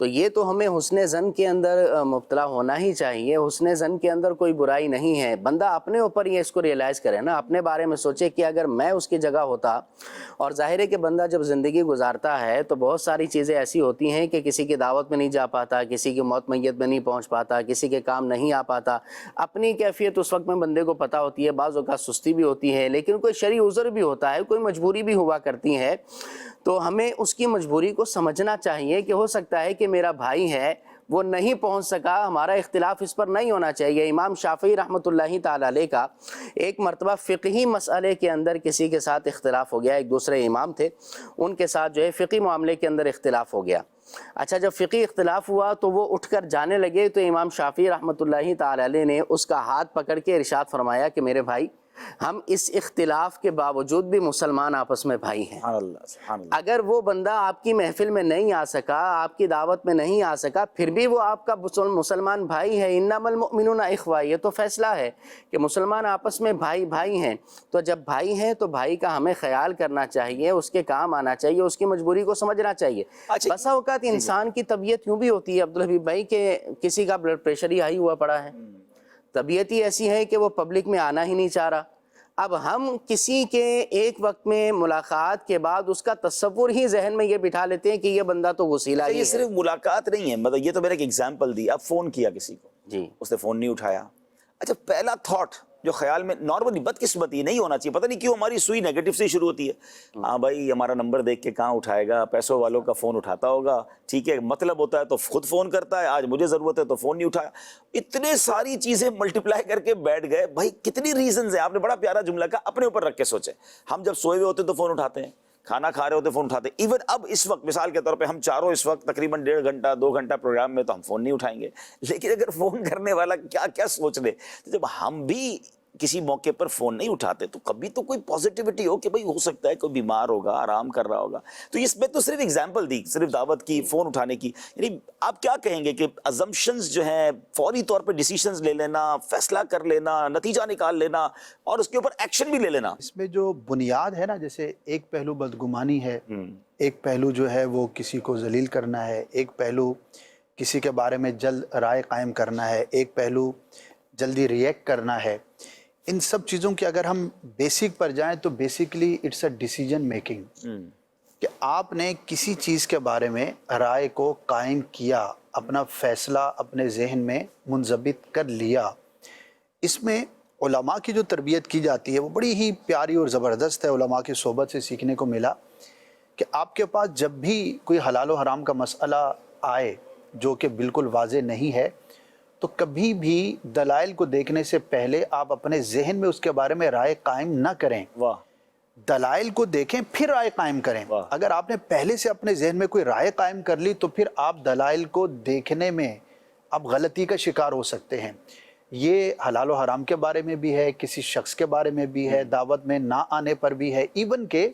تو یہ تو ہمیں حسن ظن کے اندر مبتلا ہونا ہی چاہیے. حسن ظن کے اندر کوئی برائی نہیں ہے. بندہ اپنے اوپر یہ اس کو ریئلائز کرے نا, اپنے بارے میں سوچے کہ اگر میں اس کی جگہ ہوتا. اور ظاہر ہے کہ بندہ جب زندگی گزارتا ہے تو بہت ساری چیزیں ایسی ہوتی ہیں کہ کسی کی دعوت میں نہیں جا پاتا, کسی کی موت میت میں نہیں پہنچ پاتا, کسی کے کام نہیں آ پاتا. اپنی کیفیت اس وقت میں بندے کو پتہ ہوتی ہے, بعض اوقات سستی بھی ہوتی ہے, لیکن کوئی شرعی عذر بھی ہوتا ہے, کوئی مجبوری بھی ہوا کرتی ہے. تو ہمیں اس کی مجبوری کو سمجھنا چاہیے کہ ہو سکتا ہے کہ میرا بھائی ہے وہ نہیں پہنچ سکا, ہمارا اختلاف اس پر نہیں ہونا چاہیے. امام شافعی رحمۃ اللہ تعالی علیہ کا ایک مرتبہ فقہی مسئلے کے اندر کسی کے ساتھ اختلاف ہو گیا. ایک دوسرے امام تھے, ان کے ساتھ جو ہے فقہی معاملے کے اندر اختلاف ہو گیا. اچھا, جب فقہی اختلاف ہوا تو وہ اٹھ کر جانے لگے تو امام شافعی رحمۃ اللہ تعالی علیہ نے اس کا ہاتھ پکڑ کے ارشاد فرمایا کہ میرے بھائی, ہم اس اختلاف کے باوجود بھی مسلمان آپس میں بھائی ہیں. سبحان اللہ, سبحان اللہ. اگر وہ بندہ آپ کی محفل میں نہیں آ سکا, آپ کی دعوت میں نہیں آ سکا, پھر بھی وہ آپ کا مسلمان بھائی ہے. انما المؤمنون اخوہ, یہ تو فیصلہ ہے کہ مسلمان آپس میں بھائی ہیں. تو جب بھائی ہیں تو بھائی کا ہمیں خیال کرنا چاہیے, اس کے کام آنا چاہیے, اس کی مجبوری کو سمجھنا چاہیے. بسا اوقات انسان کی طبیعت یوں بھی ہوتی ہے عبدالحبیب بھائی کہ کسی کا بلڈ پریشر ہی ہائی ہوا پڑا ہے, طبیعت ہی ایسی ہے کہ وہ پبلک میں آنا ہی نہیں چاہ رہا. اب ہم کسی کے ایک وقت میں ملاقات کے بعد اس کا تصور ہی ذہن میں یہ بٹھا لیتے ہیں کہ یہ بندہ تو وسیلہ ہی ہے. یہ صرف ملاقات نہیں ہے, مطلب یہ تو میں نے ایک ایگزامپل دی. آپ فون کیا کسی کو, جی, اس نے فون نہیں اٹھایا. اچھا, پہلا تھاٹ جو خیال میں نارملی بدقسمتی نہیں ہونا چاہیے, پتہ نہیں کیوں ہماری سوئی نیگیٹو سے شروع ہوتی ہے. ہاں بھائی, ہمارا نمبر دیکھ کے کہاں اٹھائے گا, پیسوں والوں کا فون اٹھاتا ہوگا, ٹھیک ہے, مطلب ہوتا ہے تو خود فون کرتا ہے, آج مجھے ضرورت ہے تو فون نہیں اٹھایا. اتنے ساری چیزیں ملٹیپلائی کر کے بیٹھ گئے. بھائی کتنی ریزنز ہیں. آپ نے بڑا پیارا جملہ کہا, اپنے اوپر رکھ کے سوچیں. ہم جب سوئے ہوئے ہوتے تو فون اٹھاتے ہیں, کھانا کھا رہے ہوتے فون اٹھاتے ہیں. ایون اب اس وقت مثال کے طور پہ ہم چاروں اس وقت تقریباً 1.5 گھنٹہ 2 گھنٹہ پروگرام میں, تو ہم فون نہیں اٹھائیں گے. لیکن اگر فون کرنے والا کیا کیا سوچ لے, تو جب ہم بھی کسی موقع پر فون نہیں اٹھاتے تو کبھی تو کوئی پازیٹیوٹی ہو کہ بھئی ہو سکتا ہے کوئی بیمار ہوگا, آرام کر رہا ہوگا. تو اس میں تو صرف ایگزامپل دی, صرف دعوت کی, فون اٹھانے کی. یعنی آپ کیا کہیں گے کہ ازمپشنز جو ہیں, فوری طور پہ ڈیسیشنز لے لینا, فیصلہ کر لینا, نتیجہ نکال لینا اور اس کے اوپر ایکشن بھی لے لینا, اس میں جو بنیاد ہے نا, جیسے ایک پہلو بدگمانی ہے, ایک پہلو جو ہے وہ کسی کو ذلیل کرنا ہے, ایک پہلو کسی کے بارے میں جلد رائے قائم کرنا ہے, ایک پہلو جلدی ریئیکٹ کرنا ہے. ان سب چیزوں کی اگر ہم بیسک پر جائیں تو basically it's a decision making, کہ آپ نے کسی چیز کے بارے میں رائے کو قائم کیا, اپنا فیصلہ اپنے ذہن میں منضبط کر لیا. اس میں علماء کی جو تربیت کی جاتی ہے وہ بڑی ہی پیاری اور زبردست ہے. علماء کی صحبت سے سیکھنے کو ملا کہ آپ کے پاس جب بھی کوئی حلال و حرام کا مسئلہ آئے جو کہ بالکل واضح نہیں ہے, تو کبھی بھی دلائل کو دیکھنے سے پہلے آپ اپنے ذہن میں اس کے بارے میں رائے قائم نہ کریں. واہ, دلائل کو دیکھیں پھر رائے قائم کریں. اگر آپ نے پہلے سے اپنے ذہن میں کوئی رائے قائم کر لی تو پھر آپ دلائل کو دیکھنے میں آپ غلطی کا شکار ہو سکتے ہیں. یہ حلال و حرام کے بارے میں بھی ہے, کسی شخص کے بارے میں بھی ہے, دعوت میں نہ آنے پر بھی ہے, ایون کہ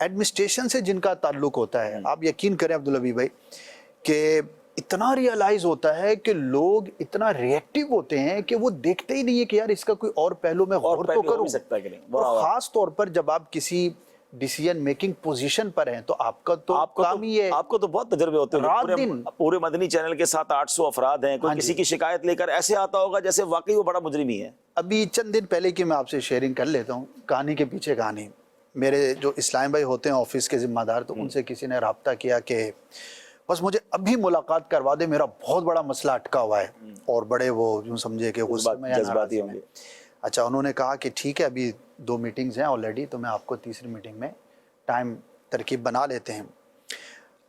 ایڈمنسٹریشن سے جن کا تعلق ہوتا ہے. آپ یقین کریں عبدالحبیب بھائی کہ اتنا ریئلائز ہوتا ہے کہ لوگ اتنا ریئیکٹیو ہوتے ہیں کہ وہ دیکھتے ہی نہیں ہے کہ یار اس کا کوئی اور پہلو میں غور تو کروں. اور خاص طور پر جب آپ کسی ڈیسیجن میکنگ پوزیشن پر ہیں تو آپ کا تو کام ہی ہے. آپ کو تو بہت تجربے ہوتے ہیں, پورے مدنی چینل کے ساتھ 800 افراد ہیں, کوئی کسی کی شکایت لے کر ایسے آتا ہوگا جیسے واقعی وہ بڑا مجرم ہی ہے. ابھی چند دن پہلے کی میں آپ سے شیئرنگ کر لیتا ہوں, کہانی کے پیچھے کہانی. میرے جو اسلام بھائی ہوتے ہیں آفس کے ذمہ دار, تو ان سے کسی نے رابطہ کیا کہ بس مجھے ابھی ملاقات کروا دے, میرا بہت بڑا مسئلہ اٹکا ہوا ہے. اور بڑے وہ یوں سمجھے کہ غصے میں یا ناراضی میں. اچھا, انہوں نے کہا کہ ٹھیک ہے, ابھی 2 میٹنگز ہیں آلریڈی, تو میں آپ کو تیسری میٹنگ میں ٹائم ترکیب بنا لیتے ہیں.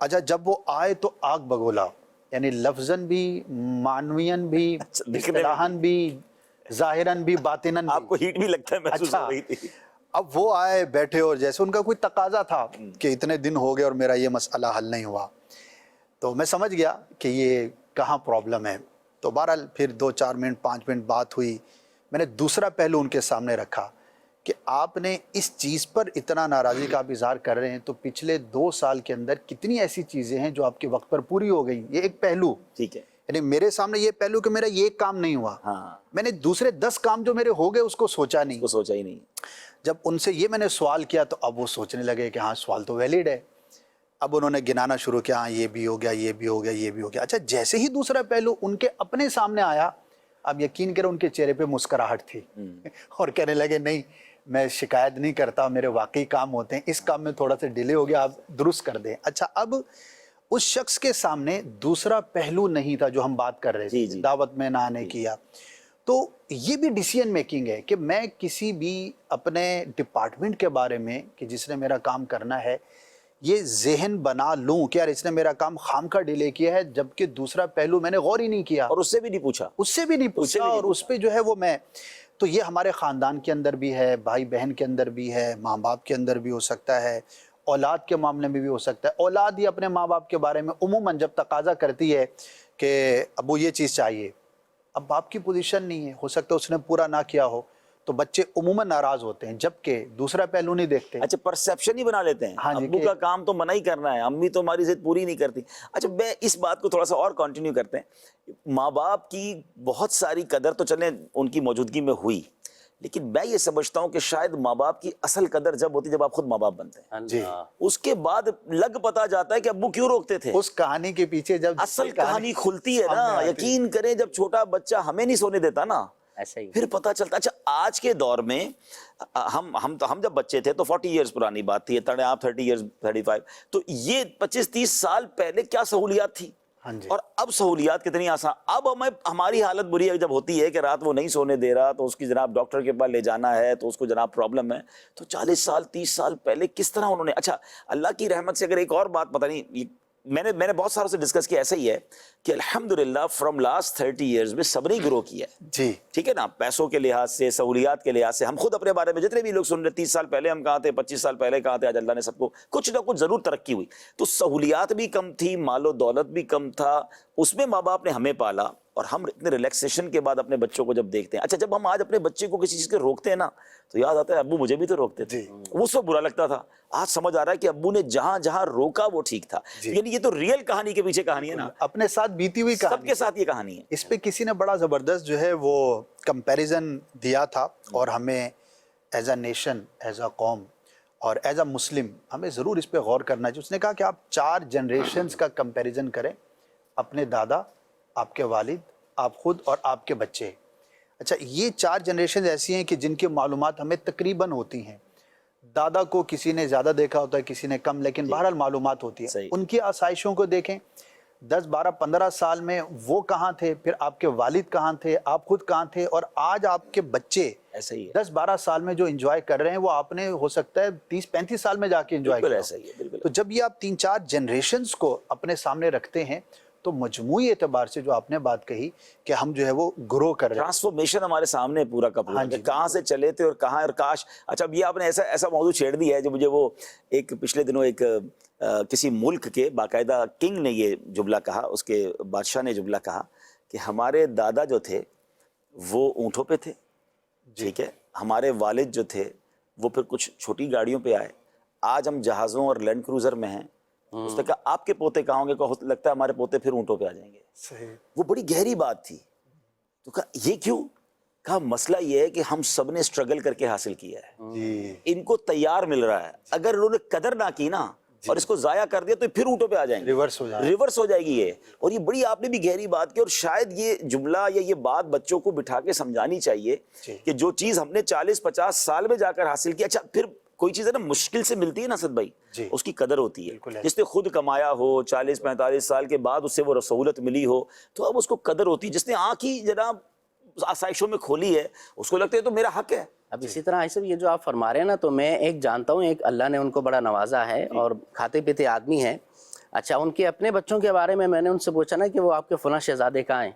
اچھا, جب وہ آئے تو آگ بگولا, یعنی لفظاً بھی, معنویاً بھی, اصطلاحاً بھی, ظاہراً بھی, باطناً بھی. آپ کو ہیٹ بھی لگتا ہے محسوس ہو رہی تھی. اب وہ آئے بیٹھے اور جیسے ان کا کوئی تقاضا تھا کہ اتنے دن ہو گئے اور میرا یہ مسئلہ حل نہیں ہوا, تو میں سمجھ گیا کہ یہ کہاں پرابلم ہے. تو بہرحال پھر 2-4 منٹ 5 منٹ بات ہوئی. میں نے دوسرا پہلو ان کے سامنے رکھا کہ آپ نے اس چیز پر اتنا ناراضی کا اظہار کر رہے ہیں, تو پچھلے 2 سال کے اندر کتنی ایسی چیزیں ہیں جو آپ کے وقت پر پوری ہو گئی. یہ ایک پہلو, ٹھیک ہے, یعنی میرے سامنے یہ پہلو کہ میرا یہ کام نہیں ہوا, میں نے دوسرے 10 کام جو میرے ہو گئے اس کو سوچا نہیں. جب ان سے یہ میں نے سوال کیا تو اب وہ سوچنے لگے کہ ہاں سوال تو ویلڈ ہے. اب انہوں نے گنانا شروع کیا, ہاں یہ بھی ہو گیا, یہ بھی ہو گیا, یہ بھی ہو گیا. اچھا جیسے ہی دوسرا پہلو ان کے اپنے سامنے آیا, آپ یقین کریں ان کے چہرے پہ مسکراہٹ تھی اور کہنے لگے نہیں میں شکایت نہیں کرتا, میرے واقعی کام ہوتے ہیں, اس کام میں تھوڑا سا ڈیلے ہو گیا, آپ درست کر دیں. اچھا اب اس شخص کے سامنے دوسرا پہلو نہیں تھا جو ہم بات کر رہے تھے, دعوت میں نہ آنے کیا. تو یہ بھی ڈیسیژن میکنگ ہے کہ میں کسی بھی اپنے ڈپارٹمنٹ کے بارے میں کہ جس نے میرا کام کرنا ہے یہ ذہن بنا لوں کہ یار اس نے میرا کام خامخواہ ڈیلے کیا ہے, جبکہ دوسرا پہلو میں نے غور ہی نہیں کیا, اور اس سے بھی نہیں پوچھا, اور اس پہ جو ہے وہ میں. تو یہ ہمارے خاندان کے اندر بھی ہے, بھائی بہن کے اندر بھی ہے, ماں باپ کے اندر بھی ہو سکتا ہے, اولاد کے معاملے میں بھی ہو سکتا ہے. اولاد ہی اپنے ماں باپ کے بارے میں عموماً جب تقاضا کرتی ہے کہ ابو یہ چیز چاہیے, اب باپ کی پوزیشن نہیں ہے, ہو سکتا ہے اس نے پورا نہ کیا ہو, تو بچے عموماً ناراض ہوتے ہیں, جبکہ دوسرا پہلو نہیں دیکھتے. اچھا پرسیپشن ہی بنا لیتے ہیں, ابو کا کام تو منع ہی کرنا ہے, امی تو ہماری ضد پوری نہیں کرتی. اچھا میں اس بات کو تھوڑا سا اور کنٹینیو کرتے ہیں. ماں باپ کی بہت ساری قدر تو چلیں ان کی موجودگی میں ہوئی, لیکن میں یہ سمجھتا ہوں کہ شاید ماں باپ کی اصل قدر جب ہوتی جب آپ خود ماں باپ بنتے ہیں. جی اس کے بعد لگ پتا جاتا ہے کہ ابو کیوں روکتے تھے. اس کہانی کے پیچھے جب اصل کہانی کھلتی ہے نا, یقین کریں جب چھوٹا بچہ ہمیں نہیں سونے دیتا نا, ایسا ہی پھر پتہ چلتا. اچھا آج کے دور میں ہم جب بچے تھے تو 40 ایئرز پرانی بات تھی, آپ 30 ایئرز 35, تو یہ 25-30 سال پہلے کیا سہولیات تھی, اور اب سہولیات کتنی آسان. اب ہماری حالت بری ہے جب ہوتی ہے کہ رات وہ نہیں سونے دے رہا تو اس کی جناب ڈاکٹر کے پاس لے جانا ہے تو اس کو جناب پرابلم ہے. تو 40 سال 30 سال پہلے کس طرح انہوں نے. اچھا اللہ کی رحمت سے اگر ایک اور بات پتہ نہیں, میں نے بہت ساروں سے ڈسکس کیا, ایسا ہی ہے کہ الحمدللہ فرام لاسٹ 30 ایئرز میں سب نے گرو کیا ہے. جی ٹھیک ہے نا, پیسوں کے لحاظ سے, سہولیات کے لحاظ سے. ہم خود اپنے بارے میں جتنے بھی لوگ سن رہے 30 سال پہلے ہم کہاں تھے, 25 سال پہلے کہاں تھے, آج اللہ نے سب کو کچھ نہ کچھ ضرور ترقی ہوئی. تو سہولیات بھی کم تھی, مال و دولت بھی کم تھا, اس میں ماں باپ نے ہمیں پالا, اور ہم اتنے ریلیکسیشن کے بعد اپنے بچوں کو جب دیکھتے ہیں. اچھا جب ہم آج اپنے بچے کو کسی چیز کے روکتے ہیں نا تو یاد آتا ہے ابو مجھے بھی تو روکتے تھے, وہ سب برا لگتا تھا. آج سمجھ آ رہا ہے کہ ابو نے جہاں جہاں روکا وہ ٹھیک تھا. یعنی یہ تو ریئل کہانی کے پیچھے کہانی ہے نا, اپنے ساتھ بیتی ہوئی کہانی, سب کے ساتھ یہ کہانی ہے. اس پہ کسی نے بڑا زبردست جو ہے وہ کمپیریزن دیا تھا, اور ہمیں as a nation, as a قوم اور ایز اے مسلم ہمیں ضرور اس پہ غور کرنا چاہیے. اس نے کہا کہ آپ 4 جنریشنز کا کمپیریزن کریں, اپنے دادا, آپ کے والد, آپ خود اور آپ کے بچے. اچھا یہ 4 جنریشنز ایسی ہیں کہ جن کی معلومات ہمیں تقریباً ہوتی ہیں. دادا کو کسی نے زیادہ دیکھا ہوتا ہے, کسی نے کم, لیکن بہرحال معلومات ہوتی ہے. ان کی آسائشوں کو دیکھیں, 10 12 15 سال میں وہ کہاں تھے, پھر آپ کے والد کہاں تھے, آپ خود کہاں تھے, اور آج آپ کے بچے 10 12 سال میں جو انجوائے کر رہے ہیں وہ آپ نے ہو سکتا ہے 30 35 سال میں جا کے انجوائے کیا. تو جب یہ آپ 3 4 جنریشنز کو اپنے سامنے رکھتے ہیں تو مجموعی اعتبار سے جو آپ نے بات کہی کہ ہم جو ہے وہ گرو کر رہے ہیں, ٹرانسفارمیشن ہمارے سامنے پورا کا پورا, کہاں سے چلے تھے اور کہاں, اور کاش. اچھا اب یہ آپ نے ایسا موضوع چھیڑ دیا ہے جو مجھے وہ ایک پچھلے دنوں ایک کسی ملک کے باقاعدہ کنگ نے یہ جملہ کہا, اس کے بادشاہ نے جملہ کہا کہ ہمارے دادا جو تھے وہ اونٹوں پہ تھے, ٹھیک ہے, ہمارے والد جو تھے وہ پھر کچھ چھوٹی گاڑیوں پہ آئے, آج ہم جہازوں اور لینڈ کروزر میں ہیں. اس نے کہا آپ کے پوتے کہاں ہوں گے, کو لگتا ہے ہمارے پوتے پھر اونٹوں پہ آ جائیں گے. صحیح. وہ بڑی گہری بات تھی. تو کہا یہ کیوں, کہا مسئلہ یہ ہے کہ ہم سب نے اسٹرگل کر کے حاصل کیا ہے, ان کو تیار مل رہا ہے, اگر انہوں نے قدر نہ کی نا اور اس کو ضائع کر دیا تو پھر اونٹوں پہ آ جائیں گے, ریورس ہو جائے گی یہ. اور یہ بڑی آپ نے بھی گہری بات کی, اور شاید یہ جملہ یا یہ بات بچوں کو بٹھا کے سمجھانی چاہیے کہ جو چیز ہم نے 40-50 سال میں جا کر حاصل کی, اچھا پھر کوئی چیز ہے نا مشکل سے ملتی ہے نا اسد بھائی, اس کی قدر ہوتی ہے. جس نے خود کمایا ہو 40-45 سال کے بعد اس سے وہ سہولت ملی ہو تو اب اس کو قدر ہوتی ہے. جس نے آنکھ ہی جناب آسائشوں میں کھولی ہے اس کو لگتا ہے تو میرا حق ہے. اب اسی طرح ایسے یہ جو آپ فرما رہے ہیں نا, تو میں ایک جانتا ہوں, ایک اللہ نے ان کو بڑا نوازا ہے اور کھاتے پیتے آدمی ہیں. اچھا ان کے اپنے بچوں کے بارے میں نے ان سے پوچھا نا کہ وہ آپ کے فلاں شہزادے کہاں ہیں,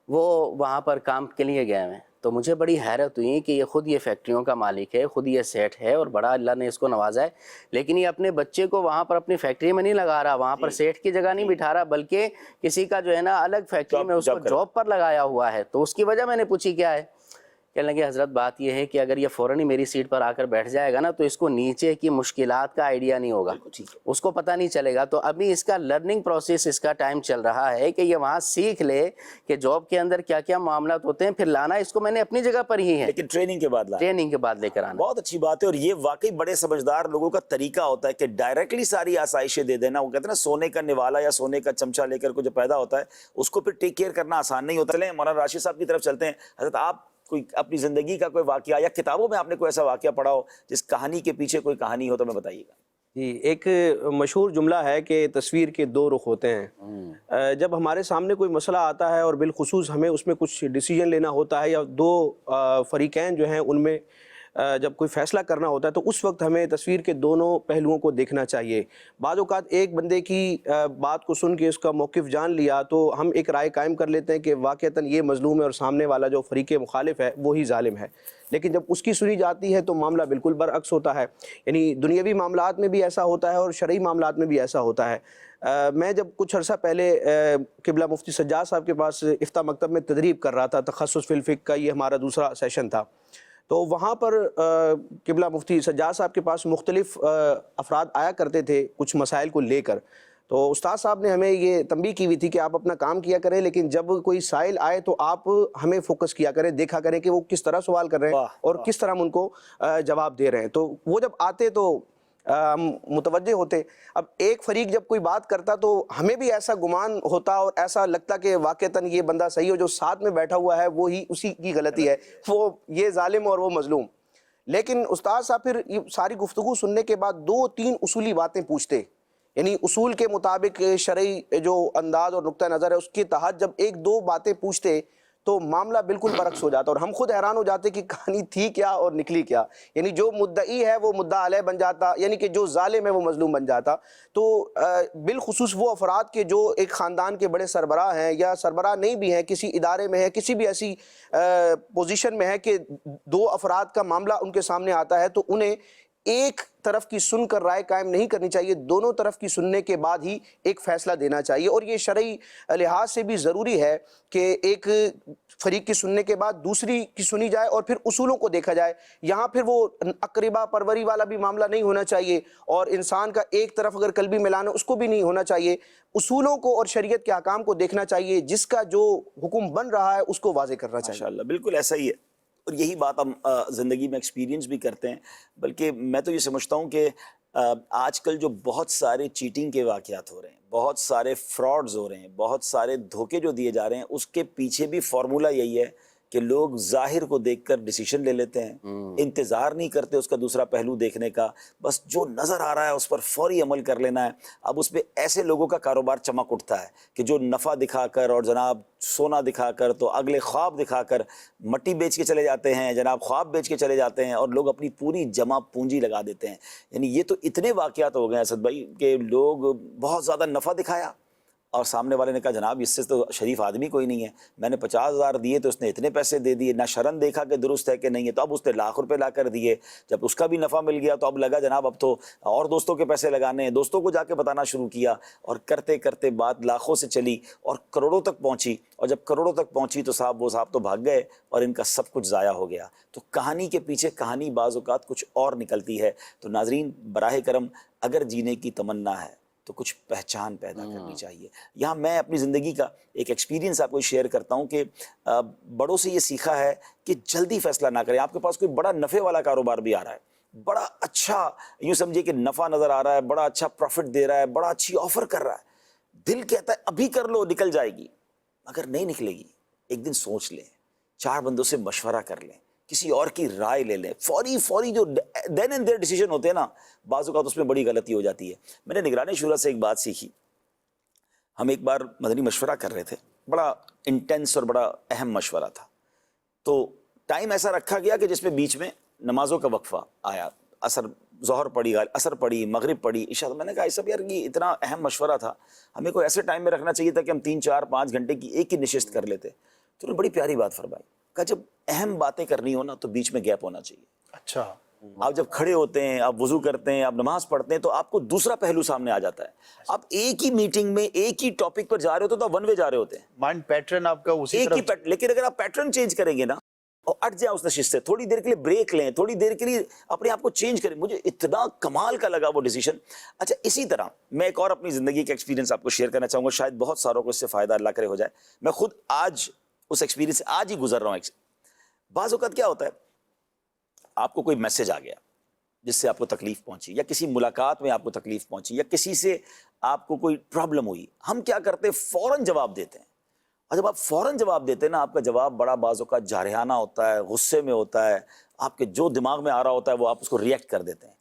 وہ وہاں پر کام کے لیے گئے ہیں. تو مجھے بڑی حیرت ہوئی کہ یہ خود یہ فیکٹریوں کا مالک ہے, خود یہ سیٹ ہے اور بڑا اللہ نے اس کو نوازا ہے, لیکن یہ اپنے بچے کو وہاں پر اپنی فیکٹری میں نہیں لگا رہا, وہاں پر سیٹ کی جگہ نہیں بٹھا رہا, بلکہ کسی کا جو ہے نا الگ فیکٹری میں اس کو جاب پر لگایا ہوا ہے. تو اس کی وجہ میں نے پوچھی کیا ہے, کہنے لگے حضرت بات یہ ہے کہ اگر یہ فوراً ہی میری سیٹ پر آ کر بیٹھ جائے گا نا تو اس کو نیچے کی مشکلات کا آئیڈیا نہیں ہوگا، اس کو پتہ نہیں چلے گا. تو ابھی اس کا لرننگ پروسیس اس کا ٹائم چل رہا ہے کہ یہ وہاں سیکھ لے کہ جاب کے اندر کیا کیا معاملات ہوتے ہیں. پھر لانا اس کو میں نے اپنی جگہ پر ہی ہے، لیکن ٹریننگ کے بعد لانا، ٹریننگ کے بعد لے کر آنا. بہت اچھی بات ہے. اور یہ واقعی بڑے سمجھدار لوگوں کا طریقہ ہوتا ہے کہ ڈائریکٹلی ساری آسائشیں دے دینا. وہ کہتے ہیں نا سونے کا نوالا یا سونے کا چمچہ لے کر کو جو پیدا ہوتا ہے اس کو پھر ٹیک کیئر کرنا آسان نہیں ہوتا. چلیں مولانا راشد صاحب کی طرف چلتے ہیں. حضرت آپ کوئی اپنی زندگی کا کوئی واقعہ یا کتابوں میں آپ نے کوئی ایسا واقعہ پڑھا ہو جس کہانی کے پیچھے کوئی کہانی ہو تو میں بتائیے گا. جی، ایک مشہور جملہ ہے کہ تصویر کے دو رخ ہوتے ہیں. جب ہمارے سامنے کوئی مسئلہ آتا ہے اور بالخصوص ہمیں اس میں کچھ ڈیسیجن لینا ہوتا ہے یا دو فریقین جو ہیں ان میں جب کوئی فیصلہ کرنا ہوتا ہے تو اس وقت ہمیں تصویر کے دونوں پہلوؤں کو دیکھنا چاہیے. بعض اوقات ایک بندے کی بات کو سن کے اس کا موقف جان لیا تو ہم ایک رائے قائم کر لیتے ہیں کہ واقعتاً یہ مظلوم ہے اور سامنے والا جو فریق مخالف ہے وہی ظالم ہے. لیکن جب اس کی سنی جاتی ہے تو معاملہ بالکل برعکس ہوتا ہے. یعنی دنیاوی معاملات میں بھی ایسا ہوتا ہے اور شرعی معاملات میں بھی ایسا ہوتا ہے. میں جب کچھ عرصہ پہلے قبلہ مفتی سجاد صاحب کے پاس افتاء مکتب میں تدریب کر رہا تھا، تخصص فی الفقہ کا یہ ہمارا دوسرا سیشن تھا، تو وہاں پر قبلہ مفتی سجاد صاحب کے پاس مختلف افراد آیا کرتے تھے کچھ مسائل کو لے کر. تو استاد صاحب نے ہمیں یہ تنبیہ کی ہوئی تھی کہ آپ اپنا کام کیا کریں لیکن جب کوئی سائل آئے تو آپ ہمیں فوکس کیا کریں، دیکھا کریں کہ وہ کس طرح سوال کر رہے ہیں اور کس طرح ہم ان کو جواب دے رہے ہیں. تو وہ جب آتے تو ہم متوجہ ہوتے. اب ایک فریق جب کوئی بات کرتا تو ہمیں بھی ایسا گمان ہوتا اور ایسا لگتا کہ واقعتاً یہ بندہ صحیح ہو، جو ساتھ میں بیٹھا ہوا ہے وہی اسی کی غلطی ہے، وہ یہ ظالم اور وہ مظلوم. لیکن استاد صاحب پھر یہ ساری گفتگو سننے کے بعد 2-3 اصولی باتیں پوچھتے. یعنی اصول کے مطابق شرعی جو انداز اور نقطہ نظر ہے اس کے تحت جب 1-2 باتیں پوچھتے تو معاملہ بالکل برعکس ہو جاتا اور ہم خود حیران ہو جاتے کہ کہانی تھی کیا اور نکلی کیا. یعنی جو مدعی ہے وہ مدعا علیہ بن جاتا، یعنی کہ جو ظالم ہے وہ مظلوم بن جاتا. تو بالخصوص وہ افراد کے جو ایک خاندان کے بڑے سربراہ ہیں یا سربراہ نہیں بھی ہیں، کسی ادارے میں ہے، کسی بھی ایسی پوزیشن میں ہے کہ 2 افراد کا معاملہ ان کے سامنے آتا ہے تو انہیں ایک طرف کی سن کر رائے قائم نہیں کرنی چاہیے، دونوں طرف کی سننے کے بعد ہی ایک فیصلہ دینا چاہیے. اور یہ شرعی لحاظ سے بھی ضروری ہے کہ ایک فریق کی سننے کے بعد دوسری کی سنی جائے اور پھر اصولوں کو دیکھا جائے. یہاں پھر وہ اقربا پروری والا بھی معاملہ نہیں ہونا چاہیے اور انسان کا ایک طرف اگر قلبی میلان ہے اس کو بھی نہیں ہونا چاہیے. اصولوں کو اور شریعت کے احکام کو دیکھنا چاہیے، جس کا جو حکم بن رہا ہے اس کو واضح کرنا چاہیے. ماشاءاللہ بالکل ایسا ہی ہے. اور یہی بات ہم زندگی میں ایکسپیرینس بھی کرتے ہیں. بلکہ میں تو یہ سمجھتا ہوں کہ آج کل جو بہت سارے چیٹنگ کے واقعات ہو رہے ہیں، بہت سارے فراڈز ہو رہے ہیں، بہت سارے دھوکے جو دیے جا رہے ہیں، اس کے پیچھے بھی فارمولہ یہی ہے کہ لوگ ظاہر کو دیکھ کر ڈیسیشن لے لیتے ہیں، انتظار نہیں کرتے اس کا دوسرا پہلو دیکھنے کا، بس جو نظر آ رہا ہے اس پر فوری عمل کر لینا ہے. اب اس پہ ایسے لوگوں کا کاروبار چمک اٹھتا ہے کہ جو نفع دکھا کر اور جناب سونا دکھا کر تو اگلے خواب دکھا کر مٹی بیچ کے چلے جاتے ہیں، جناب خواب بیچ کے چلے جاتے ہیں اور لوگ اپنی پوری جمع پونجی لگا دیتے ہیں. یعنی یہ تو اتنے واقعات ہو گئے اسد بھائی کہ لوگ بہت زیادہ نفع دکھایا اور سامنے والے نے کہا جناب اس سے تو شریف آدمی کوئی نہیں ہے، میں نے 50,000 دیے تو اس نے اتنے پیسے دے دیے، نہ شرن دیکھا کہ درست ہے کہ نہیں ہے، تو اب اس نے لاکھ روپے لا کر دیے. جب اس کا بھی نفع مل گیا تو اب لگا جناب اب تو اور دوستوں کے پیسے لگانے ہیں، دوستوں کو جا کے بتانا شروع کیا اور کرتے کرتے بات لاکھوں سے چلی اور کروڑوں تک پہنچی. اور جب کروڑوں تک پہنچی تو وہ صاحب تو بھاگ گئے اور ان کا سب کچھ ضائع ہو گیا. تو کہانی کے پیچھے کہانی بعض اوقات کچھ اور نکلتی ہے. تو ناظرین براہ کرم اگر جینے کی تمنا ہے تو کچھ پہچان پیدا کرنی چاہیے. یہاں میں اپنی زندگی کا ایک ایکسپیرینس آپ کو شیئر کرتا ہوں کہ بڑوں سے یہ سیکھا ہے کہ جلدی فیصلہ نہ کریں. آپ کے پاس کوئی بڑا نفع والا کاروبار بھی آ رہا ہے، بڑا اچھا یوں سمجھیے کہ نفع نظر آ رہا ہے، بڑا اچھا پروفٹ دے رہا ہے، بڑا اچھی آفر کر رہا ہے، دل کہتا ہے ابھی کر لو نکل جائے گی، مگر نہیں نکلے گی. ایک دن سوچ لیں، 4 بندوں سے مشورہ کر لیں، کسی اور کی رائے لے لیں. فوری جو دین اینڈ دیر ڈیسیجن ہوتے ہیں نا، بعض اوقات اس میں بڑی غلطی ہو جاتی ہے. میں نے نگرانی شورا سے ایک بات سیکھی. ہم ایک بار مدنی مشورہ کر رہے تھے، بڑا انٹینس اور بڑا اہم مشورہ تھا. تو ٹائم ایسا رکھا گیا کہ جس میں بیچ میں نمازوں کا وقفہ آیا. ظہر پڑی، عصر پڑی، مغرب پڑی، عشاء. میں نے کہا سب یار یہ اتنا اہم مشورہ تھا، ہمیں کوئی ایسے ٹائم میں رکھنا چاہیے تھا کہ ہم 3 4 5 گھنٹے کی ایک ہی نشست کر لیتے. تو انہوں نے بڑی پیاری بات فرمائی، کہا جب اہم باتیں کرنی ہو نا تو بیچ میں گیپ ہونا چاہیے. اچھا، آپ جب کھڑے ہوتے ہیں، آپ وضو کرتے ہیں، آپ نماز پڑھتے ہیں تو آپ کو دوسرا پہلو سامنے آ جاتا ہے. آپ ایک ہی میٹنگ میں ایک ہی ٹاپک پر جا رہے ہوتے تو آپ ون وے جا رہے ہوتے ہیں، مائنڈ پیٹرن آپ کا اسی ایک ہی طرف. لیکن اگر آپ پیٹرن چینج کریں گے نا اور اٹھ جائیں اس نشست سے, تھوڑی دیر کے لیے بریک لیں, تھوڑی دیر کے لیے اپنے آپ کو چینج کریں. مجھے اتنا کمال کا لگا وہ ڈیسیشن. اچھا اسی طرح میں ایک اور اپنی زندگی کا ایکسپیرینس آپ کو شیئر کرنا چاہوں گا, شاید بہت ساروں کو اس سے فائدہ اللہ کرے ہو جائے. میں خود آج اس ایکسپیرینس سے آج ہی گزر رہا ہوں. بعض اوقات کیا ہوتا ہے, آپ کو کوئی میسج آ گیا جس سے آپ کو تکلیف پہنچی, یا کسی ملاقات میں آپ کو تکلیف پہنچی, یا کسی سے آپ کو کوئی پرابلم ہوئی, ہم کیا کرتے ہیں فوراً جواب دیتے ہیں. اور جب آپ فوراً جواب دیتے ہیں نا, آپ کا جواب بڑا بعض اوقات جارحانہ ہوتا ہے, غصے میں ہوتا ہے, آپ کے جو دماغ میں آ رہا ہوتا ہے وہ آپ اس کو ریئیکٹ کر دیتے ہیں.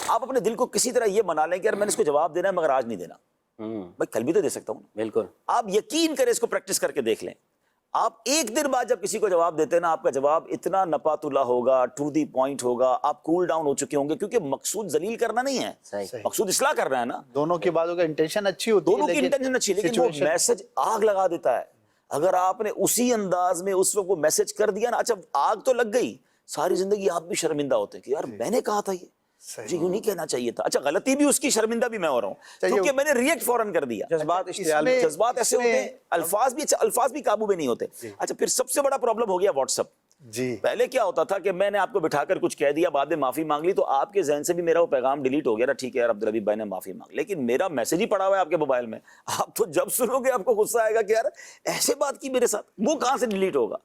آپ اپنے دل کو کسی طرح یہ منا لیں کہ یار میں نے اس کو جواب دینا ہے مگر آج نہیں دینا, بھائی کل بھی تو دے سکتا ہوں. بالکل. آپ یقین کریں, اس کو پریکٹس کر کے دیکھ لیں. آپ ایک دن بعد جب کسی کو جواب دیتے ہیں نا, آپ کا جواب اتنا نپات اللہ ہوگا, ٹو دی پوائنٹ ہوگا, آپ کول ڈاؤن ہو چکے ہوں گے, کیونکہ مقصود ذلیل کرنا نہیں ہے, صحیح. مقصود اصلاح کرنا ہے نا. دونوں کی باتوں کا انٹینشن اچھی ہوتی ہے, دونوں کی انٹینشن اچھی, لیکن وہ میسج آگ لگا دیتا ہے. اگر آپ نے اسی انداز میں اس وقت وہ میسج کر دیا نا, اچھا آگ تو لگ گئی, ساری زندگی آپ بھی شرمندہ ہوتے ہیں کہ یار میں نے کہا تھا یہ, مجھے یوں نہیں کہنا چاہیے تھا. اچھا غلطی بھی اس کی, شرمندہ بھی میں ہو رہا ہوں کیونکہ میں نے ریئیکٹ فوراً کر دیا. جذبات ایسے ہوتے ہیں, الفاظ بھی قابو میں نہیں ہوتے. اچھا پھر سب سے بڑا پرابلم ہو گیا واٹس ایپ. جی پہلے کیا ہوتا تھا کہ میں نے آپ کو بٹھا کر کچھ کہہ دیا, بعد میں معافی مانگ لی, تو آپ کے ذہن سے بھی میرا وہ پیغام ڈیلیٹ ہو گیا نا, ٹھیک ہے یار عبدالحبیب بھائی نے معافی مانگ, لیکن میرا میسج ہی پڑا ہوا ہے آپ کے موبائل میں. آپ تو جب سنو گے آپ کو غصہ آئے گا کہ یار ایسے بات کی میرے ساتھ, وہ کہاں سے ڈیلیٹ ہوگا.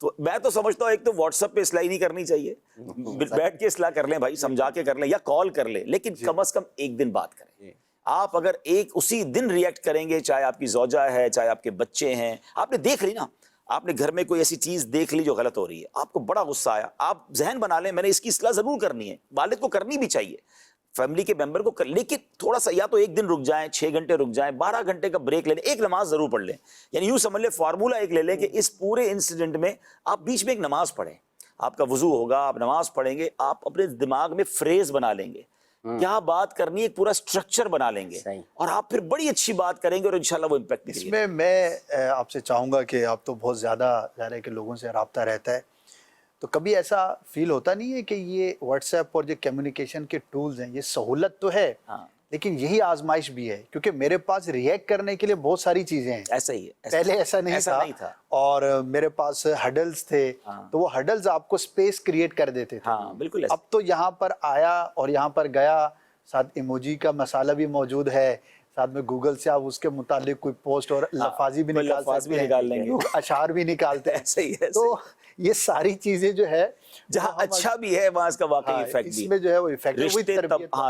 تو میں تو سمجھتا ہوں ایک تو واٹس ایپ پہ اصلاح نہیں کرنی چاہیے, بیٹھ کے اصلاح کر لیں بھائی, سمجھا کے کر لیں, یا کال کر لیں, لیکن کم از کم ایک دن بات کریں. آپ اگر اسی دن ریئیکٹ کریں گے, چاہے آپ کی زوجہ ہے, چاہے آپ کے بچے ہیں, آپ نے دیکھ لی نا, آپ نے گھر میں کوئی ایسی چیز دیکھ لی جو غلط ہو رہی ہے, آپ کو بڑا غصہ آیا, آپ ذہن بنا لیں میں نے اس کی اصلاح ضرور کرنی ہے. والد کو کرنی بھی چاہیے, فیملی کے ممبر کو لیکن تھوڑا سا یا تو ایک دن رک جائیں, 6 گھنٹے رک جائیں, 12 گھنٹے کا بریک لے لیں, ایک نماز ضرور پڑھ لیں. یعنی یوں سمجھ لیں فارمولہ ایک لے لیں کہ اس پورے انسیڈنٹ میں آپ بیچ میں ایک نماز پڑھیں. آپ کا وضو ہوگا, آپ نماز پڑھیں گے, آپ اپنے دماغ میں فریز بنا لیں گے, کیا بات کرنی ہے, ایک پورا سٹرکچر بنا لیں گے, اور آپ پھر بڑی اچھی بات کریں گے, اور انشاءاللہ وہ امپیکٹ اس میں آپ سے چاہوں گا کہ آپ تو بہت زیادہ ظاہر ہے کہ لوگوں سے رابطہ رہتا ہے, تو کبھی ایسا فیل ہوتا نہیں ہے کہ یہ واٹس ایپ اور جو کمیونیکیشن کے ٹولز ہیں یہ سہولت تو ہے, لیکن یہی آزمائش بھی ہے, کیونکہ میرے پاس ریئیکٹ کرنے کے لیے بہت ساری چیزیں ہیں. ایسا ہی ہے, پہلے ایسا نہیں تھا, اور میرے پاس ہڈلز تھے, تو وہ ہڈلز آپ کو سپیس کریٹ کر دیتے تھے. بالکل. اب تو یہاں پر آیا اور یہاں پر گیا, ساتھ ایموجی کا مسئلہ بھی موجود ہے, ساتھ میں گوگل سے آپ اس کے متعلق کوئی پوسٹ اور لفاظی بھی نکال سکتے ہیں, اشعار بھی نکالتے ہیں. تو یہ ساری چیزیں جو ہے جہاں اچھا بھی ہے وہاں اس کا واقعی ایفیکٹ بھی, اس میں جو ہے وہ ایفیکٹ,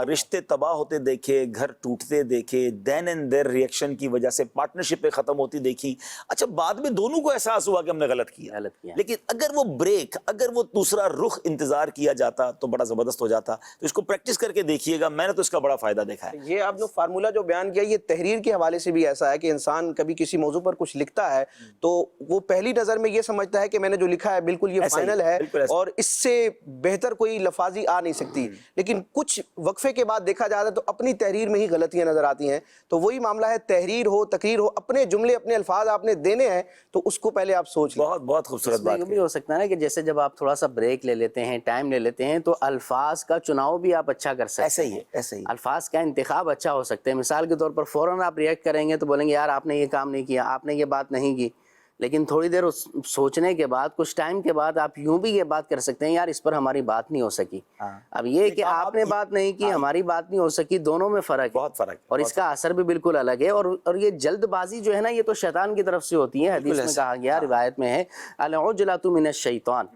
رشتے تباہ ہوتے دیکھے, گھر ٹوٹتے دیکھے, دین اینڈ دیر ریئیکشن کی وجہ سے پارٹنرشپیں ختم ہوتی دیکھی. اچھا بعد میں دونوں کو احساس ہوا کہ ہم نے غلط کیا, لیکن اگر وہ بریک, اگر وہ دوسرا رخ انتظار کیا جاتا تو بڑا زبردست ہو جاتا. تو اس کو پریکٹس کر کے دیکھیے گا, میں نے تو اس کا بڑا فائدہ دیکھا ہے. یہ آپ نے فارمولہ جو بیان کیا, یہ تحریر کے حوالے سے بھی ایسا ہے کہ انسان کبھی کسی موضوع پر کچھ لکھتا ہے تو وہ پہلی نظر میں یہ سمجھتا ہے کہ میں نے جو لکھا ہے بالکل یہ فائنل ہے, اور اس سے بہتر کوئی لفاظی آ نہیں سکتی. لیکن کچھ وقفے کے بعد دیکھا جاتا ہے تو اپنی تحریر میں ہی غلطیاں نظر آتی ہیں. تو وہی معاملہ ہے, تحریر ہو, تقریر ہو, اپنے جملے, اپنے الفاظ آپ نے دینے ہیں تو اس کو پہلے آپ سوچ لیں. بہت خوبصورت بات. یہ بھی ہو سکتا ہے نا کہ جیسے جب آپ تھوڑا سا بریک لے لیتے ہیں, ٹائم لے لیتے ہیں, تو الفاظ کا چناؤ بھی آپ اچھا کر سکتے ہیں. ایسے ہی الفاظ کا انتخاب اچھا ہو سکتے ہیں. مثال کے طور پر فوراً آپ ریئیکٹ کریں گے تو بولیں گے یار آپ نے یہ کام نہیں کیا, آپ نے یہ بات نہیں کی. لیکن تھوڑی دیر سوچنے کے بعد, کچھ ٹائم کے بعد آپ یوں بھی یہ بات کر سکتے ہیں, یار اس پر ہماری بات نہیں ہو سکی. اب یہ کہ آپ نے بات نہیں کی, ہماری بات نہیں ہو سکی, دونوں میں فرق ہے, بہت فرق, اور اس کا اثر بھی بالکل الگ ہے. اور یہ جلد بازی جو ہے نا, یہ تو شیطان کی طرف سے ہوتی ہے. حدیث میں کہا گیا, روایت میں ہے, العجلۃ من الشیطان,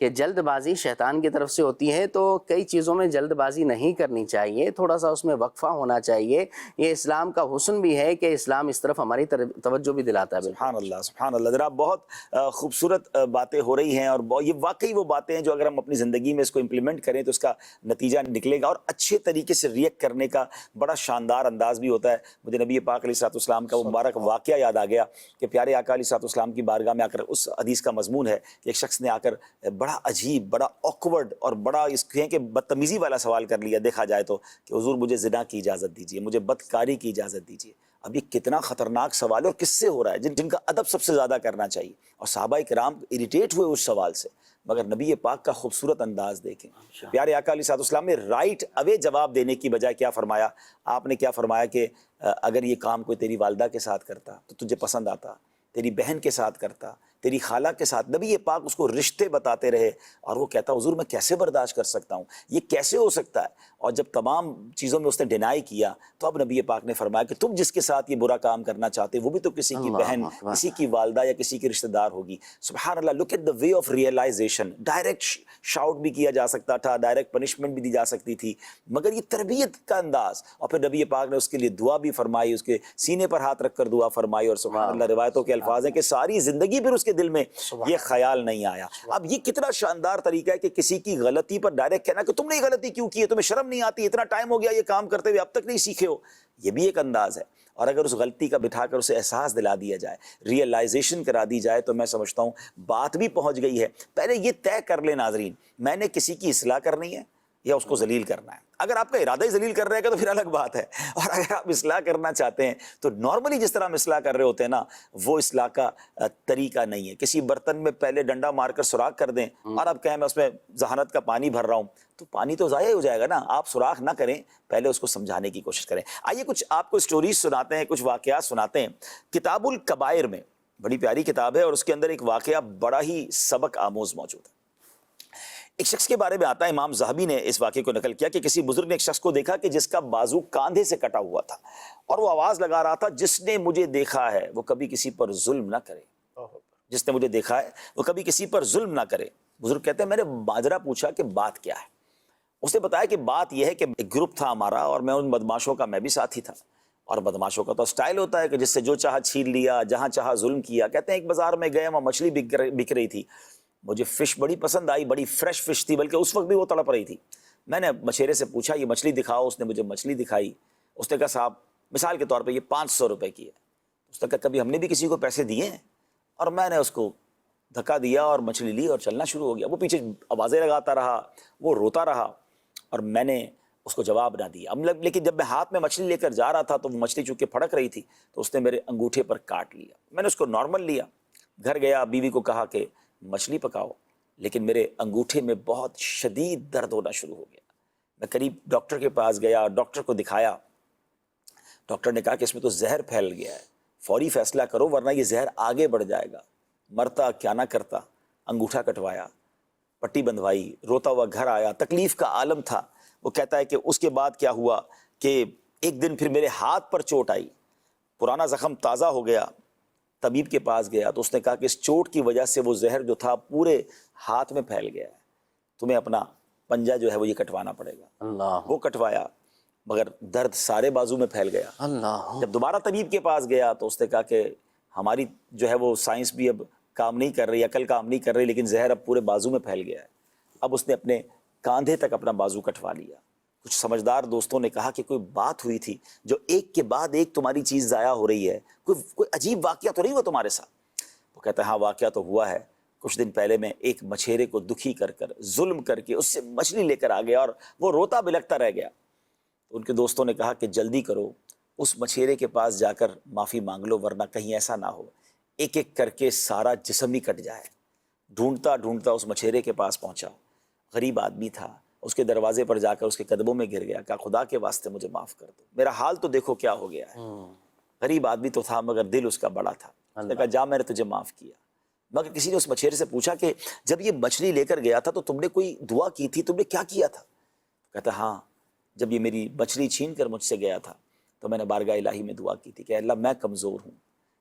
کہ جلد بازی شیطان کی طرف سے ہوتی ہے. تو کئی چیزوں میں جلد بازی نہیں کرنی چاہیے, تھوڑا سا اس میں وقفہ ہونا چاہیے. یہ اسلام کا حسن بھی ہے کہ اسلام اس طرف ہماری توجہ بھی دلاتا ہے. سبحان اللہ, سبحان اللہ. جناب بہت خوبصورت باتیں ہو رہی ہیں, اور یہ واقعی وہ باتیں ہیں جو اگر ہم اپنی زندگی میں اس کو امپلیمنٹ کریں تو اس کا نتیجہ نکلے گا, اور اچھے طریقے سے ریئیکٹ کرنے کا بڑا شاندار انداز بھی ہوتا ہے. مجھے نبی پاک علیہ الصلوۃ والسلام کا وہ مبارک واقعہ یاد آ گیا کہ پیارے آقا علیہ الصلوۃ والسلام کی بارگاہ میں آ کر, اس حدیث کا مضمون ہے کہ ایک شخص نے آ کر بڑا عجیب, بڑا آکورڈ اور بڑا اس کہ بدتمیزی والا سوال کر لیا دیکھا جائے تو, کہ حضور مجھے زنا کی اجازت دیجیے, مجھے بدکاری کی اجازت دیجیے. اب یہ کتنا خطرناک سوال ہے, اور کس سے ہو رہا ہے, جن کا ادب سب سے زیادہ کرنا چاہیے. اور صحابہ کرام اریٹیٹ ہوئے اس سوال سے, مگر نبی پاک کا خوبصورت انداز دیکھیں. پیارے آقا علیہ الصلوۃ والسلام نے رائٹ اوے جواب دینے کی بجائے کیا فرمایا, آپ نے کیا فرمایا کہ اگر یہ کام کوئی تیری والدہ کے ساتھ کرتا تو تجھے پسند آتا, تیری بہن کے ساتھ کرتا, تیری خالہ کے ساتھ. نبی پاک اس کو رشتے بتاتے رہے اور وہ کہتا حضور میں کیسے برداشت کر سکتا ہوں, یہ کیسے ہو سکتا ہے. اور جب تمام چیزوں میں اس نے ڈینائی کیا تو اب نبی پاک نے فرمایا کہ تم جس کے ساتھ یہ برا کام کرنا چاہتے وہ بھی تو کسی کی بہن, کسی کی والدہ یا کسی کی رشتہ دار ہوگی. سبحان اللہ, look at the way of realization. Direct shout بھی کیا جا سکتا تھا, ڈائریکٹ پنشمنٹ بھی دی جا سکتی تھی, مگر یہ تربیت کا انداز. اور پھر نبی پاک نے اس کے لیے دعا بھی فرمائی, اس کے سینے پر ہاتھ رکھ کر دعا فرمائی. اور سبحان اللہ, روایتوں کے الفاظ ہیں کہ ساری زندگی پھر اس کے دل میں یہ خیال نہیں آیا. اب یہ کتنا شاندار طریقہ ہے کہ کسی کی غلطی پر ڈائریکٹ کہنا کہ تم نے یہ غلطی کیوں کی ہے, تمہیں شرم نہیں آتی, اتنا ٹائم ہو گیا یہ کام کرتے ہوئے اب تک نہیں سیکھے ہو. یہ بھی ایک انداز ہے. اور اگر اس غلطی کا بٹھا کر اسے احساس دلا دیا جائے, ریئلائزیشن کرا دی جائے, تو میں سمجھتا ہوں بات بھی پہنچ گئی ہے. پہلے یہ طے کر لیں ناظرین, میں نے کسی کی اصلاح کرنی ہے یا اس کو ذلیل کرنا ہے. اگر آپ کا ارادہ ہی ذلیل کر رہے ہیں تو پھر الگ بات ہے. اور اگر آپ اصلاح کرنا چاہتے ہیں تو نارملی جس طرح ہم اصلاح کر رہے ہوتے ہیں نا, وہ اصلاح کا طریقہ نہیں ہے. کسی برتن میں پہلے ڈنڈا مار کر سوراخ کر دیں اور اب کہیں میں اس میں ذہانت کا پانی بھر رہا ہوں, تو پانی تو ضائع ہو جائے گا نا. آپ سوراخ نہ کریں, پہلے اس کو سمجھانے کی کوشش کریں. آئیے کچھ آپ کو اسٹوریز سناتے ہیں, کچھ واقعات سناتے ہیں. کتاب الکبائر میں بڑی پیاری کتاب ہے اور اس کے اندر ایک واقعہ بڑا ہی سبق آموز موجود ہے. ایک شخص کے بارے میں آتا ہے, امام زہبی نے اس واقعے کو نقل کیا کہ کسی بزرگ نے ایک شخص کو دیکھا کہ جس کا بازو کاندھے سے کٹا ہوا تھا اور وہ آواز لگا رہا تھا, جس نے مجھے دیکھا ہے وہ کبھی کسی پر ظلم نہ کرے, جس نے مجھے دیکھا ہے وہ کبھی کسی پر ظلم نہ کرے. بزرگ کہتے ہیں میں نے ماجرا پوچھا کہ بات کیا ہے. اس نے بتایا کہ بات یہ ہے کہ ایک گروپ تھا ہمارا اور میں ان بدماشوں کا میں بھی ساتھی تھا. اور بدماشوں کا تو سٹائل ہوتا ہے کہ جس سے جو چاہا چھین لیا, جہاں چاہا ظلم کیا. کہتے ہیں ایک بازار میں گئے, وہاں مچھلی بک رہی تھی. مجھے فش بڑی پسند آئی, بڑی فریش فش تھی, بلکہ اس وقت بھی وہ تڑپ رہی تھی. میں نے مچھیرے سے پوچھا یہ مچھلی دکھاؤ. اس نے مجھے مچھلی دکھائی. اس نے کہا صاحب مثال کے طور پہ یہ 500 روپے کی ہے. اس نے کہا کبھی ہم نے بھی کسی کو پیسے دیے ہیں؟ اور میں نے اس کو دھکا دیا اور مچھلی لی اور چلنا شروع ہو گیا. وہ پیچھے آوازیں لگاتا رہا, وہ روتا رہا اور میں نے اس کو جواب نہ دیا. لیکن جب میں ہاتھ میں مچھلی لے کر جا رہا تھا تو وہ مچھلی چونکہ پھڑک رہی تھی تو اس نے میرے انگوٹھے پر کاٹ لیا. میں نے اس کو نارمل لیا, گھر گیا, بیوی کو کہا کہ مچھلی پکاؤ, لیکن میرے انگوٹھے میں بہت شدید درد ہونا شروع ہو گیا. میں قریب ڈاکٹر کے پاس گیا, ڈاکٹر کو دکھایا. ڈاکٹر نے کہا کہ اس میں تو زہر پھیل گیا ہے, فوری فیصلہ کرو ورنہ یہ زہر آگے بڑھ جائے گا. مرتا کیا نہ کرتا, انگوٹھا کٹوایا, پٹی بندھوائی, روتا ہوا گھر آیا. تکلیف کا عالم تھا. وہ کہتا ہے کہ اس کے بعد کیا ہوا کہ ایک دن پھر میرے ہاتھ پر چوٹ آئی, پرانا زخم تازہ ہو گیا. طبیب کے پاس گیا تو اس نے کہا کہ اس چوٹ کی وجہ سے وہ زہر جو تھا پورے ہاتھ میں پھیل گیا ہے, تمہیں اپنا پنجہ جو ہے وہ یہ کٹوانا پڑے گا. اللہ, وہ کٹوایا مگر درد سارے بازو میں پھیل گیا. اللہ. جب دوبارہ طبیب کے پاس گیا تو اس نے کہا کہ ہماری جو ہے وہ سائنس بھی اب کام نہیں کر رہی, عقل کام نہیں کر رہی, لیکن زہر اب پورے بازو میں پھیل گیا ہے. اب اس نے اپنے کاندھے تک اپنا بازو کٹوا لیا. کچھ سمجھدار دوستوں نے کہا کہ کوئی بات ہوئی تھی جو ایک کے بعد ایک تمہاری چیز ضائع ہو رہی ہے, کوئی عجیب واقعہ تو نہیں ہوا تمہارے ساتھ؟ وہ کہتا ہے ہاں واقعہ تو ہوا ہے. کچھ دن پہلے میں ایک مچھیرے کو دکھی کر ظلم کر کے اس سے مچھلی لے کر آ گیا اور وہ روتا بلکتا رہ گیا. تو ان کے دوستوں نے کہا کہ جلدی کرو, اس مچھیرے کے پاس جا کر معافی مانگ لو ورنہ کہیں ایسا نہ ہو ایک ایک کر کے سارا جسم ہی کٹ جائے. ڈھونڈتا ڈھونڈتا اس مچھیرے کے پاس پہنچا. غریب آدمی تھا. اس کے دروازے پر جا کر اس کے قدموں میں گر گیا, کہا خدا کے واسطے مجھے معاف کر دو, میرا حال تو دیکھو کیا ہو گیا ہے. غریب آدمی تو تھا مگر دل اس کا بڑا تھا. اس نے کہا جا میں نے تجھے معاف کیا. مگر کسی نے اس مچھیرے سے پوچھا کہ جب یہ مچھلی لے کر گیا تھا تو تم نے کوئی دعا کی تھی, تم نے کیا کیا تھا؟ کہتا ہاں, جب یہ میری مچھلی چھین کر مجھ سے گیا تھا تو میں نے بارگاہ الہی میں دعا کی تھی کہ اللہ میں کمزور ہوں,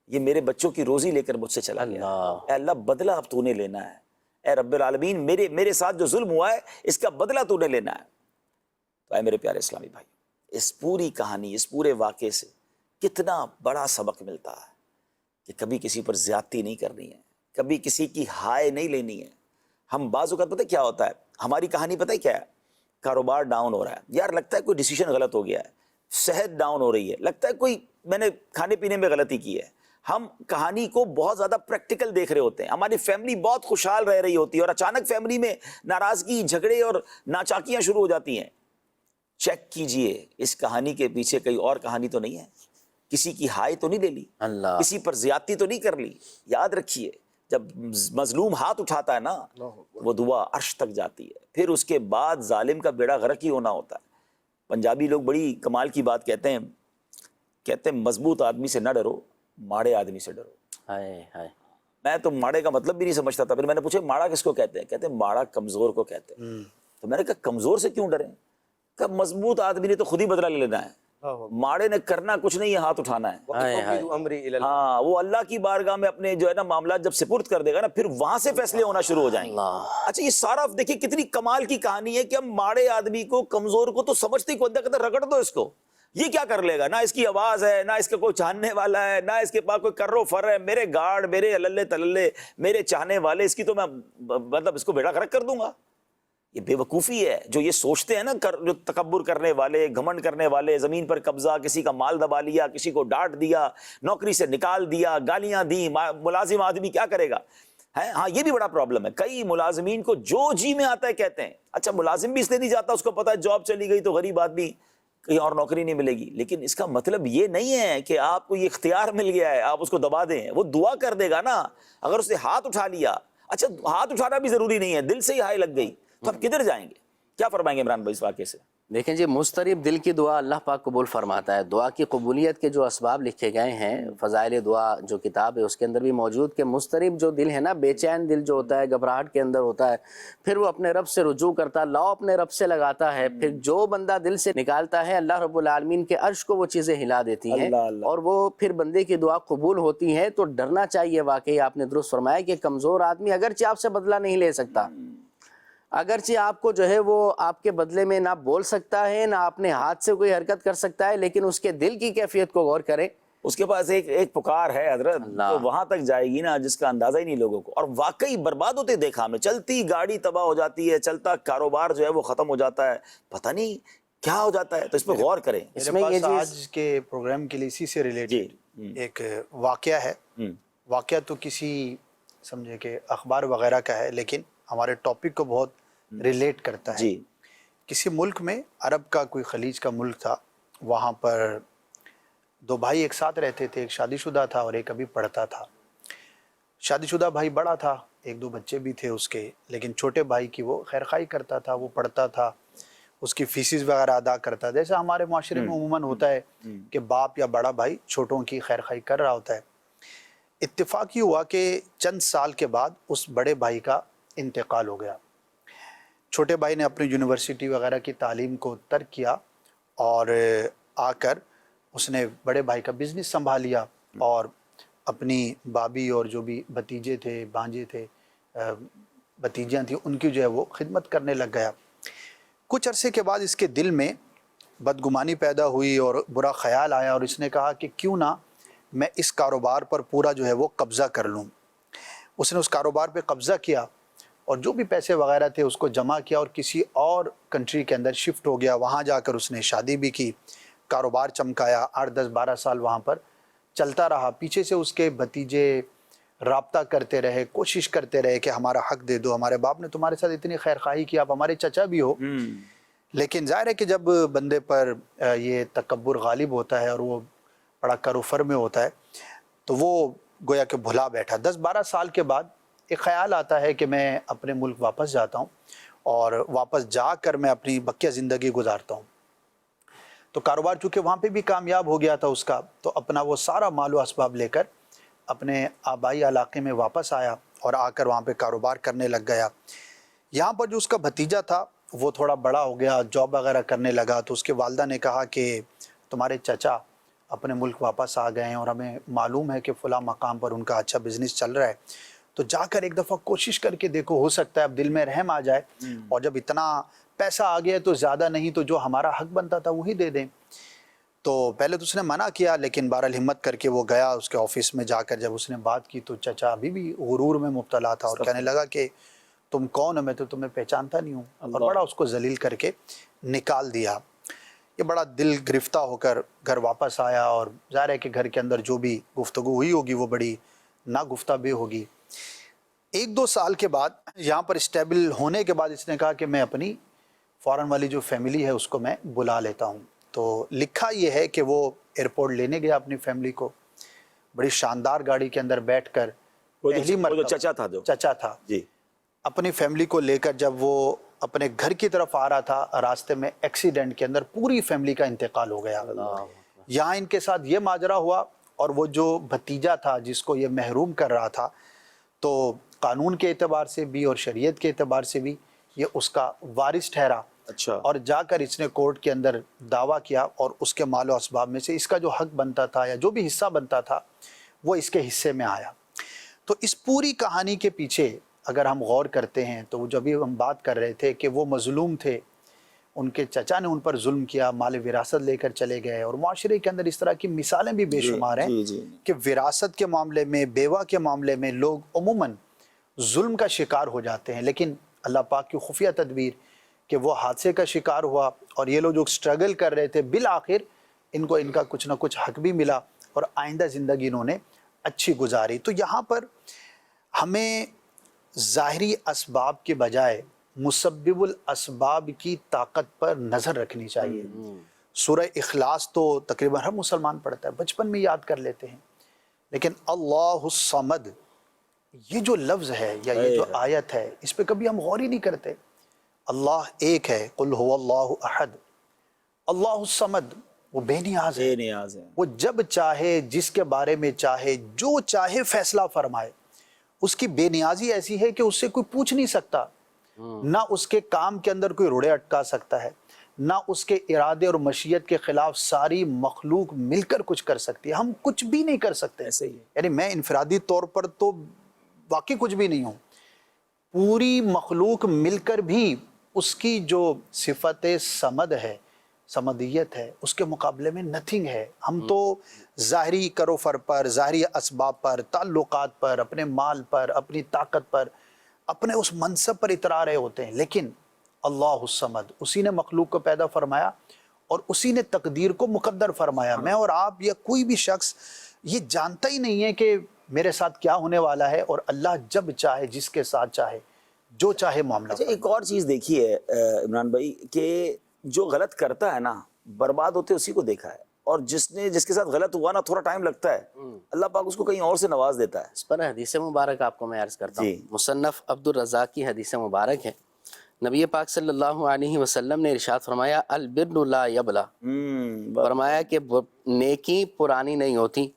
یہ میرے بچوں کی روزی لے کر مجھ سے چلا گیا, اے اللہ بدلہ اب تو نے لینا ہے, اے رب العالمین میرے ساتھ جو ظلم ہوا ہے اس کا بدلہ تو نے لینا ہے. تو اے میرے پیارے اسلامی بھائی, اس پوری کہانی, اس پورے واقعے سے کتنا بڑا سبق ملتا ہے کہ کبھی کسی پر زیادتی نہیں کرنی ہے, کبھی کسی کی ہائے نہیں لینی ہے. ہم بعض اوقات پتہ کیا ہوتا ہے, ہماری کہانی پتہ کیا ہے, کاروبار ڈاؤن ہو رہا ہے, یار لگتا ہے کوئی ڈیسیشن غلط ہو گیا ہے, صحت ڈاؤن ہو رہی ہے, لگتا ہے کوئی میں نے کھانے پینے میں غلطی کی ہے. ہم کہانی کو بہت زیادہ پریکٹیکل دیکھ رہے ہوتے ہیں. ہماری فیملی بہت خوشحال رہ رہی ہوتی ہے اور اچانک فیملی میں ناراضگی, جھگڑے اور ناچاکیاں شروع ہو جاتی ہیں. چیک کیجئے اس کہانی کے پیچھے کئی اور کہانی تو نہیں ہے, کسی کی ہائے تو نہیں لے لی, کسی پر زیادتی تو نہیں کر لی. یاد رکھیے جب مظلوم ہاتھ اٹھاتا ہے نا وہ دعا عرش تک جاتی ہے, پھر اس کے بعد ظالم کا بیڑا غرق ہی ہونا ہوتا ہے. پنجابی لوگ بڑی کمال کی بات کہتے ہیں مضبوط آدمی سے نہ ڈرو, ماڑے آدمی سے ڈرو. میں تو ماڑے کا مطلب بھی نہیں سمجھتا تھا. پھر میں نے پوچھا ماڑا کس کو کہتے ہیں؟ کہتے ہیں ماڑا کمزور کو کہتے ہیں. تو میں نے کہا کمزور سے کیوں ڈریں؟ کہ مضبوط آدمی نے تو خود ہی بدلہ لے لینا ہے, ماڑے نے کرنا کچھ نہیں ہے, ہاتھ اٹھانا ہے. ہاں, وہ اللہ کی بارگاہ میں اپنے جو ہے نا معاملات جب سپرد کر دے گا نا, پھر وہاں سے فیصلے ہونا شروع ہو جائیں گے. اچھا, یہ سارا دیکھیے کتنی کمال کی کہانی ہے کہ ہم ماڑے آدمی کو, کمزور کو تو سمجھتے کو کہتے رگڑ دو اس کو, یہ کیا کر لے گا؟ نہ اس کی آواز ہے, نہ اس کا کوئی چاہنے والا ہے, نہ اس کے پاس کوئی کرو فر ہے. میرے گارڈ, میرے اللہ تللے, میرے چاہنے والے, اس کی تو میں مطلب اس کو بیڑا غرق کر دوں گا. یہ بے وقوفی ہے جو یہ سوچتے ہیں نا, جو تکبر کرنے والے, گھمنڈ کرنے والے, زمین پر قبضہ, کسی کا مال دبا لیا, کسی کو ڈانٹ دیا, نوکری سے نکال دیا, گالیاں دی. ملازم آدمی کیا کرے گا؟ ہاں, یہ بھی بڑا پرابلم ہے. کئی ملازمین کو جو جی میں آتا ہے کہتے ہیں. اچھا, ملازم بھی اس لیے نہیں جاتا, اس کو پتا ہے جاب چلی گئی تو غریب آدمی کہیں اور نوکری نہیں ملے گی. لیکن اس کا مطلب یہ نہیں ہے کہ آپ کو یہ اختیار مل گیا ہے آپ اس کو دبا دیں. وہ دعا کر دے گا نا. اگر اس نے ہاتھ اٹھا لیا, اچھا ہاتھ اٹھانا بھی ضروری نہیں ہے, دل سے ہی ہائے لگ گئی, تو آپ کدھر جائیں گے؟ کیا فرمائیں گے عمران بھائی اس واقعے سے؟ دیکھیں جی, مضطرب دل کی دعا اللہ پاک قبول فرماتا ہے. دعا کی قبولیت کے جو اسباب لکھے گئے ہیں, فضائل دعا جو کتاب ہے اس کے اندر بھی موجود, کہ مضطرب جو دل ہے نا, بے چین دل جو ہوتا ہے, گھبراہٹ کے اندر ہوتا ہے, پھر وہ اپنے رب سے رجوع کرتا ہے, لاؤ اپنے رب سے لگاتا ہے, پھر جو بندہ دل سے نکالتا ہے, اللہ رب العالمین کے عرش کو وہ چیزیں ہلا دیتی ہیں, اور وہ پھر بندے کی دعا قبول ہوتی ہے. تو ڈرنا چاہیے. واقعی آپ نے درست فرمایا کہ کمزور آدمی اگرچہ آپ سے بدلہ نہیں لے سکتا, اگرچہ آپ کو جو ہے وہ آپ کے بدلے میں نہ بول سکتا ہے, نہ اپنے ہاتھ سے کوئی حرکت کر سکتا ہے, لیکن اس کے دل کی کیفیت کو غور کریں. اس کے پاس ایک پکار ہے حضرت, تو وہاں تک جائے گی نا جس کا اندازہ ہی نہیں لوگوں کو. اور واقعی برباد ہوتے دیکھا ہم نے, چلتی گاڑی تباہ ہو جاتی ہے, چلتا کاروبار جو ہے وہ ختم ہو جاتا ہے, پتہ نہیں کیا ہو جاتا ہے. تو اس پہ غور کریں. اس میں یہ آج کے پروگرام کے لیے اسی سے ریلیٹڈ ایک واقعہ ہے. واقعہ تو کسی سمجھے کہ اخبار وغیرہ کا ہے, لیکن ہمارے ٹاپک کو بہت ریلیٹ کرتا ہے. کسی ملک میں, عرب کا کوئی خلیج کا ملک تھا, وہاں پر دو بھائی ایک ساتھ رہتے تھے. ایک شادی شدہ تھا اور ایک ابھی پڑھتا تھا. شادی شدہ بھائی بڑا تھا, ایک دو بچے بھی تھے اس کے, لیکن چھوٹے بھائی کی وہ خیرخواہی کرتا تھا, وہ پڑھتا تھا, اس کی فیسز وغیرہ ادا کرتا تھا. جیسا ہمارے معاشرے میں عموماً ہوتا ہے کہ باپ یا بڑا بھائی چھوٹوں کی خیرخواہی کر رہا ہوتا ہے. اتفاق یہ ہوا کہ چند سال کے بعد اس بڑے بھائی کا انتقال ہو گیا. چھوٹے بھائی نے اپنی یونیورسٹی وغیرہ کی تعلیم کو ترک کیا اور آ کر اس نے بڑے بھائی کا بزنس سنبھال لیا, اور اپنی بابی اور جو بھی بھتیجے تھے, بھانجے تھے, بھتیجیاں تھیں, ان کی جو ہے وہ خدمت کرنے لگ گیا. کچھ عرصے کے بعد اس کے دل میں بدگمانی پیدا ہوئی اور برا خیال آیا, اور اس نے کہا کہ کیوں نہ میں اس کاروبار پر پورا جو ہے وہ قبضہ کر لوں. اس نے اس کاروبار پہ قبضہ کیا اور جو بھی پیسے وغیرہ تھے اس کو جمع کیا, اور کسی اور کنٹری کے اندر شفٹ ہو گیا. وہاں جا کر اس نے شادی بھی کی, کاروبار چمکایا, 8 10 12 سال وہاں پر چلتا رہا. پیچھے سے اس کے بھتیجے رابطہ کرتے رہے, کوشش کرتے رہے کہ ہمارا حق دے دو, ہمارے باپ نے تمہارے ساتھ اتنی خیرخواہی کی, آپ ہمارے چچا بھی ہو. لیکن ظاہر ہے کہ جب بندے پر یہ تکبر غالب ہوتا ہے اور وہ بڑا کروفر میں ہوتا ہے, تو وہ گویا کہ بھلا بیٹھا. 10 12 سال کے بعد ایک خیال آتا ہے کہ میں اپنے ملک واپس جاتا ہوں اور واپس جا کر میں اپنی بقیہ زندگی گزارتا ہوں. تو کاروبار چونکہ وہاں پہ بھی کامیاب ہو گیا تھا اس کا, تو اپنا وہ سارا مال و اسباب لے کر اپنے آبائی علاقے میں واپس آیا اور آ کر وہاں پہ کاروبار کرنے لگ گیا. یہاں پر جو اس کا بھتیجا تھا وہ تھوڑا بڑا ہو گیا, جاب وغیرہ کرنے لگا. تو اس کے والدہ نے کہا کہ تمہارے چچا اپنے ملک واپس آ گئے ہیں اور ہمیں معلوم ہے کہ فلاں مقام پر ان کا اچھا بزنس چل رہا ہے, تو جا کر ایک دفعہ کوشش کر کے دیکھو, ہو سکتا ہے اب دل میں رحم آ جائے, اور جب اتنا پیسہ آ گیا تو زیادہ نہیں تو جو ہمارا حق بنتا تھا وہی دے دیں. تو پہلے تو اس نے منع کیا, لیکن بہرحال ہمت کر کے وہ گیا اس کے آفس میں. جا کر جب اس نے بات کی تو چچا ابھی بھی غرور میں مبتلا تھا اور کہنے لگا کہ تم کون ہو, میں تو تمہیں پہچانتا نہیں ہوں, اور بڑا اس کو ذلیل کر کے نکال دیا. یہ بڑا دل گرفتہ ہو کر گھر واپس آیا, اور ظاہر ہے کہ گھر کے اندر جو بھی گفتگو ہوئی ہوگی وہ بڑی ناگفتہ بے ہوگی. 1 2 سال کے بعد یہاں پر اسٹیبل ہونے کے بعد اس نے کہا کہ میں اپنی فارن والی جو فیملی ہے اس کو میں بلا لیتا ہوں. تو لکھا یہ ہے کہ وہ ایئرپورٹ لینے گیا اپنی فیملی کو, بڑی شاندار گاڑی کے اندر بیٹھ کر, پہلی مرتبہ چچا تھا جی, اپنی فیملی کو لے کر جب وہ اپنے گھر کی طرف آ رہا تھا, راستے میں ایکسیڈنٹ کے اندر پوری فیملی کا انتقال ہو گیا. یہاں ان کے ساتھ یہ ماجرا ہوا, اور وہ جو بھتیجا تھا جس کو یہ محروم کر رہا تھا, تو قانون کے اعتبار سے بھی اور شریعت کے اعتبار سے بھی یہ اس کا وارث ٹھہرا. اچھا. اور جا کر اس نے کورٹ کے اندر دعویٰ کیا اور اس کے مال و اسباب میں سے اس کا جو حق بنتا تھا یا جو بھی حصہ بنتا تھا وہ اس کے حصے میں آیا. تو اس پوری کہانی کے پیچھے اگر ہم غور کرتے ہیں تو جب بھی ہم بات کر رہے تھے کہ وہ مظلوم تھے, ان کے چچا نے ان پر ظلم کیا, مال وراثت لے کر چلے گئے, اور معاشرے کے اندر اس طرح کی مثالیں بھی بے شمار ہیں کہ وراثت کے معاملے میں, بیوہ کے معاملے میں لوگ عموماً ظلم کا شکار ہو جاتے ہیں. لیکن اللہ پاک کی خفیہ تدبیر کہ وہ حادثے کا شکار ہوا اور یہ لوگ جو اسٹرگل کر رہے تھے بالآخر ان کو ان کا کچھ نہ کچھ حق بھی ملا اور آئندہ زندگی انہوں نے اچھی گزاری. تو یہاں پر ہمیں ظاہری اسباب کے بجائے مسبب الاسباب کی طاقت پر نظر رکھنی چاہیے. سورہ اخلاص تو تقریباً ہر مسلمان پڑھتا ہے, بچپن میں یاد کر لیتے ہیں, لیکن اللہ الصمد یہ جو لفظ ہے یا یہ جو آیت ہے اس پہ کبھی ہم غور ہی نہیں کرتے. اللہ ایک ہے, قل هو اللہ احد, اللہ الصمد وہ بے نیاز ہے, وہ جب چاہے جس کے بارے میں چاہے جو چاہے فیصلہ فرمائے. اس کی بے نیازی ایسی ہے کہ اس سے کوئی پوچھ نہیں سکتا, نہ اس کے کام کے اندر کوئی روڑے اٹکا سکتا ہے, نہ اس کے ارادے اور مشیت کے خلاف ساری مخلوق مل کر کچھ کر سکتی ہے. ہم کچھ بھی نہیں کر سکتے. یعنی میں انفرادی طور پر تو واقعی کچھ بھی نہیں ہوں, پوری مخلوق مل کر بھی اس کی جو صفت صمد ہے, صمدیت ہے, اس کے مقابلے میں نتھنگ ہے. ہم تو ظاہری کروفر پر, ظاہری اسباب پر, تعلقات پر, اپنے مال پر, اپنی طاقت پر, اپنے اس منصب پر اترا رہے ہوتے ہیں. لیکن اللہ الصمد اسی نے مخلوق کو پیدا فرمایا اور اسی نے تقدیر کو مقدر فرمایا. میں اور آپ یا کوئی بھی شخص یہ جانتا ہی نہیں ہے کہ میرے ساتھ کیا ہونے والا ہے, اور اللہ جب چاہے جس کے ساتھ چاہے جو چاہے معاملہ. اچھا, ایک اور چیز دیکھیے عمران بھائی کہ جو غلط کرتا ہے نا برباد ہوتے اسی کو دیکھا ہے, اور جس کے ساتھ غلط ہوا نا تھوڑا ٹائم لگتا ہے, اللہ پاک اس کو کہیں اور سے نواز دیتا ہے. اس پر حدیث مبارک آپ کو میں عرض کرتا ہوں. مصنف عبد الرزاق کی حدیث مبارک ہے. نبی پاک صلی اللہ علیہ وسلم نے ارشاد فرمایا البر لا یبلا, فرمایا کہ نیکی پرانی نہیں ہوتی,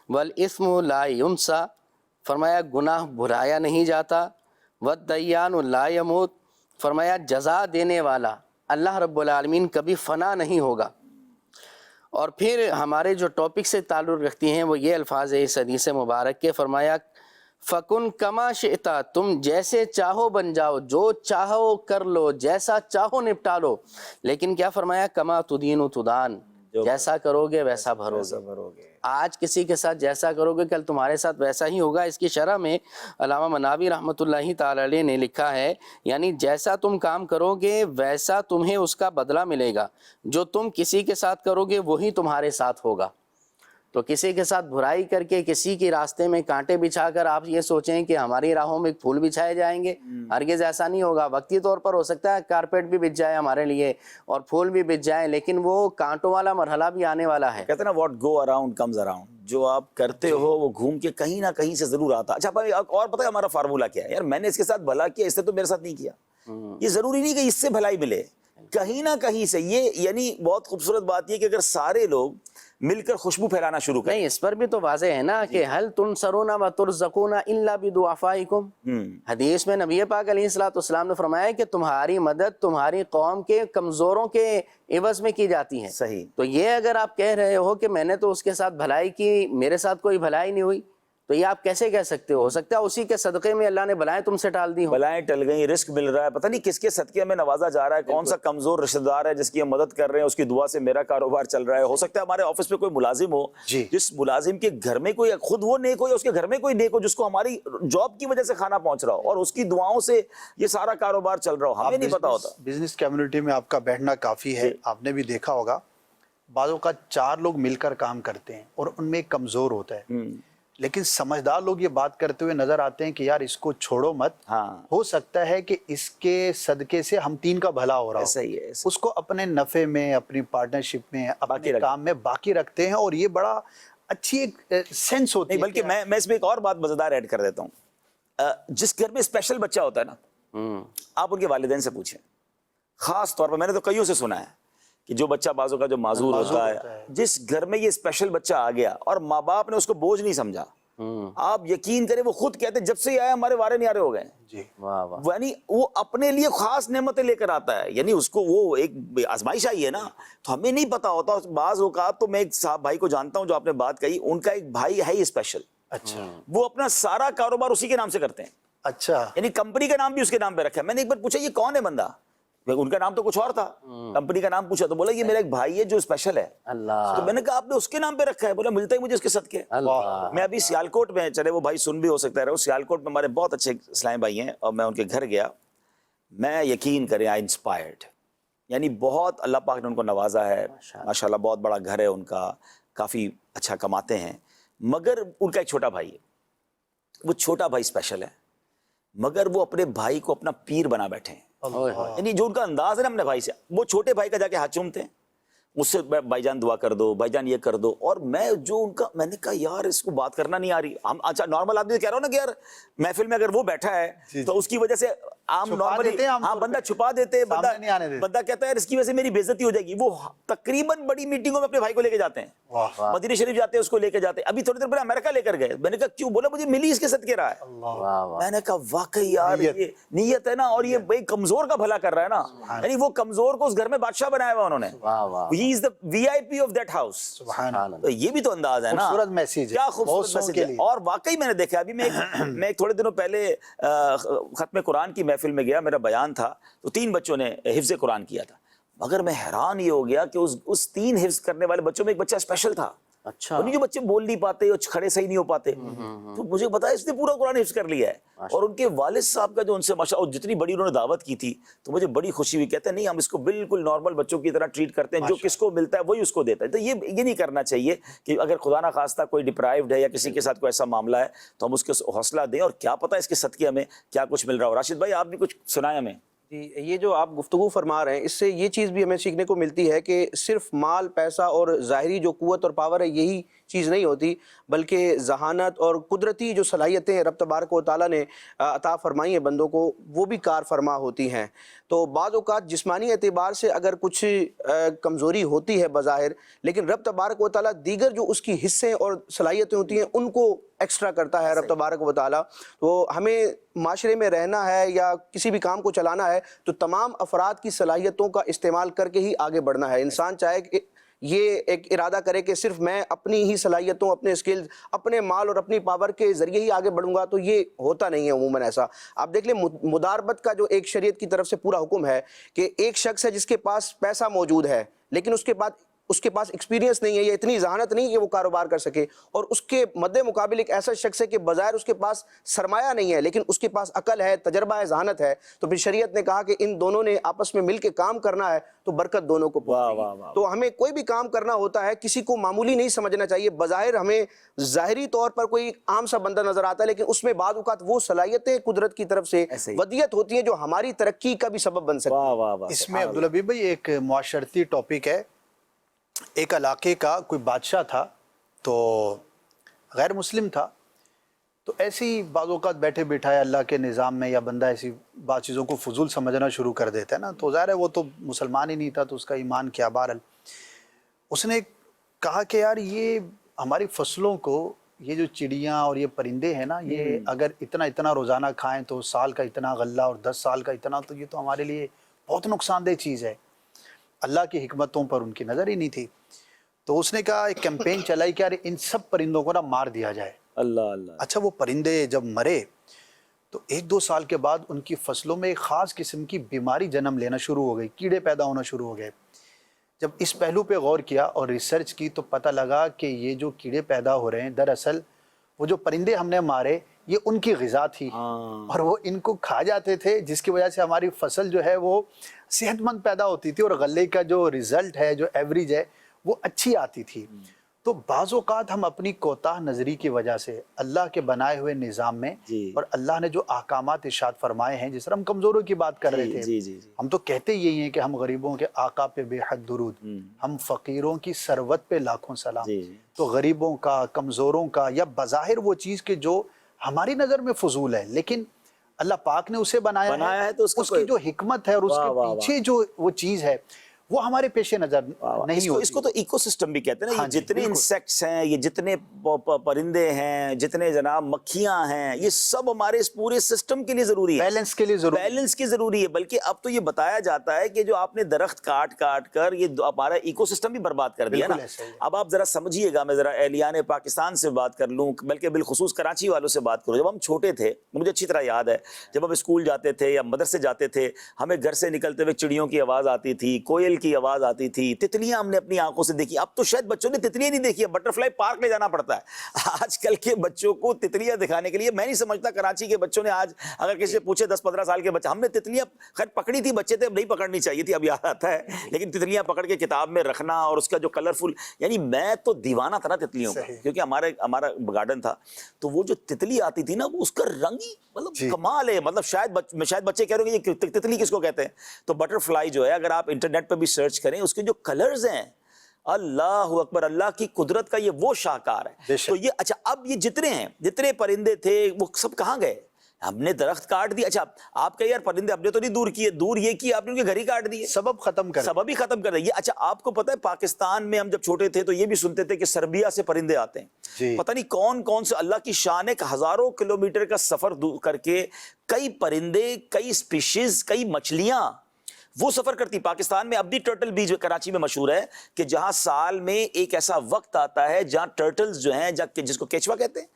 والاثم لا ینسا, فرمایا گناہ بھلایا نہیں جاتا, والدیان لا یموت, فرمایا جزا دینے والا اللہ رب العالمین کبھی فنا نہیں ہوگا. اور پھر ہمارے جو ٹاپک سے تعلق رکھتی ہیں وہ یہ الفاظ ہے اس حدیث مبارک کے, فرمایا فکن کما شئتا, تم جیسے چاہو بن جاؤ, جو چاہو کر لو, جیسا چاہو نپٹا لو, لیکن کیا فرمایا کما تدین تدان, جیسا کرو گے ویسا بھرو گے. آج کسی کے ساتھ جیسا کرو گے کل تمہارے ساتھ ویسا ہی ہوگا. اس کی شرح میں علامہ مناوی رحمۃ اللہ تعالی علیہ نے لکھا ہے, یعنی جیسا تم کام کرو گے ویسا تمہیں اس کا بدلہ ملے گا, جو تم کسی کے ساتھ کرو گے وہی تمہارے ساتھ ہوگا. تو کسی کے ساتھ برائی کر کے کسی کے راستے میں کانٹے بچھا کر آپ یہ سوچیں کہ ہماری راہوں میں پھول بچھائے جائیں گے, ہرگز ایسا نہیں ہوگا. وقتی طور پر ہو سکتا ہے کارپیٹ بھی بچھ جائے ہمارے لیے اور پھول بھی بچھ جائیں, لیکن وہ کانٹوں والا مرحلہ بھی آنے والا ہے. کہتے ہیں نا what go around comes around, جو آپ کرتے ہو وہ گھوم کے کہیں نہ کہیں سے ضرور آتا. اچھا اور پتہ ہے ہمارا فارمولا کیا ہے, یار میں نے اس کے ساتھ بھلا کیا, اس نے تو میرے ساتھ نہیں کیا. یہ ضروری نہیں کہ اس سے بھلائی ملے, کہیں نہ کہیں سے. یہ یعنی بہت خوبصورت بات یہ کہ اگر سارے لوگ مل کر خوشبو پھیلانا شروع کریں. نہیں, اس پر بھی تو واضح ہے نا کہ حل تنصرون و ترزقون الا بدعفائکم. حدیث میں نبی پاک علیہ الصلوۃ والسلام نے فرمایا کہ تمہاری مدد تمہاری قوم کے کمزوروں کے عوض میں کی جاتی ہے. صحیح. تو یہ اگر آپ کہہ رہے ہو کہ میں نے تو اس کے ساتھ بھلائی کی, میرے ساتھ کوئی بھلائی نہیں ہوئی, تو یہ آپ کیسے کہہ سکتے ہو سکتا ہے اسی کے صدقے میں اللہ نے بلائیں تم سے ٹال دی ہوں. بلائیں ٹل گئیں, رزق مل رہا ہے, پتہ نہیں کس کے صدقے میں نوازا جا رہا ہے, کون سا کمزور رشتہ دار ہے جس کی ہم مدد کر رہے ہیں, اس کی دعا سے میرا کاروبار چل رہا ہے. ہو سکتا ہے ہمارے آفس میں کوئی ملازم ہو جس ملازم کے گھر میں کوئی خود وہ نیک ہو یا اس کے گھر میں کوئی نیک ہو جس کو ہماری جاب کی وجہ سے کھانا پہنچ رہا ہو اور اس کی دعاؤں سے یہ سارا کاروبار چل رہا ہو, ہمیں نہیں پتا ہوتا. بزنس کمیونٹی میں آپ کا بیٹھنا کافی ہے, آپ نے بھی دیکھا ہوگا بعضوں کا 4 لوگ مل کر کام کرتے ہیں اور ان میں ایک کمزور ہوتا ہے, لیکن سمجھدار لوگ یہ بات کرتے ہوئے نظر آتے ہیں کہ یار اس کو چھوڑو مت, ہو سکتا ہے کہ اس کے صدقے سے ہم 3 کا بھلا ہو رہا ہو. صحیح ہے. اس کو اپنے نفع میں, اپنی پارٹنرشپ میں, اپنے کام میں باقی رکھتے ہیں, اور یہ بڑا اچھی ایک سینس ہوتی ہے. بلکہ میں اس میں ایک اور بات مزیدار ایڈ کر دیتا ہوں. جس گھر میں اسپیشل بچہ ہوتا ہے نا, آپ ان کے والدین سے پوچھیں, خاص طور پر میں نے تو کئیوں سے سنا ہے کہ جو بچہ بعضوں کا جو معذور ہوتا ہے, جس گھر میں یہ اسپیشل بچہ آ گیا اور ماں باپ نے اس کو بوجھ نہیں سمجھا, آپ یقین کریں وہ خود کہتے ہیں جب سے یہ آیا ہمارے وارے نہیں آ رہے ہو گئے جی واہ واہ، یعنی وہ اپنے لیے خاص نعمتیں لے کر آتا ہے، یعنی اس کو وہ ایک آزمائش آئی ہے نا، تو ہمیں نہیں پتا ہوتا بعض اوقات۔ تو میں ایک صاحب بھائی کو جانتا ہوں جو آپ نے بات کہی، ان کا ایک بھائی ہے اسپیشل، اچھا وہ اپنا سارا کاروبار اسی کے نام سے کرتے ہیں، اچھا یعنی کمپنی کا نام بھی اس کے نام پہ رکھا ہے۔ میں نے ایک بار پوچھا یہ کون ہے بندہ، ان کا نام تو کچھ اور تھا، کمپنی کا نام پوچھا تو بولا یہ میرا ایک بھائی ہے جو اسپیشل ہے۔ اللہ تو میں نے کہا آپ نے اس کے نام پہ رکھا ہے؟ بولا ملتا ہے مجھے اس کے صدقے۔ اللہ، میں ابھی سیالکوٹ میں، چلے وہ بھائی سن بھی ہو سکتا ہے، وہ سیالکوٹ میں ہمارے بہت اچھے اسلام بھائی ہیں، اور میں ان کے گھر گیا، میں یقین کریں آئی انسپائرڈ، یعنی بہت اللہ پاک نے ان کو نوازا ہے، ماشاءاللہ بہت بڑا گھر ہے ان کا، کافی اچھا کماتے ہیں، مگر ان کا ایک چھوٹا بھائی ہے، وہ چھوٹا بھائی اسپیشل ہے، مگر وہ اپنے بھائی کو اپنا پیر بنا بیٹھے ہیں، یعنی جو ان کا انداز ہے نا اپنے بھائی سے، وہ چھوٹے بھائی کا جا کے ہاتھ چومتے ہیں، مجھ سے بھائی جان دعا کر دو، بھائی جان یہ کر دو، اور میں جو ان کا، میں نے کہا یار اس کو بات کرنا نہیں آ رہی، ہم اچھا نارمل آدمی کہہ رہا ہوں نا کہ یار محفل میں اگر وہ بیٹھا ہے تو اس کی وجہ سے عام نارملی ہاں بندہ چھپا دیتے، بندہ کہتا ہے اس کی وجہ سے میری بے عزتی ہو جائے گی، وہ تقریباً بڑی میٹنگوں میں اپنے بھائی کو لے کے جاتے ہیں، مدینہ شریف جاتے ہیں اس کو لے کے جاتے ہیں، ابھی تھوڑی دیر پہلے امریکہ لے کر گئے، میں نے کہا کیوں؟ بولا مجھے ملی اس کے صدقے رہا ہے۔ میں نے کہا واقعی یار یہ نیت ہے نا، اور یہ بھائی کمزور کا بھلا کر رہا ہے نا، یعنی وہ کمزور کو اس گھر میں بادشاہ بنایا ہوا انہوں نے، ہی از the VIP of that house۔ تو یہ بھی تو انداز ہے نا، خوبصورت میسیج ہے، کیا خوبصورت میسیج ہے۔ اور واقعی میں نے دیکھا، ابھی میں ایک تھوڑے دنوں پہلے ختم قرآن کی محفل میں گیا، میرا بیان تھا، تو 3 بچوں نے حفظ قرآن کیا تھا، مگر میں حیران یہ ہو گیا کہ اس 3 حفظ کرنے والے بچوں میں ایک بچہ اسپیشل تھا، اچھا، جو بچے بول نہیں پاتے اور کھڑے صحیح نہیں ہو پاتے، تو مجھے بتایا اس نے پورا قرآن حفظ کر لیا ہے، اور ان کے والد صاحب کا جو ان سے ماشاءاللہ جتنی بڑی انہوں نے دعوت کی تھی، تو مجھے بڑی خوشی ہوئی، کہتے ہیں نہیں ہم اس کو بالکل نارمل بچوں کی طرح ٹریٹ کرتے ہیں، جو کس کو ملتا ہے وہی اس کو دیتا ہے۔ تو یہ نہیں کرنا چاہیے کہ اگر خدا نہ خواستہ کوئی ڈپرائیوڈ ہے یا کسی کے ساتھ کوئی ایسا معاملہ ہے تو ہم اس کو حوصلہ دیں، اور کیا پتہ اس کے صدقے ہمیں کیا کچھ مل رہا ہو۔ راشد بھائی آپ بھی کچھ سنائیں ہمیں۔ جی، یہ جو آپ گفتگو فرما رہے ہیں اس سے یہ چیز بھی ہمیں سیکھنے کو ملتی ہے کہ صرف مال پیسہ اور ظاہری جو قوت اور پاور ہے یہی چیز نہیں ہوتی، بلکہ ذہانت اور قدرتی جو صلاحیتیں رب تبارک و تعالیٰ نے عطا فرمائی ہیں بندوں کو، وہ بھی کار فرما ہوتی ہیں۔ تو بعض اوقات جسمانی اعتبار سے اگر کچھ کمزوری ہوتی ہے بظاہر، لیکن رب تبارک و تعالیٰ دیگر جو اس کی حصے اور صلاحیتیں ہوتی ہیں ان کو ایکسٹرا کرتا ہے رب تبارک و تعالیٰ۔ تو ہمیں معاشرے میں رہنا ہے یا کسی بھی کام کو چلانا ہے تو تمام افراد کی صلاحیتوں کا استعمال کر کے ہی آگے بڑھنا ہے۔ انسان چاہے کہ یہ ایک ارادہ کرے کہ صرف میں اپنی ہی صلاحیتوں، اپنے اسکلز، اپنے مال اور اپنی پاور کے ذریعے ہی آگے بڑھوں گا، تو یہ ہوتا نہیں ہے عموماً ایسا۔ آپ دیکھ لیں مداربت کا جو ایک شریعت کی طرف سے پورا حکم ہے کہ ایک شخص ہے جس کے پاس پیسہ موجود ہے لیکن اس کے پاس ایکسپیرینس نہیں ہے یا اتنی ذہانت نہیں کہ وہ کاروبار کر سکے، اور اس کے مد مقابل ایک ایسا شخص ہے کہ بظاہر اس کے پاس سرمایہ نہیں ہے لیکن اس کے پاس عقل ہے، تجربہ ہے، ذہانت ہے، تو پھر شریعت نے کہا کہ ان دونوں نے آپس میں مل کے کام کرنا ہے تو برکت دونوں کو پہنچے گی۔ تو ہمیں کوئی بھی کام کرنا ہوتا ہے کسی کو معمولی نہیں سمجھنا چاہیے۔ بظاہر ہمیں ظاہری طور پر کوئی عام سا بندہ نظر آتا ہے لیکن اس میں بعض اوقات وہ صلاحیتیں قدرت کی طرف سے ودیت ہوتی ہیں جو ہماری ترقی کا بھی سبب بن سکتی ہیں۔ اس میں عبدالحبیب بھائی ایک معاشرتی ٹاپک ہے۔ ایک علاقے کا کوئی بادشاہ تھا تو غیر مسلم تھا، تو ایسی بعض اوقات بیٹھے بٹھائے اللہ کے نظام میں یا بندہ ایسی بعض چیزوں کو فضول سمجھنا شروع کر دیتا ہے نا، تو ظاہر ہے وہ تو مسلمان ہی نہیں تھا تو اس کا ایمان کیا بہرحال اس نے کہا کہ یار یہ ہماری فصلوں کو، یہ جو چڑیاں اور یہ پرندے ہیں نا، یہ اگر اتنا روزانہ کھائیں تو سال کا اتنا غلہ اور 10 سال کا اتنا، تو یہ تو ہمارے لیے بہت نقصان دہ چیز ہے۔ اللہ کی حکمتوں پر ان کی نظر ہی نہیں تھی، تو اس نے کہا ایک کیمپین چلائی کہ یار ان سب پرندوں کو نا مار دیا جائے۔ اللہ اچھا وہ پرندے جب مرے تو 1-2 سال کے بعد ان کی فصلوں میں ایک خاص قسم کی بیماری جنم لینا شروع ہو گئی، کیڑے پیدا ہونا شروع ہو گئے۔ جب اس پہلو پہ غور کیا اور ریسرچ کی تو پتہ لگا کہ یہ جو کیڑے پیدا ہو رہے ہیں دراصل وہ جو پرندے ہم نے مارے یہ ان کی غذا تھی اور وہ ان کو کھا جاتے تھے، جس کی وجہ سے ہماری فصل جو ہے وہ صحت مند پیدا ہوتی تھی اور غلے کا جو رزلٹ ہے، جو ایوریج ہے، وہ اچھی آتی تھی۔ تو بعض اوقات ہم اپنی کوتاہ نظری کی وجہ سے اللہ کے بنائے ہوئے نظام میں اور اللہ نے جو احکامات ارشاد فرمائے ہیں، جس طرح ہم کمزوروں کی بات کر رہے تھے، ہم تو کہتے یہی ہیں کہ ہم غریبوں کے آقا پہ بے حد درود، ہم فقیروں کی ثروت پہ لاکھوں سلام۔ تو غریبوں کا، کمزوروں کا، یا بظاہر وہ چیز کہ جو ہماری نظر میں فضول ہے لیکن اللہ پاک نے اسے بنایا ہے، تو اس کی جو حکمت ہے اور اس کے پیچھے جو وہ چیز ہے وہ ہمارے پیش نظر نہیں ہوتی. اس کو تو ایکو سسٹم بھی کہتے ہیں نا. یہ جتنے انسیکٹس ہیں, یہ جتنے پرندے ہیں, جتنے جناب مکھیاں ہیں, یہ سب ہمارے اس پورے سسٹم کے لیے ضروری ہے, بیلنس کے لیے ضروری, بیلنس کی ضروری ہے. بلکہ اب تو یہ بتایا جاتا ہے کہ جو آپ نے درخت کاٹ کاٹ کر یہ ہمارا ایکو سسٹم بھی برباد کر دیا نا. اب آپ ذرا سمجھیے گا, میں ذرا اہلیان پاکستان سے بات کر لوں, بلکہ بالخصوص کراچی والوں سے بات کروں. جب ہم چھوٹے تھے, مجھے اچھی طرح یاد ہے, جب ہم اسکول جاتے تھے یا مدرسے جاتے تھے, ہمیں گھر سے نکلتے ہوئے چڑیوں کی آواز آتی تھی, کوئل کی آواز آتی تھی, تتلیاں ہم نے اپنی آنکھوں سے دیکھی. اب تو شاید بچوں نے تتلیاں نہیں دیکھی, بٹر فلائی پارک لے جانا پڑتا ہے آج کل کے بچوں کو تتلیاں دکھانے کے لیے. میں نہیں سمجھتا کراچی کے بچوں نے آج اگر کسی سے پوچھے 10-15 سال کے بچے, ہم نے تتلیاں خیر پکڑی تھی, بچے تھے, اب نہیں پکڑنی چاہیے تھی, اب یاد آتا ہے, لیکن تتلیاں پکڑ کے کتاب میں رکھنا اور اس کا جو کلرفل, یعنی میں تو دیوانہ تھا نا تتلیوں کا, کیونکہ ہمارا گارڈن تھا, تو وہ جو تتلی آتی تھی نا, وہ اس کا رنگ ہی مطلب کمال ہے. مطلب شاید بچے کہہ رہے ہیں کہ یہ تتلی کس کو کہتے ہیں, تو بٹر فلائی جو ہے اگر آپ انٹرنیٹ پہ بھی سرچ کریں, اس کے جو کلرز ہیں, اللہ اکبر, اللہ کی قدرت کا یہ وہ شاہکار ہے. تو یہ اچھا, اب یہ جتنے پرندے تھے وہ سب کہاں گئے؟ ہم نے درخت کاٹ دیا. اچھا آپ کہیں یار پرندے ہم نے تو نہیں دور کیے, دور یہ کیا آپ نے ان کے گھر ہی کاٹ دیے, سبب ہی ختم کر دیا. اچھا آپ کو پتہ ہے پاکستان میں ہم جب چھوٹے تھے تو یہ بھی سنتے تھے کہ سربیا سے پرندے آتے ہیں, پتہ نہیں کون سے, اللہ کی شان ہے کہ ہزاروں کلومیٹر کا سفر کر کے کئی پرندے, کئی اسپیشیز, کئی مچھلیاں وہ سفر کرتی. پاکستان میں اب بھی ٹرٹل بیچ کراچی میں مشہور ہے کہ جہاں سال میں ایک ایسا وقت آتا ہے جہاں ٹرٹلز جو ہیں, جس کو کیچوا کہتے ہیں,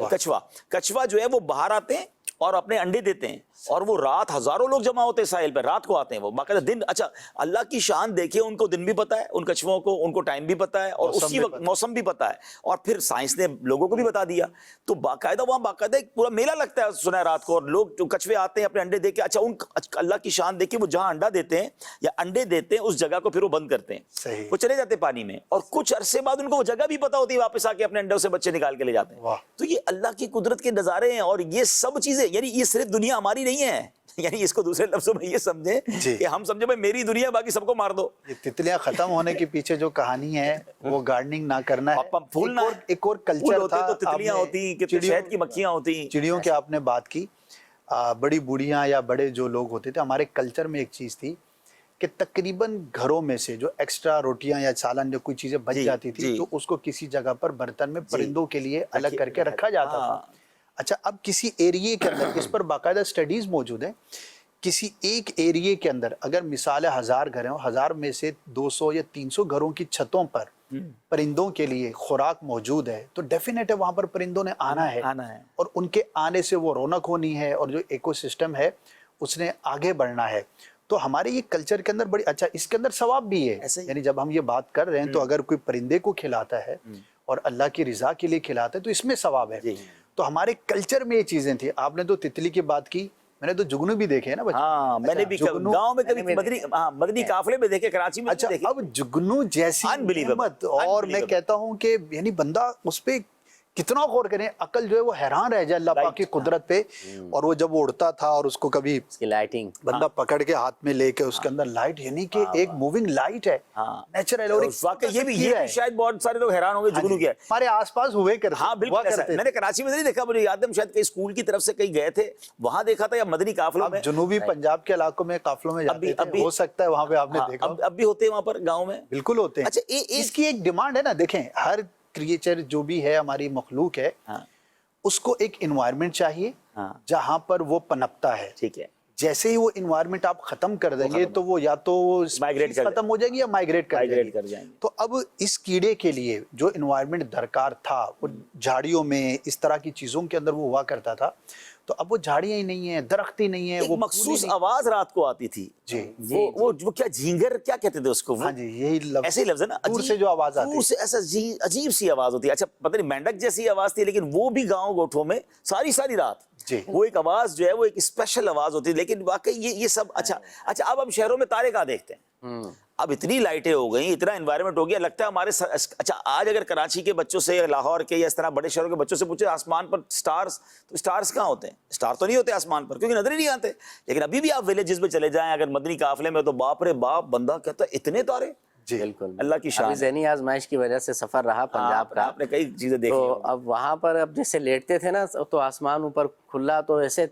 کچھوا جو ہے وہ باہر آتے ہیں اور اپنے انڈے دیتے ہیں, اور وہ رات ہزاروں لوگ جمع ہوتے ہیں ساحل پہ, رات کو آتے ہیں وہ باقاعدہ دن. اچھا اللہ کی شان دیکھیں, ان کو دن بھی پتا ہے, ان کچھووں کو, ان کو ٹائم بھی پتا ہے, اور اسی وقت موسم بھی پتا ہے, اور پھر سائنس نے لوگوں کو بھی بتا دیا. تو باقاعدہ وہاں باقاعدہ ایک پورا میلہ لگتا ہے سنا ہے رات کو, اور لوگ جو کچھوے آتے ہیں اپنے انڈے دے کے. اچھا ان اللہ کی شان دیکھیں, وہ جہاں انڈا دیتے ہیں یا انڈے دیتے ہیں اس جگہ کو پھر وہ بند کرتے ہیں, وہ چلے جاتے ہیں پانی میں, اور کچھ عرصے بعد ان کو وہ جگہ بھی پتا ہوتی ہے, واپس آ کے اپنے انڈوں سے بچے نکال کے لے جاتے ہیں. تو یہ اللہ کی قدرت کے نظارے ہیں, اور یہ سب چیزیں, یعنی یہ صرف دنیا ہماری نہیں ہے, یعنی اس کو دوسرے لفظوں میں یہ سمجھیں کہ ہم سمجھے بھائی میری دنیا, باقی سب کو مار دو. یہ تتلیاں ختم ہونے کے پیچھے جو کہانی ہے وہ گارڈننگ نہ کرنا ہے. ایک اور کلچر تھا, تو تتلیاں ہوتی, شہد کی مکھیاں ہوتی, چڑیوں کی آپ نے بات کی. بڑی بوڑھیاں یا بڑے جو لوگ ہوتے تھے, ہمارے کلچر میں ایک چیز تھی کہ تقریباً گھروں میں سے جو ایکسٹرا روٹیاں یا سالن جو کوئی چیزیں بچ جاتی تھی تو اس کو کسی جگہ پر برتن میں پرندوں کے لیے الگ کر کے رکھا جاتا تھا. اچھا اب کسی ایریے کے اندر اس پر باقاعدہ سٹڈیز موجود ہیں, کسی ایک ایریے کے اندر اگر مثال 1000 گھر ہیں, 1000 میں سے 200 یا 300 گھروں کی چھتوں پر پرندوں کے لیے خوراک موجود ہے, تو ڈیفینیٹ ہے وہاں پر پرندوں نے آنا ہے, اور ان کے آنے سے وہ رونق ہونی ہے, اور جو ایکو سسٹم ہے اس نے آگے بڑھنا ہے. تو ہمارے یہ کلچر کے اندر بڑی اچھا, اس کے اندر ثواب بھی ہے. یعنی جب ہم یہ بات کر رہے ہیں تو اگر کوئی پرندے کو کھلاتا ہے اور اللہ کی رضا کے لیے کھلاتا ہے تو اس میں ثواب ہے. تو ہمارے کلچر میں یہ چیزیں تھیں. آپ نے تو تتلی کی بات کی, میں نے تو جگنو بھی دیکھے نا بچے. ہاں میں نے بھی گاؤں میں کبھی مدنی قافلے میں دیکھے, کراچی میں. اچھا اب جگنو جیسی نعمت, اور میں کہتا ہوں کہ یعنی بندہ اس پہ کتنا غور کریں, عقل جو ہے وہ حیران رہ جائے اللہ پاک کی قدرت پہ. اور وہ جب وہ اڑتا تھا اور اس کو کبھی لائٹنگ بندہ پکڑ کے ہاتھ میں لے کے اس کے اندر لائٹ, یعنی کہ ایک موونگ لائٹ ہے نیچرل. اور واقعی یہ بھی شاید بہت سارے لوگ حیران ہوں گے جگنو کیا ہمارے آس پاس ہوئے کرتے. ہاں بالکل, میں نے کراچی میں نہیں دیکھا, مجھے یاد ہے شاید کہیں اسکول کی طرف سے کہیں گئے تھے وہاں دیکھا تھا, یا مدنی قافلوں میں. جنوبی پنجاب کے علاقوں میں قافلوں میں جاتے تھے, ہو سکتا ہے وہاں پہ آپ نے دیکھا. اب بھی ہوتے ہیں وہاں پر گاؤں میں, بالکل ہوتے ہیں. اچھا اس کی ایک ڈیمانڈ ہے نا, دیکھیں ہر کریچر جو بھی ہے ہماری مخلوق ہے, اس کو ایک انوائرمنٹ چاہیے جہاں پر وہ پنپتا ہے. ٹھیک ہے, جیسے ہی وہ انوائرمنٹ آپ ختم کر دیں گے تو وہ یا تو ختم ہو جائے گی یا مائگریٹ کر جائے گی. تو اب اس کیڑے کے لیے جو انوائرمنٹ درکار تھا, وہ جھاڑیوں میں اس طرح کی چیزوں کے اندر وہ ہوا کرتا تھا, تو اب وہ جھاڑیاں ہی نہیں ہیں, درخت ہی نہیں ہیں. وہ مخصوص آواز رات کو آتی تھی, وہ کیا جھینگر کیا کہتے تھے اس کو, ہاں جی یہی لفظ, ایسے ہی لفظ ہے نا, دور سے جو آواز آتی ہے, ایسا عجیب سی آواز ہوتی ہے. اچھا پتہ نہیں مینڈک جیسی آواز تھی, لیکن وہ بھی گاؤں گوٹھوں میں ساری رات وہ ایک آواز جو ہے وہ ایک اسپیشل آواز ہوتی ہے. لیکن واقعی یہ سب اچھا اب ہم شہروں میں تارے کہاں دیکھتے ہیں, اب اتنی لائٹیں ہو گئیں, اتنا انوائرمنٹ ہو گیا, لگتا ہے ہمارے. اچھا آج اگر کراچی کے بچوں سے یا لاہور کے یا اس طرح بڑے شہروں کے بچوں سے پوچھے آسمان پر سٹارز, تو سٹارز کہاں ہوتے ہیں؟ سٹار تو نہیں ہوتے آسمان پر, کیونکہ نظر ہی نہیں آتے. لیکن ابھی بھی آپ ولیجز میں چلے جائیں اگر مدنی قافلے میں, تو باپ رے باپ, بندہ کہتا ہے اتنے تارے, بالکل اللہ کی شان ابھی ہے۔ ذہنی آزمائش کی وجہ سے سفر رہا پنجاب کا، آپ نے کئی چیزیں دیکھی تو ہیں۔ اب وہاں پر اب جیسے لیٹتے تھے نا تو آسمان اوپر کھلا تو ایسے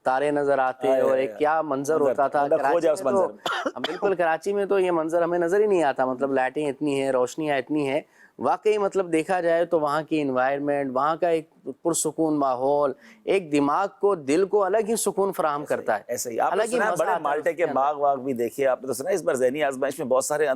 تارے نظر آتے اور ایک کیا منظر ہوتا تھا بندہ کھو جائے اس کراچی میں منظر تو بالکل کراچی میں تو یہ منظر ہمیں نظر ہی نہیں آتا، مطلب لائٹیں اتنی ہیں، روشنیاں اتنی ہیں، واقعی مطلب دیکھا جائے تو وہاں کی انوائرمنٹ، وہاں کا ایک پرسکون ماحول ایک دماغ کو، دل کو الگ ہی سکون فراہم کرتا ہے۔ ایسے ہی آپ نے الگ ہی سنا ہے مزہ بڑے آتا ہے مالٹے اس کے اندر۔ باغ واغ بھی دیکھے آپ نے، تو سنا اس بار ذہنی آزمائش میں بہت سارے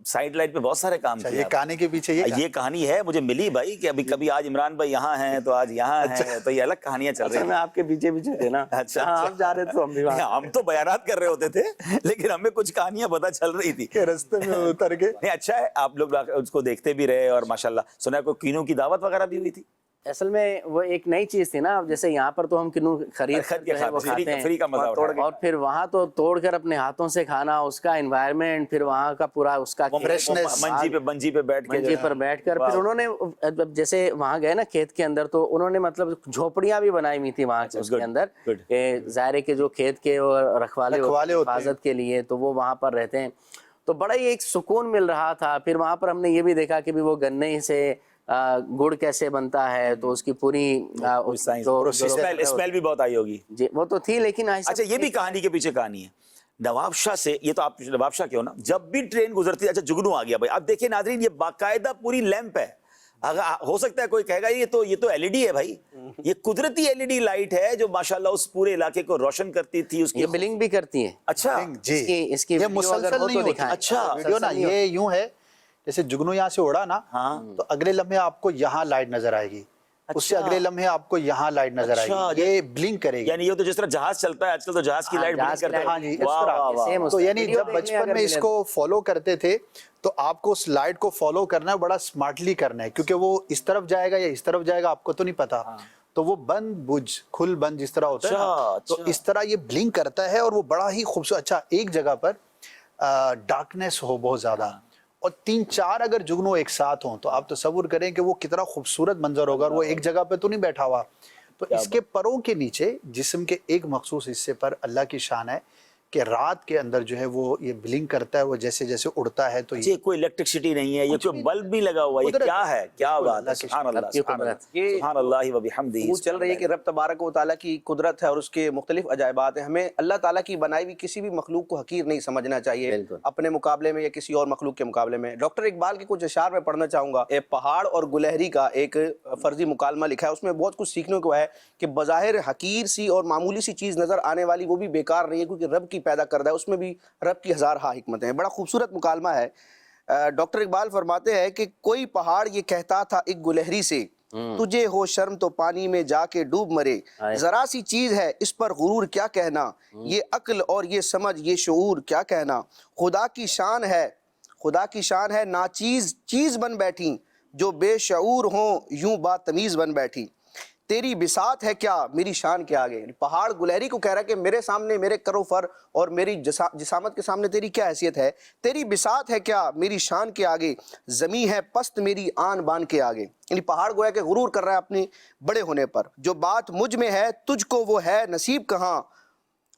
سائڈ لائٹ پہ بہت سارے کام اچھا، کیا یہ کہانی کے پیچھے یہ کہانی ہے مجھے ملی بھائی کہ ابھی کبھی آج عمران بھائی یہاں ہیں تو آج یہاں ہیں، تو یہ الگ کہانیاں چل رہی اصل ہیں۔ میں آپ کے پیچھے پیچھے تھے نا، اچھا ہاں آپ جا رہے تھے تو ہم بھی وہاں ہم تو بیانات کر رہے ہوتے تھے لیکن ہمیں کچھ کہانیاں پتہ چل رہی تھی کے رستے میں اتر کے۔ نہیں اچھا ہے، آپ لوگ اس کو دیکھتے بھی رہے اور ماشاءاللہ سنا ہے کوئی کینوں کی دعوت وغیرہ بھی ہوئی تھی؟ اصل میں وہ ایک نئی چیز تھی نا، اب جیسے یہاں پر تو ہم کنو خرید خرید کے کے وہ کھاتے ہیں فری کا مزہ اٹھا اور پھر وہاں تو توڑ کر اپنے ہاتھوں سے کھانا، اس کا انوائرمنٹ، پھر وہاں کا پورا اس کا منجی پہ بیٹھ کے منجی پر بیٹھ کر پھر انہوں نے جیسے وہاں گئے نا کھیت کے اندر تو انہوں نے مطلب جھوپڑیاں بھی بنائی ہوئی تھی وہاں اس کے اندر کہ ظاہر کے جو کھیت کے اور رکھوالے حفاظت کے لیے تو وہ وہاں پر رہتے ہیں، تو بڑا ہی ایک سکون مل رہا تھا۔ پھر وہاں پر ہم نے یہ بھی دیکھا کہ بھی وہ گنے سے گڑ کیسے بنتا ہے، تو اس کی پوری اسمیل بھی بہت آئی ہوگی۔ جی وہ تو تھی، لیکن اچھا یہ بھی کہانی کے پیچھے کہانی ہے نواب شاہ سے، یہ تو آپ نواب شاہ کیوں نا، جب بھی ٹرین گزرتی ہے، اچھا جگنو آ گیا بھائی، اب دیکھیں ناظرین یہ باقاعدہ پوری لیمپ ہے، اگر ہو سکتا ہے کوئی کہے گا یہ تو ایل ای ڈی ہے بھائی، یہ قدرتی ایل ای ڈی لائٹ ہے جو ماشاءاللہ اس پورے علاقے کو روشن کرتی تھی، اس کی بلنگ بھی کرتی ہے۔ اچھا جی اس کی یہ ویڈیو اگر مسلسل ہو نہیں تو ہوتی، دکھائیں۔ اچھا ویڈیو نا یہ یوں ہے جیسے جگنو یہاں سے اڑا نا تو اگلے لمحے آپ کو یہاں لائٹ نظر آئے گی، اس سے اگلے لمحے آپ کو یہاں لائٹ نظر آئے گی، یہ بلنک کرے گی۔ یعنی یہ تو جس طرح جہاز چلتا ہے آج کل تو جہاز کی لائٹ بلنک کرتا ہے، ہاں جی، اس واہ طرح۔ واہ واہ۔ تو یعنی جب بچپن میں اس کو فالو کرتے تھے تو آپ کو اس لائٹ کو فالو کرنا ہے، بڑا سمارٹلی کرنا ہے، کیونکہ وہ اس طرف جائے گا یا اس طرف جائے گا آپ کو تو نہیں پتا، تو وہ بند بجھ کھل بند جس طرح ہوتا ہے نا، تو اس طرح یہ بلنک کرتا ہے اور وہ بڑا ہی خوبصورت۔ اچھا ایک جگہ پر ڈارکنیس ہو بہت زیادہ اور 3-4 اگر جگنو ایک ساتھ ہوں تو آپ تصور کریں کہ وہ کتنا خوبصورت منظر ہوگا، اور وہ ایک جگہ پہ تو نہیں بیٹھا ہوا، تو اس کے پروں کے نیچے جسم کے ایک مخصوص حصے پر اللہ کی شان ہے کہ رات کے اندر جو ہے وہ یہ بلنک کرتا ہے، وہ جیسے جیسے اڑتا ہے تو یہ کوئی الیکٹرسٹی نہیں ہے، یہ کوئی بلب بھی لگا ہوا ہے، یہ کیا ہے؟ کیا بات ہے، سبحان اللہ سبحان اللہ سبحان اللہ و بحمدہ۔ وہ چل رہی ہے کہ رب تبارک و تعالیٰ کی قدرت ہے اور اس کے مختلف عجائبات ہیں، ہمیں اللہ تعالیٰ کی بنائی ہوئی کسی بھی مخلوق کو حقیر نہیں سمجھنا چاہیے اپنے مقابلے میں یا کسی اور مخلوق کے مقابلے میں۔ ڈاکٹر اقبال کے کچھ اشعار میں پڑھنا چاہوں گا۔ پہاڑ اور گلہری کا ایک فرضی مکالمہ لکھا ہے، اس میں بہت کچھ سیکھنے کو ہے کہ بظاہر حقیر سی اور معمولی سی چیز نظر آنے والی وہ بھی بیکار نہیں ہے، کیونکہ رب کی پیدا کردہ ہے، اس میں بھی رب کی ہزارہا حکمتیں ہیں۔ بڑا خوبصورت مکالمہ ہے۔ ڈاکٹر اقبال فرماتے ہیں کہ کوئی پہاڑ یہ کہتا تھا ایک گلہری سے، تجھے ہو شرم تو پانی میں جا کے ڈوب مرے، ذرا سی چیز ہے اس پر غرور کیا کہنا، یہ عقل اور یہ سمجھ یہ شعور کیا کہنا، خدا کی شان ہے ناچیز چیز بن بیٹھی، جو بے شعور ہوں یوں باتمیز بن بیٹھی، تیری بساط ہے کیا میری شان کے آگے۔ پہاڑ گلہری کو کہہ رہا ہے کہ میرے سامنے، میرے کرو فر اور میری جسامت کے سامنے تیری کیا حیثیت ہے، تیری بساط ہے کیا میری شان کے آگے، زمین ہے پست میری آن بان کے آگے۔ یعنی پہاڑ گویا کہ غرور کر رہا ہے اپنے بڑے ہونے پر، جو بات مجھ میں ہے تجھ کو وہ ہے نصیب کہاں،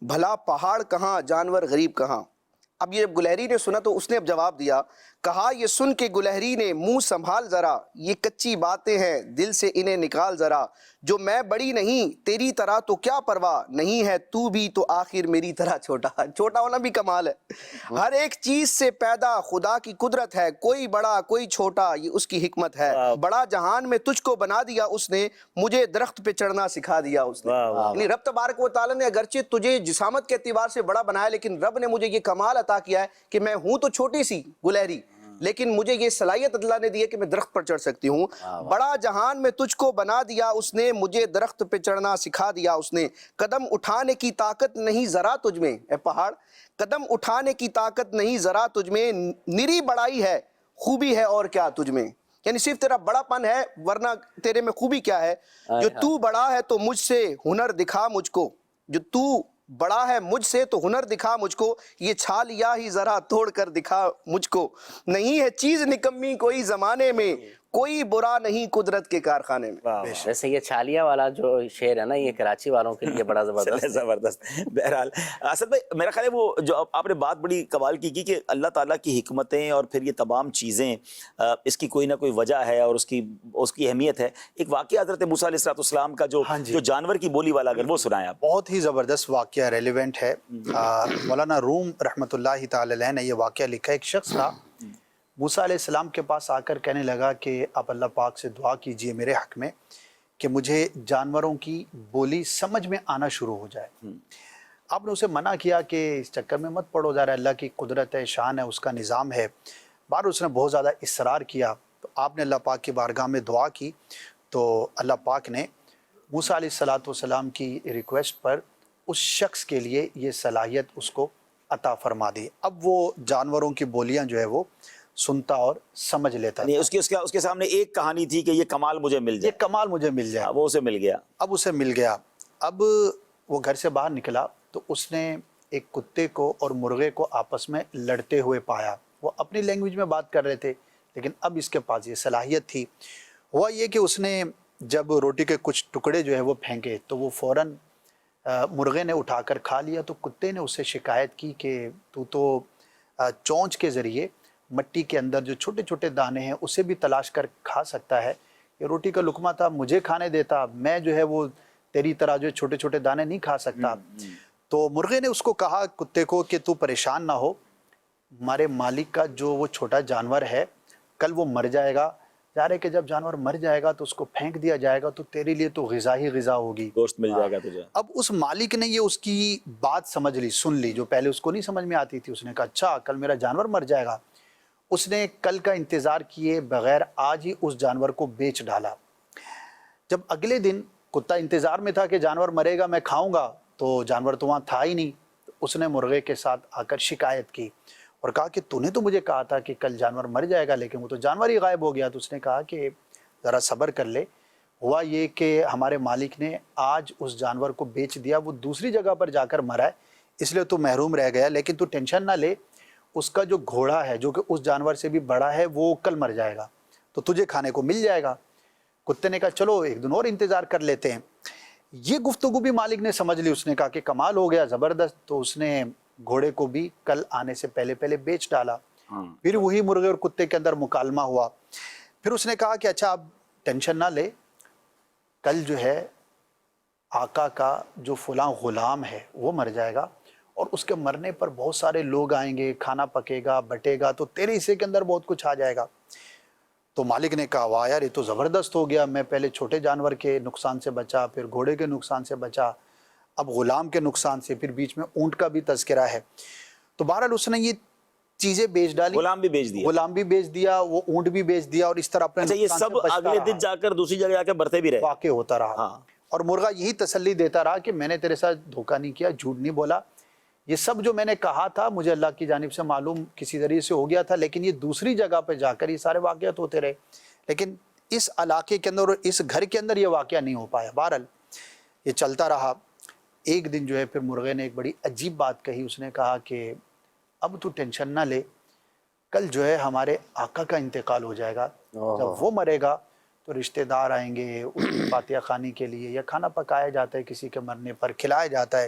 بھلا پہاڑ کہاں جانور غریب کہاں۔ اب یہ گلہری نے سنا تو اس نے اب جواب دیا، کہا یہ سن کے گلہری نے منہ سنبھال ذرا، یہ کچی باتیں ہیں دل سے انہیں نکال ذرا، جو میں بڑی نہیں تیری طرح تو کیا پرواہ، نہیں ہے تو بھی تو آخر میری طرح چھوٹا، چھوٹا ہونا بھی کمال ہے۔ ہر ایک چیز سے پیدا خدا کی قدرت ہے، کوئی بڑا کوئی چھوٹا یہ اس کی حکمت ہے، بڑا جہان میں تجھ کو بنا دیا اس نے، مجھے درخت پہ چڑھنا سکھا دیا اس نے۔ یعنی رب تبارک و تعالیٰ نے اگرچہ تجھے جسامت کے اعتبار سے بڑا بنایا، لیکن رب نے مجھے یہ کمال عطا کیا ہے کہ میں ہوں تو چھوٹی سی گلہری، لیکن مجھے یہ صلاحیت اللہ نے دی ہے کہ میں درخت پر چڑھ سکتی ہوں۔ بڑا جہان میں تجھ کو بنا دیا اس نے، مجھے درخت پہ چڑھنا سکھا دیا اس نے، قدم اٹھانے کی طاقت نہیں ذرا تجھ میں، اے پہاڑ قدم اٹھانے کی طاقت نہیں ذرا تجھ میں، نری بڑائی ہے خوبی ہے اور کیا تجھ میں۔ یعنی صرف تیرا بڑا پن ہے ورنہ تیرے میں خوبی کیا ہے، جو تو بڑا ہے تو مجھ سے ہنر دکھا مجھ کو، جو تو بڑا ہے مجھ سے تو ہنر دکھا مجھ کو، یہ چھا لیا ہی ذرا توڑ کر دکھا مجھ کو، نہیں ہے چیز نکمی کوئی زمانے میں، کوئی برا نہیں قدرت کے کارخانے میں. ویسے یہ چھالیہ والا جو شعر ہے نا یہ کراچی والوں کے لیے بڑا زبردست ہے. زبردست. بہرحال اسد بھائی میرا خیال ہے وہ جو آپ نے بات بڑی کمال کی کہ اللہ تعالیٰ کی حکمتیں اور پھر یہ تمام چیزیں اس کی کوئی نہ کوئی وجہ ہے اور اس کی اہمیت ہے. ایک واقعہ حضرت موسیٰ علیہ السلام کا جو جانور کی بولی والا اگر وہ سنائیں آپ. بہت ہی زبردست واقعہ ریلیونٹ ہے. مولانا روم رحمۃ اللہ تعالی علیہ نے یہ واقعہ لکھا. ایک شخص تھا موسیٰ علیہ السلام کے پاس آ کر کہنے لگا کہ آپ اللہ پاک سے دعا کیجئے میرے حق میں کہ مجھے جانوروں کی بولی سمجھ میں آنا شروع ہو جائے. آپ نے اسے منع کیا کہ اس چکر میں مت پڑو، ذرا اللہ کی قدرت ہے، شان ہے، اس کا نظام ہے. بار اس نے بہت زیادہ اصرار کیا تو آپ نے اللہ پاک کی بارگاہ میں دعا کی تو اللہ پاک نے موسیٰ علیہ السلام کی ریکویسٹ پر اس شخص کے لیے یہ صلاحیت اس کو عطا فرما دی. اب وہ جانوروں کی بولیاں جو ہے وہ سنتا اور سمجھ لیتا. اس کے سامنے ایک کہانی تھی کہ یہ کمال مجھے مل جائے، یہ کمال مجھے مل جائے، وہ اسے مل گیا. اب اسے مل گیا. اب وہ گھر سے باہر نکلا تو اس نے ایک کتے کو اور مرغے کو آپس میں لڑتے ہوئے پایا. وہ اپنی لینگویج میں بات کر رہے تھے لیکن اب اس کے پاس یہ صلاحیت تھی. ہوا یہ کہ اس نے جب روٹی کے کچھ ٹکڑے جو ہے وہ پھینکے تو وہ فوراً مرغے نے اٹھا کر کھا لیا. تو کتے نے اس سے شکایت کی کہ تو چونچ کے ذریعے مٹی کے اندر جو چھوٹے چھوٹے دانے ہیں اسے بھی تلاش کر کھا سکتا ہے. یہ روٹی کا لقمہ تھا، مجھے کھانے دیتا، میں جو ہے وہ تیری طرح جو چھوٹے چھوٹے دانے نہیں کھا سکتا. تو مرغے نے اس کو کہا کتے کو کہ تو پریشان نہ ہو، ہمارے مالک کا جو وہ چھوٹا جانور ہے کل وہ مر جائے گا. ظاہر ہے کہ جب جانور مر جائے گا تو اس کو پھینک دیا جائے گا تو تیرے لیے تو غذا ہی غذا ہوگی، گوشت مل جائے گا تجھے. اب اس مالک نے یہ اس کی بات سمجھ لی، سن لی، جو پہلے اس کو نہیں سمجھ میں آتی تھی. اس نے کہا اچھا کل میرا جانور مر جائے گا. اس نے کل کا انتظار کیے بغیر آج ہی اس جانور کو بیچ ڈالا. جب اگلے دن کتا انتظار میں تھا کہ جانور مرے گا میں کھاؤں گا تو جانور تو وہاں تھا ہی نہیں. اس نے مرغے کے ساتھ آ کر شکایت کی اور کہا کہ تو نے تو مجھے کہا تھا کہ کل جانور مر جائے گا لیکن وہ تو جانور ہی غائب ہو گیا. تو اس نے کہا کہ ذرا صبر کر لے. ہوا یہ کہ ہمارے مالک نے آج اس جانور کو بیچ دیا، وہ دوسری جگہ پر جا کر مرا ہے اس لیے تو محروم رہ گیا، لیکن تو ٹینشن نہ لے، اس کا جو گھوڑا ہے جو کہ اس جانور سے بھی بڑا ہے وہ کل مر جائے گا تو تجھے کھانے کو مل جائے گا. کتے نے کہا چلو ایک دن اور انتظار کر لیتے ہیں. یہ گفتگو بھی مالک نے سمجھ لی. اس نے کہا کہ کمال ہو گیا، زبردست. تو اس نے گھوڑے کو بھی کل آنے سے پہلے پہلے بیچ ڈالا. پھر وہی مرغے اور کتے کے اندر مکالمہ ہوا. پھر اس نے کہا کہ اچھا اب ٹینشن نہ لے، کل جو ہے آقا کا جو فلاں غلام ہے وہ مر جائے گا اور اس کے مرنے پر بہت سارے لوگ آئیں گے، کھانا پکے گا، بٹے گا تو تیرے حصے کے اندر بہت کچھ آ جائے گا. تو مالک نے کہا واہ یار یہ تو زبردست ہو گیا، میں پہلے چھوٹے جانور کے نقصان سے بچا، پھر گھوڑے کے نقصان سے بچا، اب غلام کے نقصان سے، پھر بیچ میں اونٹ کا بھی تذکرہ ہے. تو بہرحال اس نے یہ چیزیں بیچ ڈالی، غلام بھی بیچ دیا، وہ اونٹ بھی بیچ دیا اور اس طرح اپنے یہ سب اگلے دن جا کر دوسری جگہ جا کے برتے بھی رہے، واقع ہوتا رہا. اور مرغا یہی تسلی دیتا رہا کہ میں نے تیرے ساتھ دھوکہ نہیں کیا، جھوٹ نہیں بولا، یہ سب جو میں نے کہا تھا مجھے اللہ کی جانب سے معلوم کسی ذریعے سے ہو گیا تھا، لیکن یہ دوسری جگہ پہ جا کر یہ سارے واقعات ہوتے رہے، لیکن اس علاقے کے اندر اور اس گھر کے اندر یہ واقعہ نہیں ہو پایا. بہرحال یہ چلتا رہا. ایک دن جو ہے پھر مرغے نے ایک بڑی عجیب بات کہی. اس نے کہا کہ اب تو ٹینشن نہ لے، کل جو ہے ہمارے آقا کا انتقال ہو جائے گا، جب وہ مرے گا تو رشتہ دار آئیں گے اس کی فاتحہ خوانی کے لیے، یا کھانا پکایا جاتا ہے کسی کے مرنے پر، کھلایا جاتا ہے.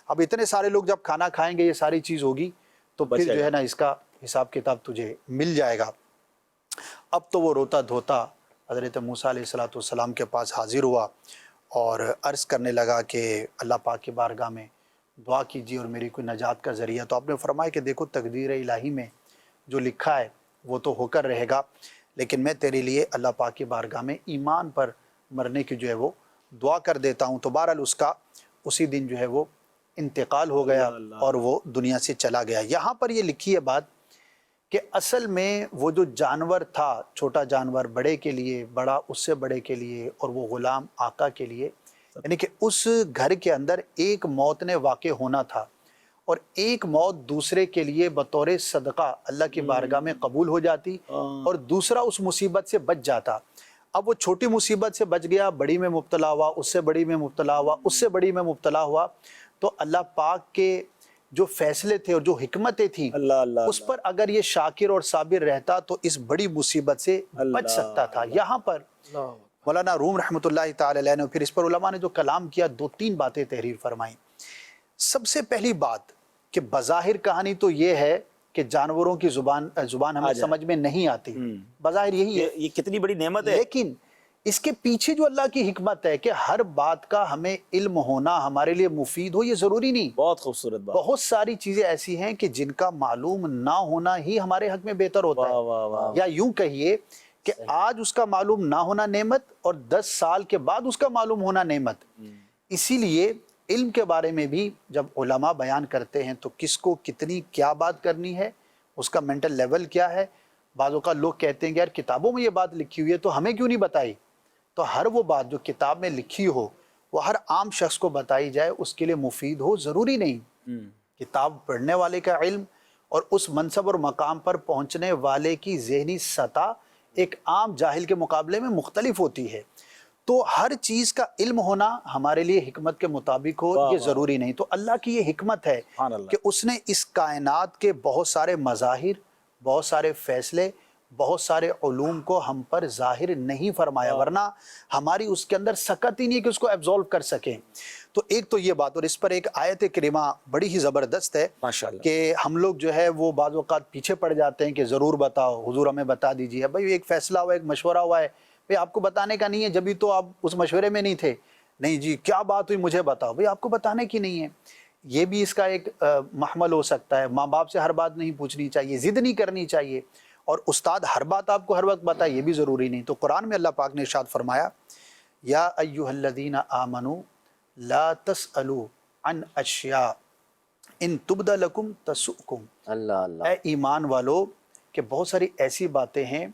اب اتنے سارے لوگ جب کھانا کھائیں گے یہ ساری چیز ہوگی تو پھر جو ہے نا اس کا حساب کتاب تجھے مل جائے گا. اب تو وہ روتا دھوتا حضرت موسیٰ علیہ السلام کے پاس حاضر ہوا اور عرض کرنے لگا کہ اللہ پاک کی بارگاہ میں دعا کیجیے اور میری کوئی نجات کا ذریعہ. تو آپ نے فرمایا کہ دیکھو تقدیر الہی میں جو لکھا ہے وہ تو ہو کر رہے گا، لیکن میں تیرے لیے اللہ پاک کی بارگاہ میں ایمان پر مرنے کی جو ہے وہ دعا کر دیتا ہوں. تو بہرحال اس کا اسی دن جو ہے وہ انتقال ہو گیا اور وہ دنیا سے چلا گیا. یہاں پر یہ لکھی ہے بات کہ اصل میں وہ جو جانور تھا، چھوٹا جانور بڑے کے لیے، بڑا اس سے بڑے کے لیے، اور وہ غلام آقا کے لیے، یعنی کہ اس گھر کے اندر ایک موت نے واقع ہونا تھا اور ایک موت دوسرے کے لیے بطور صدقہ اللہ کی بارگاہ میں قبول ہو جاتی اور دوسرا اس مصیبت سے بچ جاتا. اب وہ چھوٹی مصیبت سے بچ گیا، بڑی میں مبتلا ہوا، اس سے بڑی میں مبتلا ہوا، اس سے بڑی میں مبتلا ہوا. تو اللہ پاک کے جو فیصلے تھے اور جو حکمتیں تھیں اللہ اللہ اس پر اگر یہ شاکر اور صابر رہتا تو اس بڑی مصیبت سے بچ سکتا تھا. یہاں پر مولانا روم رحمۃ اللہ تعالی علیہ نے پھر اس پر علماء نے جو کلام کیا 2-3 باتیں تحریر فرمائیں. سب سے پہلی بات کہ بظاہر کہانی تو یہ ہے کہ جانوروں کی زبان ہمیں سمجھ میں نہیں آتی، بظاہر یہی ہے. یہ کتنی بڑی نعمت ہے. لیکن اس کے پیچھے جو اللہ کی حکمت ہے کہ ہر بات کا ہمیں علم ہونا ہمارے لیے مفید ہو، یہ ضروری نہیں. بہت خوبصورت بات. بہت ساری چیزیں ایسی ہیں کہ جن کا معلوم نہ ہونا ہی ہمارے حق میں بہتر ہوتا ہے. یا یوں کہیے کہ آج اس کا معلوم نہ ہونا نعمت اور 10 سال کے بعد اس کا معلوم ہونا نعمت. اسی لیے علم کے بارے میں بھی جب علماء بیان کرتے ہیں تو کس کو کتنی کیا بات کرنی ہے، اس کا مینٹل لیول کیا ہے. بعض اوقات لوگ کہتے ہیں کہ یار کتابوں میں یہ بات لکھی ہوئی ہے تو ہمیں کیوں نہیں بتائی. تو ہر وہ بات جو کتاب میں لکھی ہو وہ ہر عام شخص کو بتائی جائے اس کے لیے مفید ہو، ضروری نہیں. کتاب پڑھنے والے کا علم اور اس منصب اور مقام پر پہنچنے والے کی ذہنی سطح ایک عام جاہل کے مقابلے میں مختلف ہوتی ہے. تو ہر چیز کا علم ہونا ہمارے لیے حکمت کے مطابق ہو یہ ضروری نہیں. تو اللہ کی یہ حکمت ہے کہ اس نے اس کائنات کے بہت سارے مظاہر، بہت سارے فیصلے، بہت سارے علوم کو ہم پر ظاہر نہیں فرمایا، ورنہ ہماری اس کے اندر سکت ہی نہیں کہ اس کو ایبزالو کر سکیں. تو ایک تو یہ بات، اور اس پر ایک آیت کریمہ بڑی ہی زبردست ہے کہ ہم لوگ جو ہے وہ بعض اوقات پیچھے پڑ جاتے ہیں کہ ضرور بتاؤ، حضور ہمیں بتا دیجیے. بھائی ایک فیصلہ ہوا، ایک مشورہ ہوا ہے، بھئی آپ کو بتانے کا نہیں ہے، جبھی تو آپ اس مشورے میں نہیں تھے. نہیں جی کیا بات ہوئی مجھے بتاؤ. بھئی آپ کو بتانے کی نہیں ہے. یہ بھی اس کا ایک محمل ہو سکتا ہے. ماں باپ سے ہر بات نہیں پوچھنی چاہیے، ضد نہیں کرنی چاہیے. اور استاد ہر بات آپ کو ہر وقت بتائے یہ بھی ضروری نہیں. تو قرآن میں اللہ پاک نے ارشاد فرمایا یا ایھا الذین آمنوا لا تسألوا عن اشیاء ان تبد لکم تسؤکم. اللہ اے ایمان والو کہ بہت ساری ایسی باتیں ہیں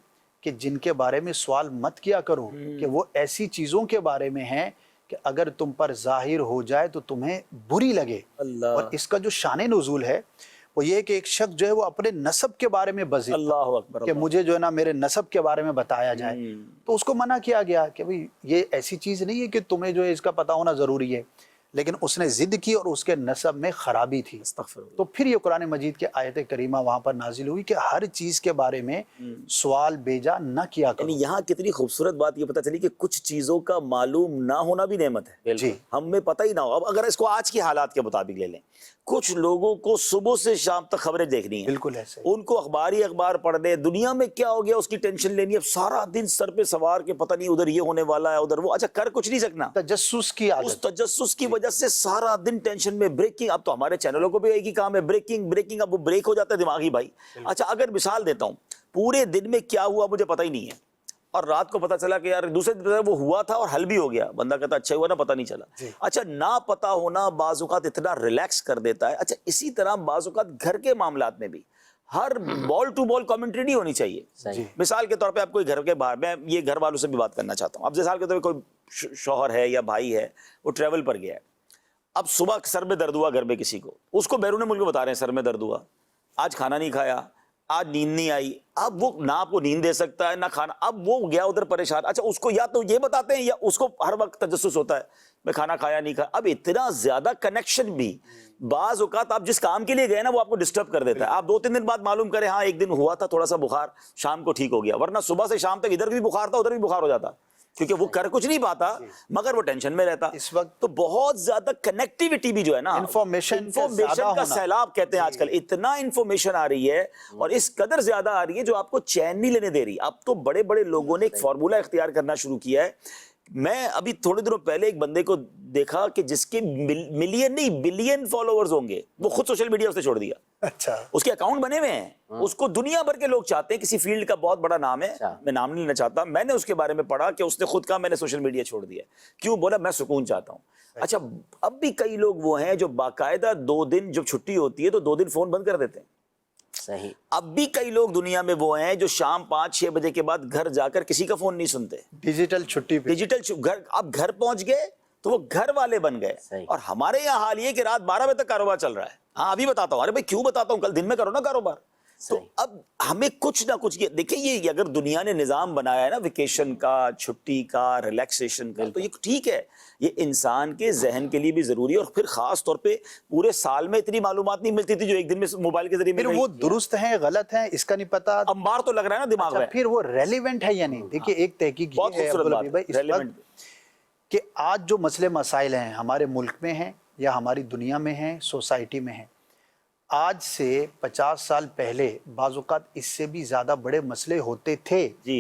کہ جن کے بارے میں سوال مت کیا کرو، کہ وہ ایسی چیزوں کے بارے میں ہیں کہ اگر تم پر ظاہر ہو جائے تو تمہیں بری لگے. اور اس کا جو شان نزول ہے وہ یہ کہ ایک شخص جو ہے وہ اپنے نسب کے بارے میں بزد، اللہ اکبر، کہ مجھے جو ہے نا میرے نسب کے بارے میں بتایا جائے. تو اس کو منع کیا گیا کہ بھئی یہ ایسی چیز نہیں ہے کہ تمہیں جو ہے اس کا پتہ ہونا ضروری ہے. لیکن اس نے ضد کی اور اس کے نسب میں خرابی تھی. تو پھر یہ قرآن مجید کے آیت کریمہ وہاں پر نازل ہوئی کہ ہر چیز کے بارے میں سوال بیجا نہ کیا کرو. یعنی یہاں کتنی خوبصورت بات یہ پتہ چلی کہ کچھ چیزوں کا معلوم نہ ہونا بھی نعمت ہے. جی ہمیں پتہ ہی نہ ہو. اب اگر اس کو آج کی حالات کے مطابق لے لیں، کچھ لوگوں کو صبح سے شام تک خبریں دیکھنی ہیں، بالکل ایسے ان کو اخبار پڑھنے، دنیا میں کیا ہو گیا اس کی ٹینشن لینی. اب سارا دن سر پہ سوار کے پتہ نہیں ادھر یہ ہونے والا ہے ادھر وہ. اچھا کر کچھ نہیں سکنا. تجسس کی اس عادت، تجسس کی وجہ سے سارا دن ٹینشن میں. بریکنگ، اب تو ہمارے چینلوں کو بھی ایک ہی کام ہے، بریکنگ. اب وہ بریک ہو جاتا ہے دماغی بھائی. اچھا اگر مثال دیتا ہوں، پورے دن میں کیا ہوا مجھے پتہ ہی نہیں ہے، اور رات کو پتہ چلا کہ یار دوسرے دن وہ ہوا تھا اور حل بھی ہو گیا، بندہ کہتا اچھا ہوا نا پتہ نہیں چلا. اچھا نہ پتہ ہونا بعض اوقات اتنا ریلیکس کر دیتا ہے. اچھا اسی طرح بعض اوقات گھر کے معاملات میں بھی ہر بال ٹو بال کامنٹری نہیں ہونی چاہیے. مثال کے طور پہ آپ کوئی گھر کے باہر، میں یہ گھر والوں سے بھی بات کرنا چاہتا ہوں. اب مثال کے طور پہ کوئی شوہر ہے یا بھائی ہے، وہ ٹریول پر گیا ہے. اب صبح سر میں درد ہوا گھر میں کسی کو، اس کو بیرون ملک بتا رہے ہیں سر میں درد ہوا، آج کھانا نہیں کھایا، آج نیند نہیں آئی. اب وہ نہ آپ کو نیند دے سکتا ہے نہ کھانا. اب وہ گیا ادھر پریشان. اچھا اس کو یا تو یہ بتاتے ہیں یا اس کو ہر وقت تجسس ہوتا ہے میں کھانا کھایا نہیں کھایا. اب اتنا زیادہ کنیکشن بھی بعض اوقات آپ جس کام کے لیے گئے نا وہ آپ کو ڈسٹرب کر دیتا ہے. آپ 2-3 دن بعد معلوم کریں ہاں ایک دن ہوا تھا تھوڑا سا بخار، شام کو ٹھیک ہو گیا، ورنہ صبح سے شام تک ادھر بھی بخار تھا ادھر بھی بخار ہو جاتا، کیونکہ وہ کر کچھ نہیں پاتا مگر وہ ٹینشن میں رہتا. اس وقت تو بہت زیادہ کنیکٹیویٹی بھی جو ہے نا، انفارمیشن کا سیلاب کہتے ہیں آج کل. اتنا انفارمیشن آ رہی ہے اور اس قدر زیادہ آ رہی ہے جو آپ کو چین نہیں لینے دے رہی. اب تو بڑے بڑے لوگوں نے ایک فارمولہ اختیار کرنا شروع کیا ہے. میں ابھی تھوڑے دنوں پہلے ایک بندے کو دیکھا کہ جس کے ملین نہیں بلین فالوورز ہوں گے، وہ خود سوشل میڈیا اس نے چھوڑ دیا. اچھا اس کے اکاؤنٹ بنے ہوئے ہیں، اس کو دنیا بھر کے لوگ چاہتے ہیں. کسی فیلڈ کا بہت بڑا نام ہے، میں نام نہیں لینا چاہتا. میں نے اس کے بارے میں پڑھا کہ اس نے خود کہا میں نے سوشل میڈیا چھوڑ دیا. کیوں؟ بولا میں سکون چاہتا ہوں. اچھا اب بھی کئی لوگ وہ ہیں جو باقاعدہ 2 دن جب چھٹی ہوتی ہے تو 2 دن فون بند کر دیتے ہیں. صحیح. اب بھی کئی لوگ دنیا میں وہ ہیں جو شام 5-6 بجے کے بعد گھر جا کر کسی کا فون نہیں سنتے. ڈیجیٹل چھٹی پہ، ڈیجیٹل گھر، اب گھر پہنچ گئے تو وہ گھر والے بن گئے. اور ہمارے یہاں حال یہ کہ رات 12 بجے تک کاروبار چل رہا ہے. ہاں ابھی بتاتا ہوں. ارے بھائی کیوں بتاتا ہوں؟ کل دن میں کرو نا کاروبار. تو اب ہمیں کچھ نہ کچھ دیکھیں، یہ اگر دنیا نے نظام بنایا ہے نا ویکیشن کا، چھٹی کا، ریلیکسیشن کا، تو یہ ٹھیک ہے، یہ انسان کے ذہن کے لیے بھی ضروری ہے. اور پھر خاص طور پہ پورے سال میں اتنی معلومات نہیں ملتی تھی جو ایک دن میں موبائل کے ذریعے پھر وہ درست ہیں غلط ہیں اس کا نہیں پتا، انبار تو لگ رہا ہے نا دماغ میں. پھر وہ ریلیونٹ ہے یا نہیں. دیکھیے ایک تحقیق بہت یہ ہے خوبصورت عبدالحبیب بھائی بات، اس ریلیونٹ. وقت کہ آج جو مسئلے مسائل ہیں ہمارے ملک میں ہیں یا ہماری دنیا میں ہیں، سوسائٹی میں ہیں، آج سے 50 سال پہلے بعض اوقات اس سے بھی زیادہ بڑے مسئلے ہوتے تھے، جی،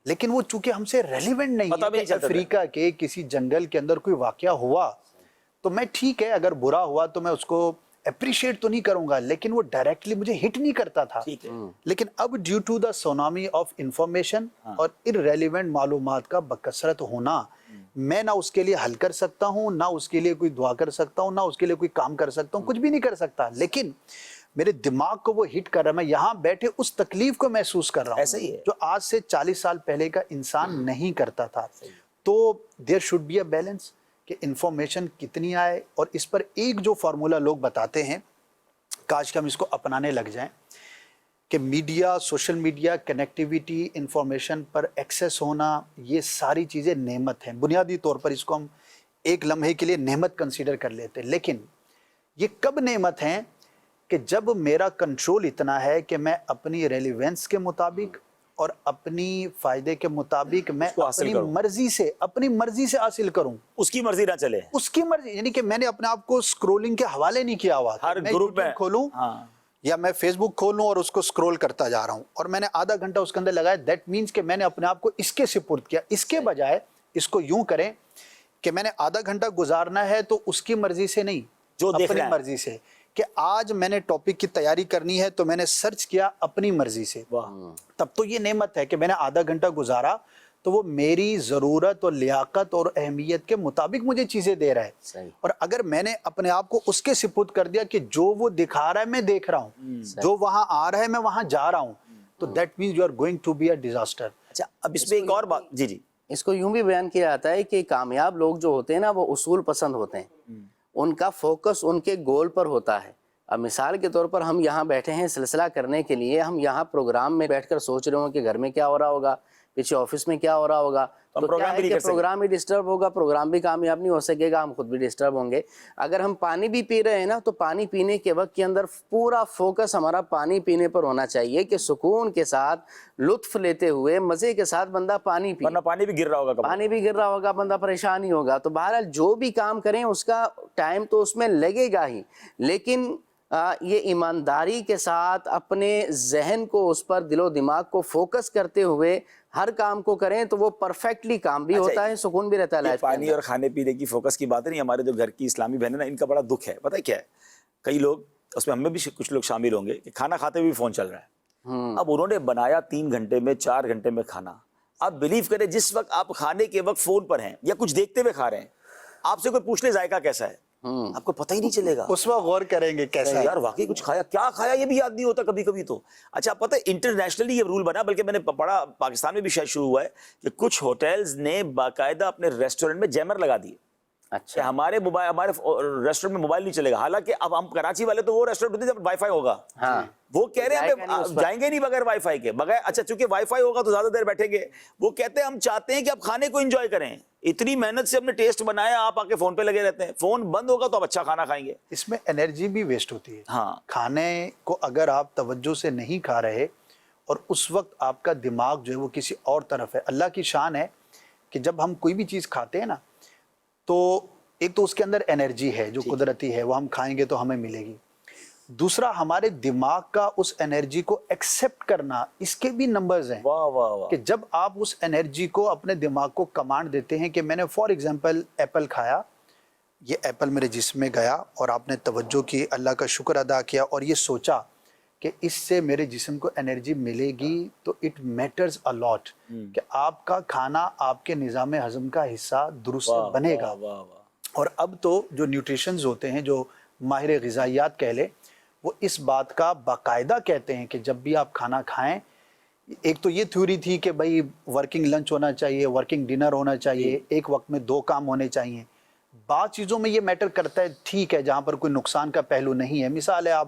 لیکن وہ چونکہ ہم سے ریلیونٹ نہیں پتہ بھی ہے. نہیں چلتا افریقہ کے کسی جنگل کے اندر کوئی واقعہ ہوا تو میں ٹھیک ہے، اگر برا ہوا تو میں اس کو اپریشیٹ تو نہیں کروں گا، لیکن وہ ڈائریکٹلی مجھے ہٹ نہیں کرتا تھا. ٹھیک ہے. لیکن اب due to the tsunami of information اور ارریلیونٹ معلومات کا بکثرت ہونا، میں نہ اس کے لیے حل کر سکتا ہوں، نہ اس کے لیے کوئی دعا کر سکتا ہوں، نہ اس کے لیے کوئی کام کر سکتا ہوں، کچھ بھی نہیں کر سکتا. لیکن میرے دماغ کو وہ ہٹ کر رہا ہے، میں یہاں بیٹھے اس تکلیف کو محسوس کر رہا ایسا ہی ہوں ہے. جو آج سے 40 سال پہلے کا انسان نہیں کرتا تھا. تو there should be a balance کہ انفارمیشن کتنی آئے. اور اس پر ایک جو فارمولا لوگ بتاتے ہیں، کاش کہ ہم اس کو اپنانے لگ جائیں، کہ media, social media, connectivity, information پر ایکسیس ہونا، یہ ساری چیزیں نعمت ہیں. بنیادی طور پر اس کو ہم ایک لمحے کے لیے نعمت کنسیڈر کر لیتے ہیں. لیکن یہ کب نعمت ہیں؟ کہ جب میرا کنٹرول اتنا ہے کہ میں اپنی ریلیونس کے مطابق اور اپنی فائدے کے مطابق میں اپنی مرضی سے حاصل کروں. اس کی مرضی نہ چلے، اس کی مرضی، یعنی کہ میں نے اپنے آپ کو سکرولنگ کے حوالے نہیں کیا ہوا. ہر میں گروپ میں YouTube کھولوں یا میں فیس بک کھولوں اور اس کو سکرول کرتا جا رہا ہوں اور میں نے آدھا گھنٹہ اس کے اندر لگایا، دیٹ مینس کہ میں نے اپنے آپ کو اس کے سپرد کیا. اس کے بجائے اس کو یوں کریں کہ میں نے آدھا گھنٹہ گزارنا ہے تو اس کی مرضی سے نہیں، جو اپنی مرضی سے. کہ آج میں نے ٹاپک کی تیاری کرنی ہے تو میں نے سرچ کیا اپنی مرضی سے. تب تو یہ نعمت ہے کہ میں نے آدھا گھنٹہ گزارا تو وہ میری ضرورت اور لیاقت اور اہمیت کے مطابق مجھے چیزیں دے رہا ہے. اور اگر میں نے اپنے آپ کو اس کے سپرد کر دیا کہ جو وہ دکھا رہا ہے میں دیکھ رہا ہوں، جو وہاں آ رہا ہے میں وہاں جا رہا ہوں، تو that means you are going to be a disaster. اچھا اب اس میں ایک اور بات، جی اس کو یوں بھی بیان کیا جاتا ہے کہ کامیاب لوگ جو ہوتے ہیں نا وہ اصول پسند ہوتے ہیں، ان کا فوکس ان کے گول پر ہوتا ہے. اب مثال کے طور پر ہم یہاں بیٹھے ہیں سلسلہ کرنے کے لیے، ہم یہاں پروگرام میں بیٹھ کر سوچ رہے ہوں کہ گھر میں کیا ہو رہا ہوگا، پیچھے آفس میں کیا ہو رہا ہوگا، تو کیا ہے کہ پروگرام بھی ڈسٹرب ہوگا، پروگرام بھی کامیاب نہیں ہو سکے گا، ہم خود بھی ڈسٹرب ہوں گے. اگر ہم پانی بھی پی رہے ہیں نا تو پانی پینے کے وقت کے اندر پورا فوکس ہمارا پانی پینے پر ہونا چاہیے کہ سکون کے ساتھ، لطف لیتے ہوئے، مزے کے ساتھ بندہ پانی پیے. ورنہ پانی بھی گر رہا ہوگا، پانی بھی گر رہا ہوگا، بندہ پریشان ہی ہوگا. تو بہرحال جو بھی کام کریں اس کا ٹائم تو اس میں لگے گا ہی، لیکن یہ ایمانداری کے ساتھ اپنے ذہن کو، اس پر دل و دماغ کو فوکس کرتے ہوئے ہر کام کو کریں تو وہ پرفیکٹلی کام بھی ہوتا ہے، سکون بھی رہتا ہے لائف میں. پانی اور کھانے پینے کی فوکس کی بات نہیں، ہمارے جو گھر کی اسلامی بہنیں نا، ان کا بڑا دکھ ہے. پتہ ہے کیا ہے؟ کئی لوگ، اس میں ہم میں بھی کچھ لوگ شامل ہوں گے، کہ کھانا کھاتے ہوئے بھی فون چل رہا ہے. اب انہوں نے بنایا 3 گھنٹے میں، 4 گھنٹے میں کھانا. آپ بلیو کریں جس وقت آپ کھانے کے وقت فون پر ہیں یا کچھ دیکھتے ہوئے کھا رہے ہیں، آپ سے کوئی پوچھ لے ذائقہ کیسا ہے، آپ کو پتہ ہی نہیں چلے گا. اس وقت غور کریں گے کیسا ہے یار واقعی کچھ کھایا، کیا کھایا یہ بھی یاد نہیں ہوتا کبھی کبھی تو. اچھا پتہ ہے انٹرنیشنلی یہ رول بنا، بلکہ میں نے پڑھا پاکستان میں بھی شاید شروع ہوا ہے، کہ کچھ ہوٹلز نے باقاعدہ اپنے ریسٹورنٹ میں جیمر لگا دیے. اچھا، ہمارے ریسٹورنٹ میں موبائل نہیں چلے گا. حالانکہ اب ہم کراچی والے تو وہ ریسٹورنٹ ہوتے ہیں جب وائی فائی ہوگا، وہ کہہ رہے ہیں جائیں گے نہیں بغیر وائی فائی کے، بغیر. اچھا چونکہ وائی فائی ہوگا تو زیادہ دیر بیٹھیں گے. وہ کہتے ہیں ہم چاہتے ہیں کہ آپ کھانے کو انجوائے کریں، اتنی محنت سے ہم نے ٹیسٹ بنایا، آپ آ کے فون پہ لگے رہتے ہیں. فون بند ہوگا تو آپ اچھا کھانا کھائیں گے. اس میں انرجی بھی ویسٹ ہوتی ہے. ہاں، کھانے کو اگر آپ توجہ سے نہیں کھا رہے اور اس وقت آپ کا دماغ جو ہے وہ کسی اور طرف ہے. اللہ کی شان ہے کہ جب ہم کوئی بھی چیز کھاتے ہیں نا تو ایک تو اس کے اندر انرجی ہے جو قدرتی ہے، وہ ہم کھائیں گے تو ہمیں ملے گی. دوسرا ہمارے دماغ کا اس انرجی کو ایکسیپٹ کرنا، اس کے بھی نمبرز ہیں. واہ واہ واہ. کہ جب آپ اس انرجی کو، اپنے دماغ کو کمانڈ دیتے ہیں کہ میں نے فار ایگزامپل ایپل کھایا، یہ ایپل میرے جسم میں گیا اور آپ نے توجہ کی، اللہ کا شکر ادا کیا اور یہ سوچا کہ اس سے میرے جسم کو انرجی ملے گی، تو اٹ میٹرز اے لاٹ کہ آپ کا کھانا آپ کے نظام ہضم کا حصہ درست بنے گا. اور اب تو جو نیوٹریشنز ہوتے ہیں، جو ماہر غذائیات کہہ لیں، وہ اس بات کا باقاعدہ کہتے ہیں کہ جب بھی آپ کھانا کھائیں، ایک تو یہ تھیوری تھی کہ بھائی ورکنگ لنچ ہونا چاہیے، ورکنگ ڈنر ہونا چاہیے، ایک وقت میں 2 کام ہونے چاہیے. بعض چیزوں میں یہ میٹر کرتا ہے، ٹھیک ہے، جہاں پر کوئی نقصان کا پہلو نہیں ہے. مثال ہے آپ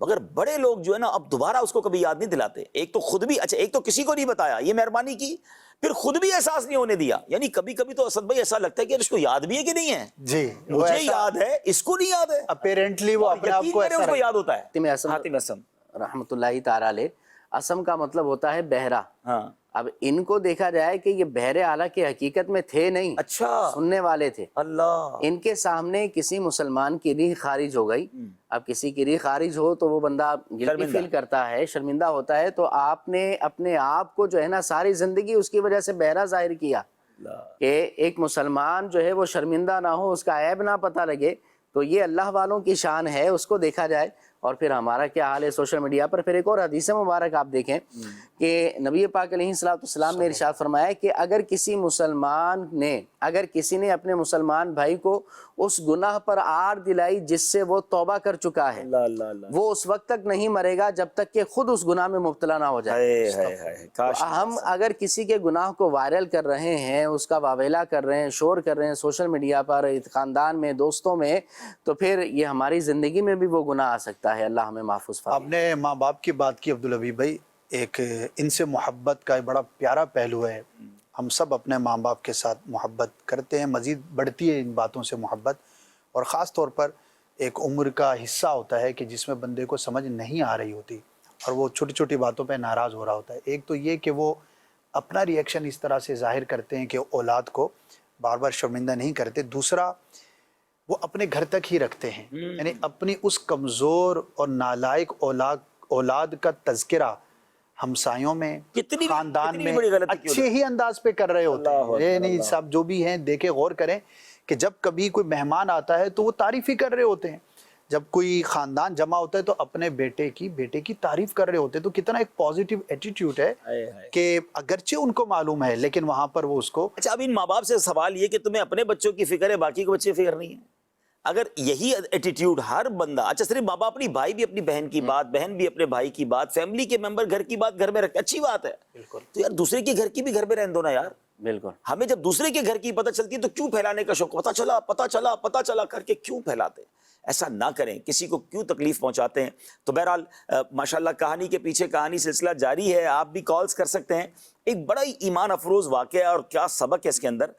مگر بڑے لوگ جو ہے نا اب دوبارہ اس کو کبھی یاد نہیں دلاتے. ایک تو خود بھی, اچھا ایک تو کسی کو نہیں بتایا, یہ مہربانی کی, پھر خود بھی احساس نہیں ہونے دیا. یعنی کبھی کبھی تو اسد بھائی ایسا لگتا ہے کہ اس کو یاد بھی ہے کہ نہیں ہے. جی, مجھے یاد ہے, اس کو نہیں یاد ہے. اپیرنٹلی وہ اپنے آپ کو اس کو یاد ہوتا ہے. حاتم اسم رحمۃ اللہ تعالی علیہ, اسم کا مطلب ہوتا ہے بہرا. ہاں, اب ان کو دیکھا جائے کہ یہ بہرے حالانکہ حقیقت میں تھے نہیں, اچھا سننے والے تھے. اللہ, ان کے سامنے کسی مسلمان کی روح خارج ہو گئی. اب کسی کی روح خارج ہو تو وہ بندہ گلٹی فیل کرتا ہے, شرمندہ ہوتا ہے. تو آپ نے اپنے آپ کو جو ہے نا ساری زندگی اس کی وجہ سے بہرا ظاہر کیا کہ ایک مسلمان جو ہے وہ شرمندہ نہ ہو, اس کا عیب نہ پتہ لگے. تو یہ اللہ والوں کی شان ہے, اس کو دیکھا جائے. اور پھر ہمارا کیا حال ہے سوشل میڈیا پر. پھر ایک اور حدیث مبارک آپ دیکھیں کہ نبی پاک علیہ الصلوۃ والسلام نے ارشاد فرمایا کہ اگر کسی نے اپنے مسلمان بھائی کو اس گناہ پر آڑ دلائی جس سے وہ توبہ کر چکا ہے, وہ اس وقت تک نہیں مرے گا جب تک کہ خود اس گناہ میں مبتلا نہ ہو جائے. ہم اگر کسی کے گناہ کو وائرل کر رہے ہیں, اس کا واویلا کر رہے ہیں, شور کر رہے ہیں سوشل میڈیا پر, خاندان میں, دوستوں میں, تو پھر یہ ہماری زندگی میں بھی وہ گناہ آ سکتا ہے. اللہ ہمیں محفوظ فرمائے. آپ نے ماں باپ کی بات کی عبدالحبیب بھائی, ایک ان سے محبت کا ایک بڑا پیارا پہلو ہے. ہم سب اپنے ماں باپ کے ساتھ محبت کرتے ہیں, مزید بڑھتی ہے ان باتوں سے محبت. اور خاص طور پر ایک عمر کا حصہ ہوتا ہے کہ جس میں بندے کو سمجھ نہیں آ رہی ہوتی اور وہ چھوٹی چھوٹی باتوں پہ ناراض ہو رہا ہوتا ہے. ایک تو یہ کہ وہ اپنا ری ایکشن اس طرح سے ظاہر کرتے ہیں کہ اولاد کو بار بار شرمندہ نہیں کرتے. دوسرا, وہ اپنے گھر تک ہی رکھتے ہیں, یعنی اپنی اس کمزور اور نالائق اولاد کا تذکرہ ہمسایوں میں, خاندان میں اچھے ہی انداز پہ کر رہے ہوتے ہیں. یہ نہیں صاحب, جو بھی ہیں دیکھیں, غور کریں کہ جب کبھی کوئی مہمان آتا ہے تو وہ تعریف ہی کر رہے ہوتے ہیں. جب کوئی خاندان جمع ہوتا ہے تو اپنے بیٹے کی تعریف کر رہے ہوتے ہیں. تو کتنا ایک پازیٹیو ایٹیٹیوڈ ہے کہ اگرچہ ان کو معلوم ہے لیکن وہاں پر وہ اس کو. اچھا, اب ان ماں باپ سے سوال یہ کہ تمہیں اپنے بچوں کی فکر ہے, باقی کو بچے کی فکر نہیں ہے. اگر یہی ایٹیٹیوڈ ہر بندہ, اچھا صرف ماں باپ نہیں, بھائی بھی اپنی بہن کی بات, بہن بھی اپنے بھائی کی بات, فیملی کے ممبر گھر کی بات گھر میں رکھتے, اچھی بات ہے. تو یار دوسرے کے گھر کی بھی گھر میں رہنے دو نا یار. بالکل, ہمیں جب دوسرے کے گھر کی پتہ چلتی ہے تو کیوں پھیلانے کا شوق, پتہ چلا کر کے کیوں پھیلاتے ہیں. ایسا نہ کریں, کسی کو کیوں تکلیف پہنچاتے ہیں. تو بہرحال ماشاءاللہ کہانی کے پیچھے کہانی سلسلہ جاری ہے, آپ بھی کالز کر سکتے ہیں. ایک بڑا ہی ایمان افروز واقعہ ہے اور کیا سبق ہے اس کے اندر.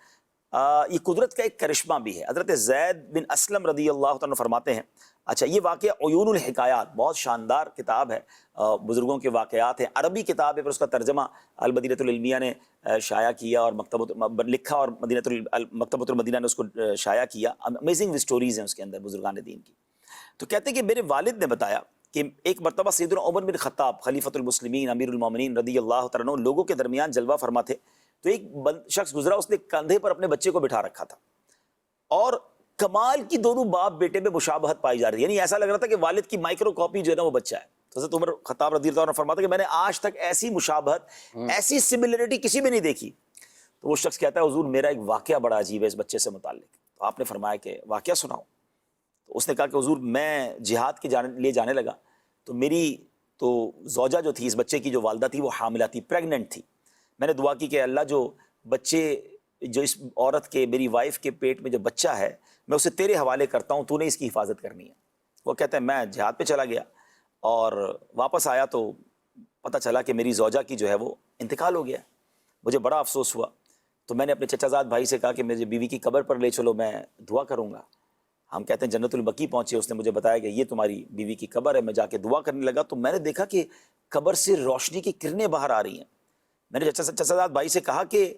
یہ قدرت کا ایک کرشمہ بھی ہے. حضرت زید بن اسلم رضی اللہ تعالیٰ فرماتے ہیں, اچھا یہ واقعہ عیون الحکایات, بہت شاندار کتاب ہے, بزرگوں کے واقعات ہیں, عربی کتاب ہے, پر اس کا ترجمہ المدینۃ العلمیہ نے شائع کیا اور لکھا, اور مکتبۃ المدینہ نے اس کو شائع کیا. امیزنگ سٹوریز ہیں اس کے اندر بزرگان دین کی. تو کہتے ہیں کہ میرے والد نے بتایا کہ ایک مرتبہ سیدنا عمر بن خطاب خلیفۃ المسلمین امیر المومنین رضی اللہ تعالیٰ عنہ لوگوں کے درمیان جلوہ فرما تھے. تو ایک شخص گزرا, اس نے کندھے پر اپنے بچے کو بٹھا رکھا تھا اور کمال کی دونوں باپ بیٹے میں مشابہت پائی جا رہی ہے. یعنی ایسا لگ رہا تھا کہ والد کی مائکرو کاپی جو ہے نا وہ بچہ ہے. تو حضرت عمر خطاب رضی اللہ عنہ فرماتا کہ میں نے آج تک ایسی مشابہت, ایسی سملرٹی کسی میں نہیں دیکھی. تو وہ شخص کہتا ہے حضور میرا ایک واقعہ بڑا عجیب ہے اس بچے سے متعلق. تو آپ نے فرمایا کہ واقعہ سناؤ. تو اس نے کہا کہ حضور میں جہاد کے لیے جانے لگا تو میری تو زوجہ جو تھی, اس بچے کی جو والدہ تھی, وہ حاملہ تھی, پریگننٹ تھی. میں نے دعا کی کہ اللہ جو بچے, جو اس عورت کے, میری وائف کے پیٹ میں جو بچہ ہے, میں اسے تیرے حوالے کرتا ہوں, تو نے اس کی حفاظت کرنی ہے. وہ کہتا ہے میں جہاد پہ چلا گیا اور واپس آیا تو پتہ چلا کہ میری زوجہ کی جو ہے وہ انتقال ہو گیا. مجھے بڑا افسوس ہوا. تو میں نے اپنے چچا زاد بھائی سے کہا کہ مجھے بیوی کی قبر پر لے چلو, میں دعا کروں گا. ہم کہتے ہیں جنت البقیع پہنچے, اس نے مجھے بتایا کہ یہ تمہاری بیوی کی قبر ہے. میں جا کے دعا کرنے لگا تو میں نے دیکھا کہ قبر سے روشنی کی کرنیں باہر آ رہی ہیں. میں نے چچا زاد بھائی سے کہا کہ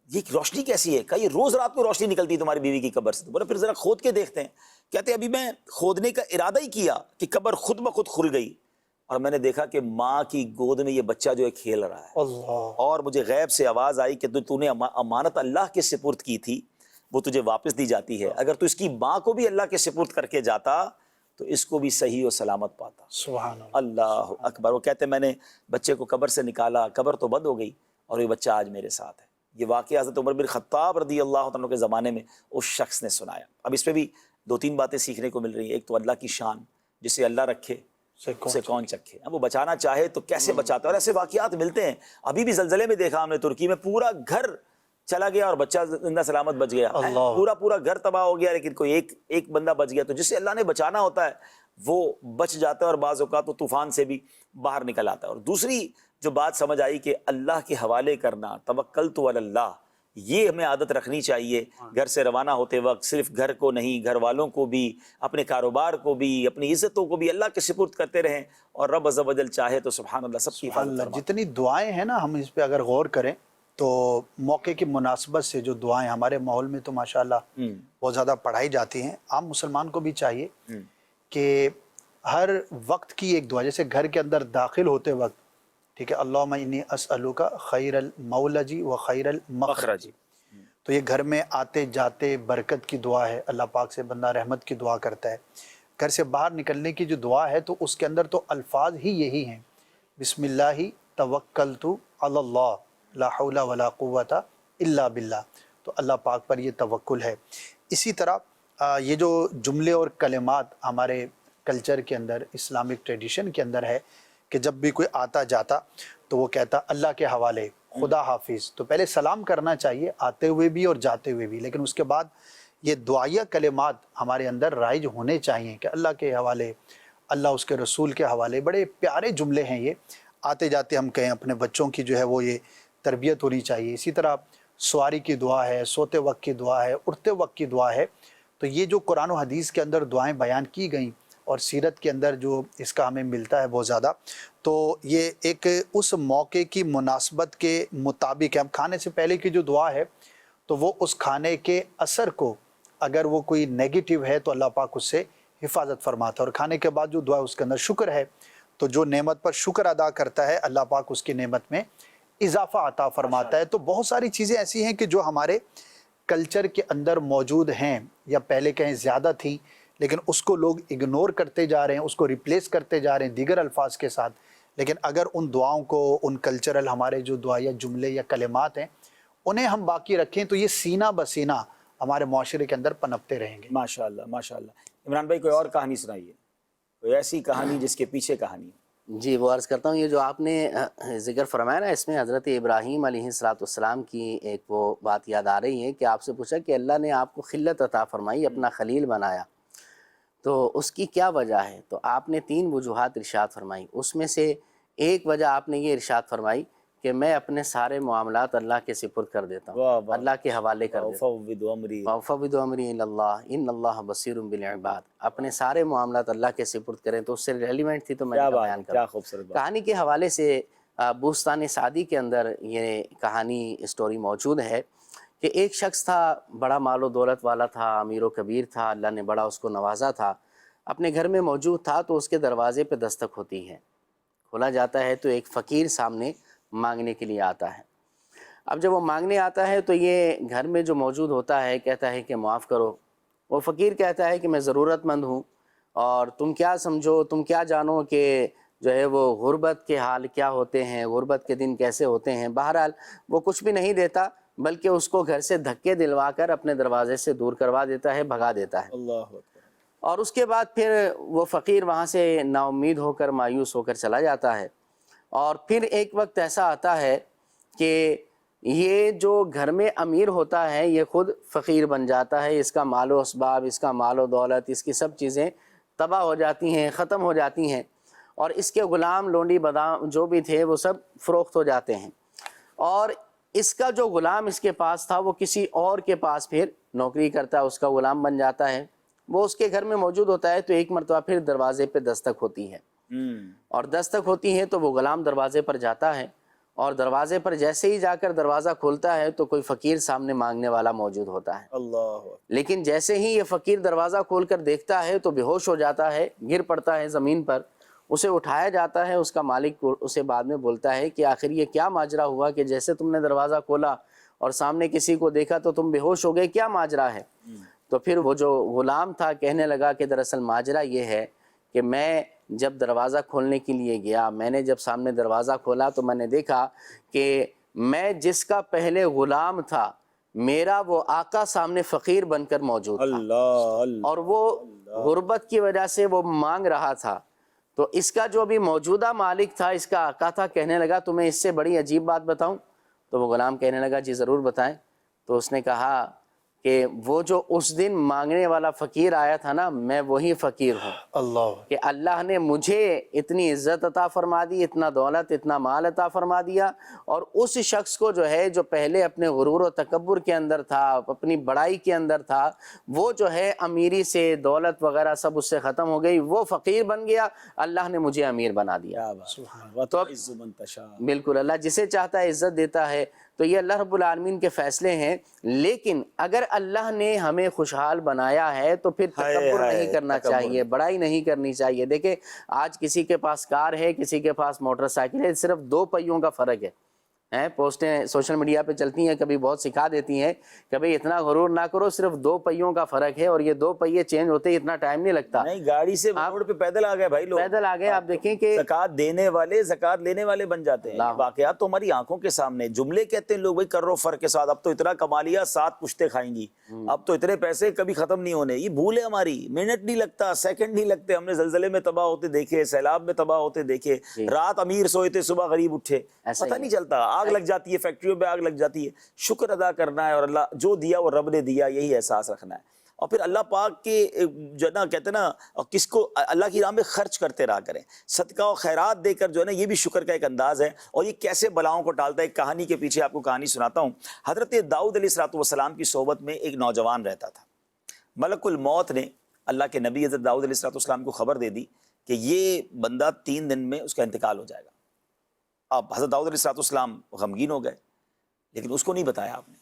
یہ روشنی کیسی ہے؟ کہا یہ روز رات کو روشنی نکلتی ہے تمہاری بیوی کی قبر سے. تو بولا پھر ذرا کھود کے دیکھتے ہیں. کہتے ابھی میں کھودنے کا ارادہ ہی کیا کہ قبر خود بخود کھل گئی اور میں نے دیکھا کہ ماں کی گود میں یہ بچہ جو ہے کھیل رہا ہے. اللہ. اور مجھے غیب سے آواز آئی کہ تو نے امانت اللہ کے سپرد کی تھی, وہ تجھے واپس دی جاتی ہے. اگر تو اس کی ماں کو بھی اللہ کے سپرد کر کے جاتا تو اس کو بھی صحیح و سلامت پاتا. سبحان اللہ اکبر. وہ کہتے میں نے بچے کو قبر سے نکالا, قبر تو بند ہو گئی اور یہ بچہ آج میرے ساتھ ہے. یہ واقعہ حضرت عمر بن خطاب رضی اللہ عنہ کے زمانے میں اس شخص نے سنایا. اب اس پہ بھی 2-3 باتیں سیکھنے کو مل رہی ہیں. ایک تو اللہ کی شان, جسے اللہ رکھے اسے کون چکھے. اب وہ بچانا چاہے تو کیسے بچاتا ہے, اور ایسے واقعات ملتے ہیں. ابھی بھی زلزلے میں دیکھا ہم نے ترکی میں پورا گھر چلا گیا اور بچہ زندہ سلامت بچ گیا، پورا پورا گھر تباہ ہو گیا لیکن کوئی ایک بندہ بچ گیا. تو جسے اللہ نے بچانا ہوتا ہے وہ بچ جاتا ہے اور بعض اوقات وہ طوفان سے بھی باہر نکل آتا ہے. اور دوسری جو بات سمجھ آئی کہ اللہ کے حوالے کرنا، توکلت علی اللہ، یہ ہمیں عادت رکھنی چاہیے. گھر سے روانہ ہوتے وقت صرف گھر کو نہیں، گھر والوں کو بھی، اپنے کاروبار کو بھی، اپنی عزتوں کو بھی اللہ کے سپرد کرتے رہیں، اور رب عز و جل چاہے تو سبحان اللہ سب کی حفاظت فرمائے. جتنی دعائیں ہیں نا، ہم اس پہ اگر غور کریں تو موقع کی مناسبت سے جو دعائیں ہمارے ماحول میں تو ماشاءاللہ بہت زیادہ پڑھائی جاتی ہیں. عام مسلمان کو بھی چاہیے کہ ہر وقت کی ایک دعا، جیسے گھر کے اندر داخل ہوتے وقت، ٹھیک ہے، اللہم انی اسألک خیر المولج و خیر المخرج، تو یہ گھر میں آتے جاتے برکت کی دعا ہے. اللہ پاک سے بندہ رحمت کی دعا کرتا ہے. گھر سے باہر نکلنے کی جو دعا ہے تو اس کے اندر تو الفاظ ہی یہی ہیں، بسم اللہ توکلت علی اللہ لا حول ولا قوت الا باللہ. تو اللہ پاک پر یہ توکل ہے. اسی طرح یہ جو جملے اور کلمات ہمارے کلچر کے اندر، اسلامک ٹریڈیشن کے اندر ہے کہ جب بھی کوئی آتا جاتا تو وہ کہتا اللہ کے حوالے، خدا حافظ. تو پہلے سلام کرنا چاہیے آتے ہوئے بھی اور جاتے ہوئے بھی، لیکن اس کے بعد یہ دعائیہ کلمات ہمارے اندر رائج ہونے چاہیے کہ اللہ کے حوالے، اللہ اس کے رسول کے حوالے. بڑے پیارے جملے ہیں یہ، آتے جاتے ہم کہیں. اپنے بچوں کی جو ہے وہ یہ تربیت ہونی چاہیے. اسی طرح سواری کی دعا ہے، سوتے وقت کی دعا ہے، اٹھتے وقت کی دعا ہے. تو یہ جو قرآن و حدیث کے اندر دعائیں بیان کی گئیں اور سیرت کے اندر جو اس کا ہمیں ملتا ہے بہت زیادہ، تو یہ ایک اس موقع کی مناسبت کے مطابق ہے. اب کھانے سے پہلے کی جو دعا ہے تو وہ اس کھانے کے اثر کو، اگر وہ کوئی نیگیٹو ہے تو اللہ پاک اس سے حفاظت فرماتا ہے. اور کھانے کے بعد جو دعا اس کے اندر شکر ہے، تو جو نعمت پر شکر ادا کرتا ہے اللہ پاک اس کی نعمت میں اضافہ عطا فرماتا ہے. تو بہت ساری چیزیں ایسی ہیں کہ جو ہمارے کلچر کے اندر موجود ہیں، یا پہلے کہیں زیادہ تھیں، لیکن اس کو لوگ اگنور کرتے جا رہے ہیں، اس کو ریپلیس کرتے جا رہے ہیں دیگر الفاظ کے ساتھ. لیکن اگر ان دعاؤں کو، ان کلچرل ہمارے جو دعا یا جملے یا کلمات ہیں، انہیں ہم باقی رکھیں تو یہ سینہ بسینہ ہمارے معاشرے کے اندر پنپتے رہیں گے. ماشاءاللہ ماشاءاللہ. عمران بھائی کوئی اور کہانی سنائیے، کوئی ایسی کہانی جس کے پیچھے کہانی. جی وہ عرض کرتا ہوں، یہ جو آپ نے ذکر فرمایا نا، اس میں حضرت ابراہیم علیہ السلام کی ایک وہ بات یاد آ رہی ہے کہ آپ سے پوچھا کہ اللہ نے آپ کو خلت عطا فرمائی، اپنا خلیل بنایا، تو اس کی کیا وجہ ہے؟ تو آپ نے 3 وجوہات ارشاد فرمائی. اس میں سے ایک وجہ آپ نے یہ ارشاد فرمائی کہ میں اپنے سارے معاملات اللہ کے سپرد کر دیتا ہوں، اللہ کے حوالے کر دیتا ہوں. وَأُفَوِّضُ أَمْرِي إِلَى اللَّهِ إِنَّ اللَّهَ بَصِيرٌ بِالْعِبَادِ. اپنے سارے معاملات اللہ کے سپرد کریں. تو اس سے ریلیونٹ تھی تو میں نے بیان کرا. کہانی کے حوالے سے بوستان سعدی کے اندر یہ کہانی اسٹوری موجود ہے کہ ایک شخص تھا، بڑا مال و دولت والا تھا، امیر و کبیر تھا، اللہ نے بڑا اس کو نوازا تھا. اپنے گھر میں موجود تھا تو اس کے دروازے پہ دستک ہوتی ہے، کھولا جاتا ہے تو ایک فقیر سامنے مانگنے کے لیے آتا ہے. اب جب وہ مانگنے آتا ہے تو یہ گھر میں جو موجود ہوتا ہے کہتا ہے کہ معاف کرو. وہ فقیر کہتا ہے کہ میں ضرورت مند ہوں، اور تم کیا سمجھو، تم کیا جانو کہ جو ہے وہ غربت کے حال کیا ہوتے ہیں، غربت کے دن کیسے ہوتے ہیں. بہرحال وہ کچھ بھی نہیں دیتا، بلکہ اس کو گھر سے دھکے دلوا کر اپنے دروازے سے دور کروا دیتا ہے، بھگا دیتا ہے. اللہ اکبر. اور اس کے بعد پھر وہ فقیر وہاں سے نا امید ہو کر، مایوس ہو کر چلا جاتا ہے. اور پھر ایک وقت ایسا آتا ہے کہ یہ جو گھر میں امیر ہوتا ہے یہ خود فقیر بن جاتا ہے. اس کا مال و اسباب، اس کا مال و دولت، اس کی سب چیزیں تباہ ہو جاتی ہیں، ختم ہو جاتی ہیں. اور اس کے غلام، لونڈی، بادام جو بھی تھے وہ سب فروخت ہو جاتے ہیں. اور اس کا جو غلام اس کے پاس تھا وہ کسی اور کے پاس پھر نوکری کرتا ہے، اس کا غلام بن جاتا ہے. وہ اس کے گھر میں موجود ہوتا ہے تو ایک مرتبہ پھر دروازے پہ دستک ہوتی ہے. اور دستک ہوتی ہے تو وہ غلام دروازے پر جاتا ہے، اور دروازے پر جیسے ہی جا کر دروازہ کھولتا ہے تو کوئی فقیر سامنے مانگنے والا موجود ہوتا ہے. اللہ. لیکن جیسے ہی یہ فقیر دروازہ کھول کر دیکھتا ہے تو بے ہوش ہو جاتا ہے، گر پڑتا ہے زمین پر. اسے اٹھایا جاتا ہے. اس کا مالک اسے بعد میں بولتا ہے کہ آخر یہ کیا ماجرا ہوا کہ جیسے تم نے دروازہ کھولا اور سامنے کسی کو دیکھا تو تم بے ہوش ہو گئے، کیا ماجرا ہے؟ تو پھر وہ جو غلام تھا کہنے لگا کہ دراصل ماجرا یہ ہے کہ میں جب دروازہ کھولنے کے لیے گیا، میں نے جب سامنے دروازہ کھولا تو میں نے دیکھا کہ میں جس کا پہلے غلام تھا، میرا وہ آقا سامنے فقیر بن کر موجود تھا، اور وہ غربت کی وجہ سے وہ مانگ رہا تھا. تو اس کا جو بھی موجودہ مالک تھا، اس کا آقا تھا، کہنے لگا تمہیں اس سے بڑی عجیب بات بتاؤں؟ تو وہ غلام کہنے لگا جی ضرور بتائیں. تو اس نے کہا کہ وہ جو اس دن مانگنے والا فقیر آیا تھا نا، میں وہی فقیر ہوں، اللہ کہ اللہ نے مجھے اتنی عزت عطا فرما دی، اتنا دولت، اتنا مال عطا فرما دیا، اور اس شخص کو جو ہے جو پہلے اپنے غرور و تکبر کے اندر تھا، اپنی بڑائی کے اندر تھا، وہ جو ہے امیری سے، دولت وغیرہ سب اس سے ختم ہو گئی، وہ فقیر بن گیا، اللہ نے مجھے امیر بنا دیا۔ وَتُعِزُّ مَن تَشَاءُ۔ بالکل، اللہ جسے چاہتا ہے عزت دیتا ہے، تو یہ اللہ رب العالمین کے فیصلے ہیں۔ لیکن اگر اللہ نے ہمیں خوشحال بنایا ہے تو پھر تکبر نہیں کرنا چاہیے، بڑائی نہیں کرنی چاہیے۔ دیکھیں آج کسی کے پاس کار ہے، کسی کے پاس موٹر سائیکل ہے، صرف 2 پہیوں کا فرق ہے۔ پوسٹیں سوشل میڈیا پہ چلتی ہیں، کبھی بہت سکھا دیتی ہیں کہ بھئی اتنا غرور نہ کرو، صرف 2 پہیوں کا فرق ہے، اور یہ 2 پہیے چینج ہوتے ہی اتنا ٹائم نہیں لگتا۔ نہیں، گاڑی سے روڈ پہ پیدل آ گئے بھائی لوگ، پیدل آ گئے۔ آپ دیکھیں کہ زکوٰۃ دینے والے زکوٰۃ لینے والے بن جاتے ہیں۔ واقعات تو ہماری آنکھوں کے سامنے، جملے کہتے ہیں لوگ بھائی کرو فر کے ساتھ، اب تو اتنا کما لیا 7 پشتے کھائیں گی، اب تو اتنے پیسے کبھی ختم نہیں ہونے۔ یہ بھول ہے ہماری، منٹ نہیں لگتا، سیکنڈ نہیں لگتے۔ ہم نے زلزلے میں تباہ ہوتے دیکھے، سیلاب میں تباہ ہوتے دیکھے، رات امیر سوئے تھے، صبح غریب اٹھے، پتہ نہیں چلتا۔ آگ لگ جاتی ہے، فیکٹریوں پہ آگ لگ جاتی ہے، شکر ادا کرنا ہے، اور اللہ جو دیا وہ رب نے دیا، یہی احساس رکھنا ہے۔ اور پھر اللہ پاک کے جو ہے نا کہتے ہیں نا، کس کو اللہ کی راہ میں خرچ کرتے رہا کریں، صدقہ و خیرات دے کر جو ہے نا، یہ بھی شکر کا ایک انداز ہے، اور یہ کیسے بلاؤں کو ٹالتا ہے۔ ایک کہانی کے پیچھے آپ کو کہانی سناتا ہوں۔ حضرت داؤد علیہ السلام کی صحبت میں ایک نوجوان رہتا تھا۔ ملک الموت نے اللہ کے نبی حضرت داؤد علیہ السلام کو خبر دے دی کہ یہ بندہ 3 دن میں اس کا انتقال ہو جائے گا۔ اب حضرت داؤد علیہ السلام غمگین ہو گئے، لیکن اس کو نہیں بتایا آپ نے۔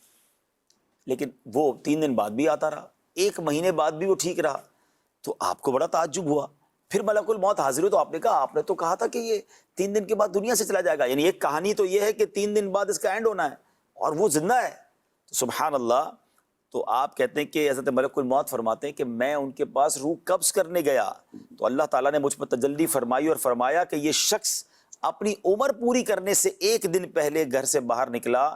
لیکن وہ 3 دن بعد بھی آتا رہا، 1 مہینے بعد بھی وہ ٹھیک رہا، تو آپ کو بڑا تعجب ہوا۔ پھر ملک الموت حاضر ہو تو آپ نے کہا، آپ نے تو کہا تھا کہ یہ 3 دن کے بعد دنیا سے چلا جائے گا، یعنی ایک کہانی تو یہ ہے کہ 3 دن بعد اس کا اینڈ ہونا ہے، اور وہ زندہ ہے۔ تو سبحان اللہ۔ تو آپ کہتے ہیں کہ حضرت ملک الموت فرماتے ہیں کہ میں ان کے پاس روح قبض کرنے گیا تو اللہ تعالیٰ نے مجھ پر تجلی فرمائی اور فرمایا کہ یہ شخص اپنی عمر پوری کرنے سے 1 دن پہلے گھر سے باہر نکلا،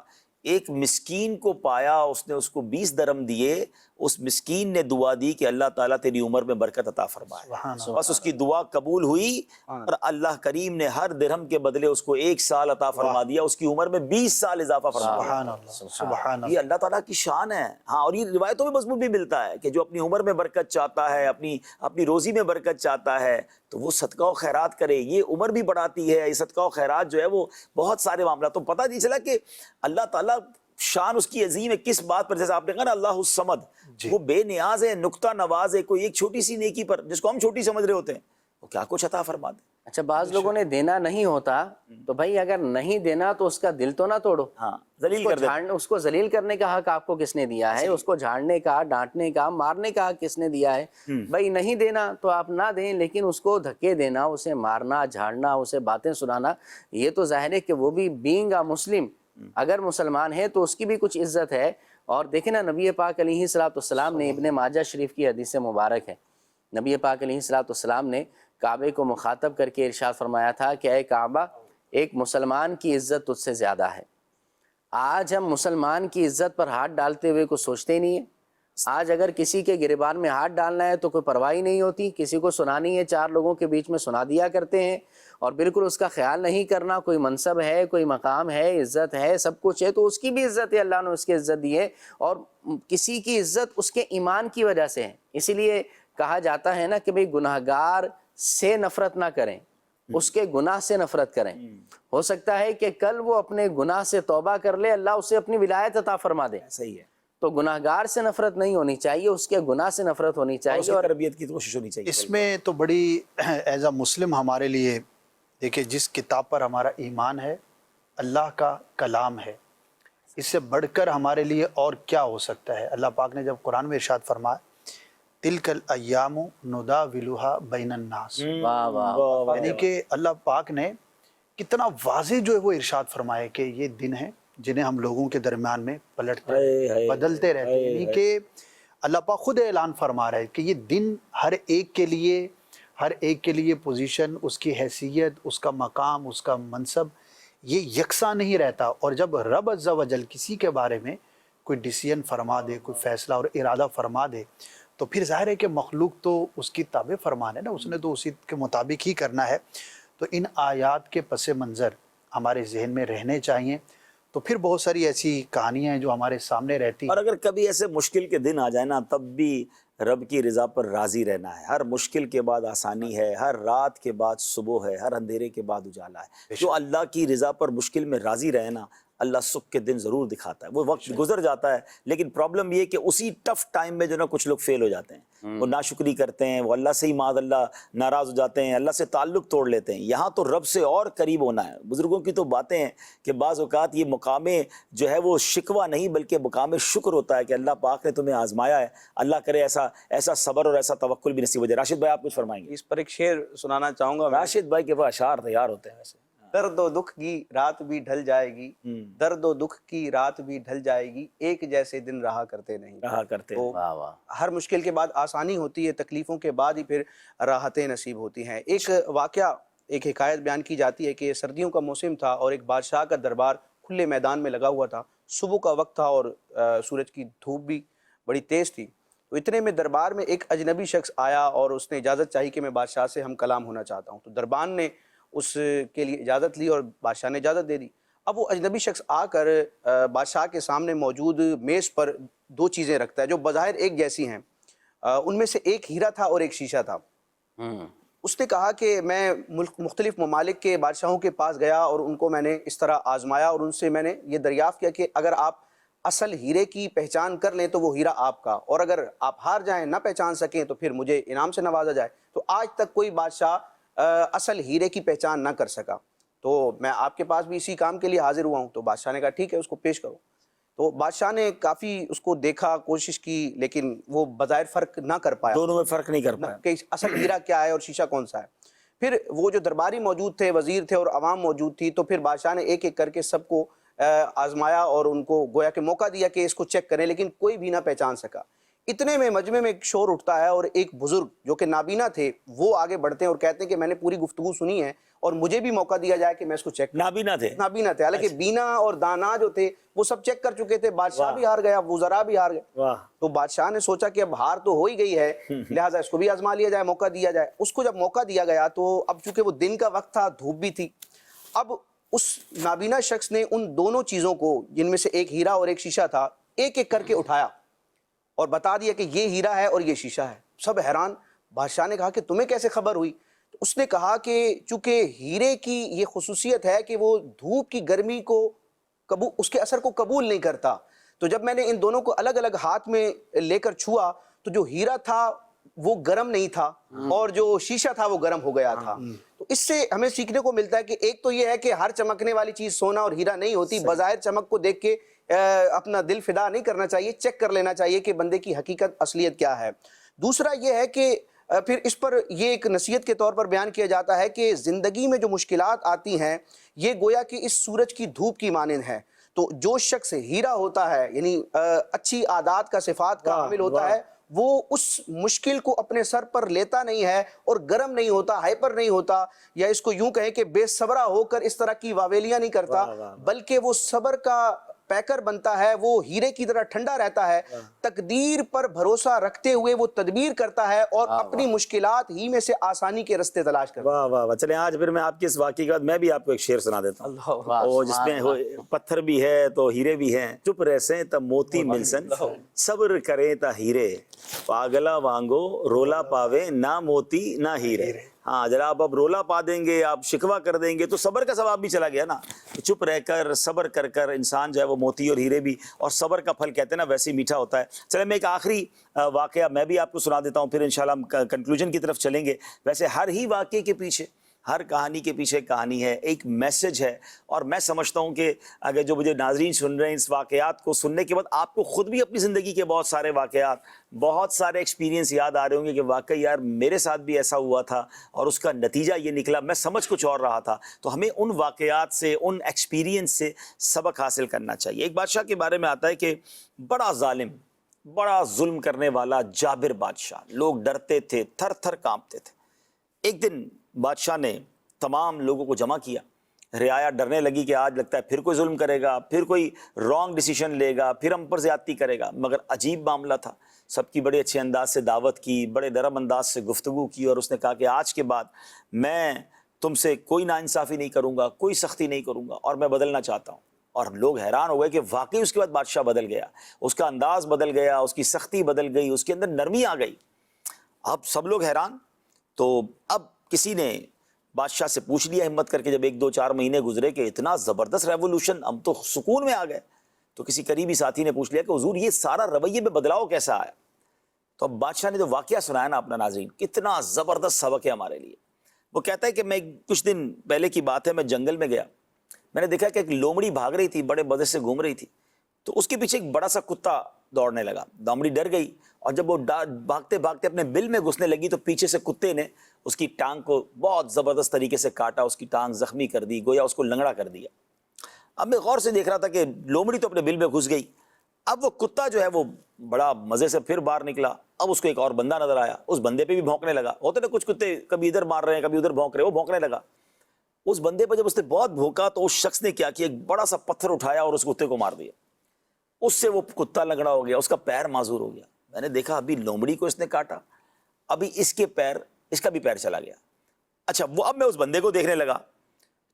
ایک مسکین کو پایا، اس نے اس کو 20 درم دیے، اس مسکین نے دعا دی کہ اللہ تعالیٰ تیری عمر میں برکت عطا فرمائے۔ بس اس کی دعا قبول ہوئی، اور اللہ کریم نے ہر درہم کے بدلے اس کو 1 سال عطا فرما دیا، اس کی عمر میں 20 سال اضافہ فرما دیا۔ سبحان اللہ، سبحان اللہ۔ یہ اللہ تعالیٰ کی شان ہے۔ ہاں، اور یہ روایتوں میں مضمون بھی ملتا ہے کہ جو اپنی عمر میں برکت چاہتا ہے، اپنی روزی میں برکت چاہتا ہے، تو وہ صدقہ و خیرات کرے۔ یہ عمر بھی بڑھاتی ہے، یہ صدقہ و خیرات جو ہے وہ بہت سارے معاملات۔ تو پتہ نہیں چلا کہ اللہ تعالیٰ شان اس کی عظیم ہے کس بات پر، جیسے آپ نے کہا نا اللہ الصمد، وہ بے نیاز ہے، نقطہ نواز ہے، کوئی ایک چھوٹی سی نیکی پر جس کو ہم چھوٹی سمجھ رہے ہوتے ہیں وہ کیا کچھ عطا فرما دے۔ اچھا، بعض لوگوں نے دینا نہیں ہوتا تو بھائی اگر نہیں دینا تو اس کا دل تو نہ توڑو، ہاں، ذلیل کر دے۔ اس کو ذلیل کرنے کا حق آپ کو کس نے دیا ہے؟ اس کو جھاڑنے کا، ڈانٹنے کا، مارنے کا حق کس نے دیا ہے؟ بھائی نہیں دینا تو آپ نہ دیں، لیکن اس کو دھکے دینا، اسے مارنا، جھاڑنا، اسے باتیں سنانا، یہ تو ظاہر ہے کہ وہ بھی بینگ اے مسلم، اگر مسلمان ہے تو اس کی بھی کچھ عزت ہے۔ اور دیکھیں نا، نبی پاک علیہ السلام نے، ابن ماجہ شریف کی حدیث مبارک ہے، نبی پاک علیہ السلام نے کعبے کو مخاطب کر کے ارشاد فرمایا تھا کہ اے کعبہ، ایک مسلمان کی عزت تجھ سے زیادہ ہے۔ آج ہم مسلمان کی عزت پر ہاتھ ڈالتے ہوئے کچھ سوچتے ہی نہیں ہیں۔ آج اگر کسی کے گریبان میں ہاتھ ڈالنا ہے تو کوئی پرواہ ہی نہیں ہوتی، کسی کو سنانی ہے 4 لوگوں کے بیچ میں سنا دیا کرتے ہیں، اور بالکل اس کا خیال نہیں کرنا، کوئی منصب ہے، کوئی مقام ہے، عزت ہے، سب کچھ ہے تو اس کی بھی عزت ہے، اللہ نے اس کی عزت دی ہے، اور کسی کی عزت اس کے ایمان کی وجہ سے ہے۔ اسی لیے کہا جاتا ہے نا کہ بھئی گناہگار سے نفرت نہ کریں، اس کے گناہ سے نفرت کریں۔ ہو سکتا ہے کہ کل وہ اپنے گناہ سے توبہ کر لے، اللہ اسے اپنی ولایت عطا فرما دے۔ صحیح ہے۔ تو گناہگار سے نفرت نہیں ہونی چاہیے، اس کے گناہ سے نفرت ہونی چاہیے، اور تربیت کی کوشش ہونی چاہیے۔ اس میں تو بڑی ایز اے مسلم ہمارے لیے، دیکھیں جس کتاب پر ہمارا ایمان ہے، اللہ کا کلام ہے، اس سے بڑھ کر ہمارے لیے اور کیا ہو سکتا ہے؟ اللہ پاک نے جب قرآن میں ارشاد فرمایا تلک الایام نداولها بین الناس، واہ واہ، یعنی کہ اللہ پاک نے کتنا واضح جو ہے وہ ارشاد فرمایا کہ یہ دن ہیں جنہیں ہم لوگوں کے درمیان میں پلٹتے ہیں، بدلتے رہتے ہیں، یعنی کہ اللہ پاک خود اعلان فرما رہا ہے کہ یہ دن ہر ایک کے لیے پوزیشن، اس کی حیثیت، اس کا مقام، اس کا منصب یہ یکساں نہیں رہتا۔ اور جب رب عز و جل کسی کے بارے میں کوئی ڈیسیژن فرما دے، کوئی فیصلہ اور ارادہ فرما دے، تو پھر ظاہر ہے کہ مخلوق تو اس کی تابع فرمان ہے نا، اس نے تو اسی کے مطابق ہی کرنا ہے۔ تو ان آیات کے پس منظر ہمارے ذہن میں رہنے چاہیے۔ تو پھر بہت ساری ایسی کہانیاں ہیں جو ہمارے سامنے رہتی ہیں. اور اگر کبھی ایسے مشکل کے دن آ جائے نا تب بھی رب کی رضا پر راضی رہنا ہے. ہر مشکل کے بعد آسانی ہے، ہر رات کے بعد صبح ہے، ہر اندھیرے کے بعد اجالا ہے. جو اللہ کی رضا پر مشکل میں راضی رہے نا اللہ سکھ کے دن ضرور دکھاتا ہے. وہ وقت گزر جاتا ہے لیکن پرابلم یہ کہ اسی ٹف ٹائم میں جو نا کچھ لوگ فیل ہو جاتے ہیں، وہ ناشکری کرتے ہیں، وہ اللہ سے ہی معاذ اللہ ناراض ہو جاتے ہیں، اللہ سے تعلق توڑ لیتے ہیں. یہاں تو رب سے اور قریب ہونا ہے. بزرگوں کی تو باتیں ہیں کہ بعض اوقات یہ مقام جو ہے وہ شکوہ نہیں بلکہ مقام شکر ہوتا ہے کہ اللہ پاک نے تمہیں آزمایا ہے. اللہ کرے ایسا صبر اور ایسا توکل بھی نصیب ہو جائے. راشد بھائی آپ کچھ فرمائیں گے؟ اس پر ایک شعر سنانا چاہوں گا. راشد بھائی کے پاس اشعار تیار ہوتے ہیں ویسے. درد و دکھ کی رات بھی ڈھل جائے گی، درد و دکھ کی رات بھی ڈھل جائے گی، ایک جیسے دن رہا کرتے نہیں. رہا کرتے تو واہ واہ. ہر مشکل کے بعد آسانی ہوتی ہے، تکلیفوں کے بعد ہی پھر راحتیں نصیب ہوتی ہیں. ایک واقعہ، ایک حکایت بیان کی جاتی ہے کہ سردیوں کا موسم تھا اور ایک بادشاہ کا دربار کھلے میدان میں لگا ہوا تھا. صبح کا وقت تھا اور سورج کی دھوپ بھی بڑی تیز تھی. تو اتنے میں دربار میں ایک اجنبی شخص آیا اور اس نے اجازت چاہی کہ میں بادشاہ سے ہم کلام ہونا چاہتا ہوں. تو دربان نے اس کے لیے اجازت لی اور بادشاہ نے اجازت دے دی. اب وہ اجنبی شخص آ کر بادشاہ کے سامنے موجود میز پر دو چیزیں رکھتا ہے جو بظاہر ایک جیسی ہیں. ان میں سے ایک ہیرا تھا اور ایک شیشہ تھا. اس نے کہا کہ میں مختلف ممالک کے بادشاہوں کے پاس گیا اور ان کو میں نے اس طرح آزمایا اور ان سے میں نے یہ دریافت کیا کہ اگر آپ اصل ہیرے کی پہچان کر لیں تو وہ ہیرا آپ کا، اور اگر آپ ہار جائیں، نہ پہچان سکیں تو پھر مجھے انعام سے نوازا جائے. تو آج تک کوئی بادشاہ اصل ہیرے کی پہچان نہ کر سکا، تو میں آپ کے پاس بھی اسی کام کے لیے حاضر ہوا ہوں. تو بادشاہ نے کہا ٹھیک ہے، اس کو پیش کرو. تو بادشاہ نے کافی اس کو دیکھا، کوشش کی، لیکن وہ بظاہر فرق نہ کر پایا، دونوں میں فرق نہیں کر پایا کہ اصل ہیرا کیا ہے اور شیشہ کون سا ہے. پھر وہ جو درباری موجود تھے، وزیر تھے اور عوام موجود تھی، تو پھر بادشاہ نے ایک ایک کر کے سب کو آزمایا اور ان کو گویا کہ موقع دیا کہ اس کو چیک کریں، لیکن کوئی بھی نہ پہچان سکا. اتنے میں مجمع میں ایک شور اٹھتا ہے اور ایک بزرگ جو کہ نابینا تھے وہ آگے بڑھتے ہیں اور کہتے ہیں کہ میں نے پوری گفتگو سنی ہے اور مجھے بھی موقع دیا جائے کہ میں اس کو چیک. نابینا تھے حالانکہ بینا اور دانا جو تھے وہ سب چیک کر چکے تھے. بادشاہ بھی ہار گیا، وزراء بھی ہار گئے. تو بادشاہ نے سوچا کہ اب ہار تو ہو ہی گئی ہے، لہٰذا اس کو بھی آزما لیا جائے، موقع دیا جائے. اس کو جب موقع دیا گیا تو اب چونکہ وہ دن کا وقت تھا، دھوپ بھی تھی، اب اس نابینا شخص نے ان دونوں چیزوں کو جن میں سے ایک ہیرا اور ایک شیشہ تھا ایک ایک کر کے اٹھایا اور بتا دیا کہ یہ ہیرا ہے اور یہ شیشہ ہے. سب حیران. بادشاہ نے کہا کہ تمہیں کیسے خبر ہوئی؟ تو اس نے کہا کہ چونکہ ہیرے کی یہ خصوصیت ہے کہ وہ دھوپ کی گرمی کو اس کے اثر کو قبول نہیں کرتا، تو جب میں نے ان دونوں کو الگ الگ ہاتھ میں لے کر چھوا تو جو ہیرا تھا وہ گرم نہیں تھا اور جو شیشہ تھا وہ گرم ہو گیا تھا. تو اس سے ہمیں سیکھنے کو ملتا ہے کہ ایک تو یہ ہے کہ ہر چمکنے والی چیز سونا اور ہیرا نہیں ہوتی. بظاہر چمک کو دیکھ کے اپنا دل فدا نہیں کرنا چاہیے، چیک کر لینا چاہیے کہ بندے کی حقیقت اصلیت کیا ہے. دوسرا یہ ہے کہ پھر اس پر یہ ایک نصیحت کے طور پر بیان کیا جاتا ہے کہ زندگی میں جو مشکلات آتی ہیں یہ گویا کہ اس سورج کی دھوپ کی مانند ہے. تو جو شخص ہیرا ہوتا ہے یعنی اچھی عادات کا، صفات کا حامل ہوتا ہے، وہ اس مشکل کو اپنے سر پر لیتا نہیں ہے اور گرم نہیں ہوتا، ہائپر نہیں ہوتا، یا اس کو یوں کہیں کہ بے صبرا ہو کر اس طرح کی واویلیاں نہیں کرتا، بلکہ وہ صبر کا پیکر بنتا ہے، وہ ہیرے کی طرح ٹھنڈا رہتا ہے، تقدیر پر بھروسہ رکھتے ہوئے وہ تدبیر کرتا ہے اور اپنی مشکلات ہی میں سے آسانی کے رستے تلاش کرتا ہے. واہ واہ واہ. چلیں آج پھر میں آپ کے اس واقعے کے بعد میں بھی آپ کو ایک شعر سنا دیتا ہوں، وہ جس میں پتھر بھی ہے تو ہیرے بھی ہیں. چپ رہسیں تا موتی ملسن، صبر کریں تا ہیرے، پاگلا وانگو رولا پاوے، نہ موتی نہ ہیرے. ہاں ذرا اب رولا پا دیں گے، آپ شکوہ کر دیں گے تو صبر کا ثواب بھی چلا گیا نا. چپ رہ کر صبر کر کر انسان جو ہے وہ موتی اور ہیرے بھی، اور صبر کا پھل کہتے ہیں نا ویسے ہی میٹھا ہوتا ہے. چلے میں ایک آخری واقعہ میں بھی آپ کو سنا دیتا ہوں، پھر انشاءاللہ ہم کنکلوژن کی طرف چلیں گے. ویسے ہر ہی واقعے کے پیچھے، ہر کہانی کے پیچھے کہانی ہے، ایک میسج ہے. اور میں سمجھتا ہوں کہ اگر جو مجھے ناظرین سن رہے ہیں اس واقعات کو سننے کے بعد آپ کو خود بھی اپنی زندگی کے بہت سارے واقعات، بہت سارے ایکسپیرینس یاد آ رہے ہوں گے کہ واقعی یار میرے ساتھ بھی ایسا ہوا تھا اور اس کا نتیجہ یہ نکلا، میں سمجھ کچھ اور رہا تھا. تو ہمیں ان واقعات سے، ان ایکسپیرینس سے سبق حاصل کرنا چاہیے. ایک بادشاہ کے بارے میں آتا ہے کہ بڑا ظالم، بڑا ظلم کرنے والا جابر بادشاہ، لوگ ڈرتے تھے، تھر تھر کانپتے تھے. ایک دن بادشاہ نے تمام لوگوں کو جمع کیا، رعایا ڈرنے لگی کہ آج لگتا ہے پھر کوئی ظلم کرے گا، پھر کوئی رانگ ڈیسیشن لے گا، پھر ہم پر زیادتی کرے گا. مگر عجیب معاملہ تھا، سب کی بڑے اچھے انداز سے دعوت کی، بڑے نرم انداز سے گفتگو کی، اور اس نے کہا کہ آج کے بعد میں تم سے کوئی ناانصافی نہیں کروں گا، کوئی سختی نہیں کروں گا، اور میں بدلنا چاہتا ہوں. اور لوگ حیران ہو گئے کہ واقعی اس کے بعد بادشاہ بدل گیا، اس کا انداز بدل گیا، اس کی سختی بدل گئی، اس کے اندر نرمی آ گئی۔ اب سب لوگ حیران۔ تو اب کسی نے بادشاہ سے پوچھ لیا ہمت کر کے، جب 1-2-4 مہینے گزرے کہ اتنا زبردست ریولوشن، ہم تو سکون میں آ گئے، تو کسی قریبی ساتھی نے پوچھ لیا کہ حضور یہ سارا رویے میں بدلاؤ کیسا آیا؟ تو اب بادشاہ نے جو واقعہ سنایا نا اپنا، ناظرین کتنا زبردست سبق ہے ہمارے لیے۔ وہ کہتا ہے کہ میں کچھ دن پہلے کی بات ہے، میں جنگل میں گیا، میں نے دیکھا کہ ایک لومڑی بھاگ رہی تھی، بڑے مزے سے گھوم رہی تھی، تو اس کے پیچھے ایک بڑا سا کتا دوڑنے لگا۔ لومڑی ڈر گئی، اور جب وہ بھاگتے بھاگتے اپنے بل میں گھسنے لگی تو پیچھے سے کتے نے اس کی ٹانگ کو بہت زبردست طریقے سے کاٹا، اس کی ٹانگ زخمی کر دی، گویا اس کو لنگڑا کر دیا۔ اب میں غور سے دیکھ رہا تھا کہ لومڑی تو اپنے بل میں گھس گئی، اب وہ کتا جو ہے وہ بڑا مزے سے پھر باہر نکلا، اب اس کو ایک اور بندہ نظر آیا، اس بندے پہ بھی بھونکنے لگا۔ ہوتے نا کچھ کتے کبھی ادھر مار رہے ہیں کبھی ادھر بھونک رہے، وہ بھونکنے لگا۔ اس بندے پہ جب اس نے بہت بھونکا تو اس شخص نے کیا کیا، ایک بڑا سا پتھر اٹھایا اور اس کتے کو مار دیا۔ اس سے وہ کتا لنگڑا ہو گیا، اس کا پیر معذور ہو گیا۔ میں نے دیکھا ابھی لومڑی کو اس نے کاٹا، ابھی اس کے پیر، اس کا بھی پیر چلا گیا۔ اچھا وہ اب میں اس بندے کو دیکھنے لگا،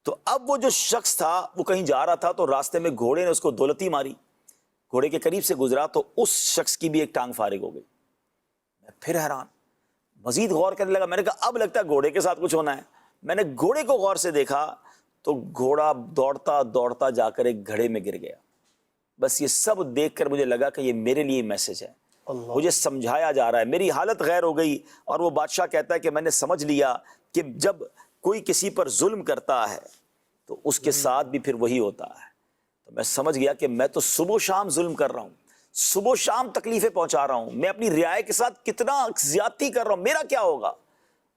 تو اب وہ جو شخص تھا وہ کہیں جا رہا تھا، تو راستے میں گھوڑے نے اس کو دولتی ماری، گھوڑے کے قریب سے گزرا تو اس شخص کی بھی ایک ٹانگ فارغ ہو گئی۔ میں پھر حیران، مزید غور کرنے لگا، میں نے کہا اب لگتا ہے گھوڑے کے ساتھ کچھ ہونا ہے۔ میں نے گھوڑے کو غور سے دیکھا تو گھوڑا دوڑتا دوڑتا جا کر ایک گھڑے میں گر گیا۔ بس یہ سب دیکھ کر مجھے لگا کہ یہ میرے لیے میسج ہے، مجھے سمجھایا جا رہا ہے، میری حالت غیر ہو گئی۔ اور وہ بادشاہ کہتا ہے کہ میں نے سمجھ لیا کہ جب کوئی کسی پر ظلم کرتا ہے تو اس کے ساتھ بھی پھر وہی ہوتا ہے۔ تو میں سمجھ گیا کہ میں تو صبح و شام ظلم کر رہا ہوں، صبح و شام تکلیفیں پہنچا رہا ہوں، میں اپنی رعایا کے ساتھ کتنا زیادتی کر رہا ہوں، میرا کیا ہوگا؟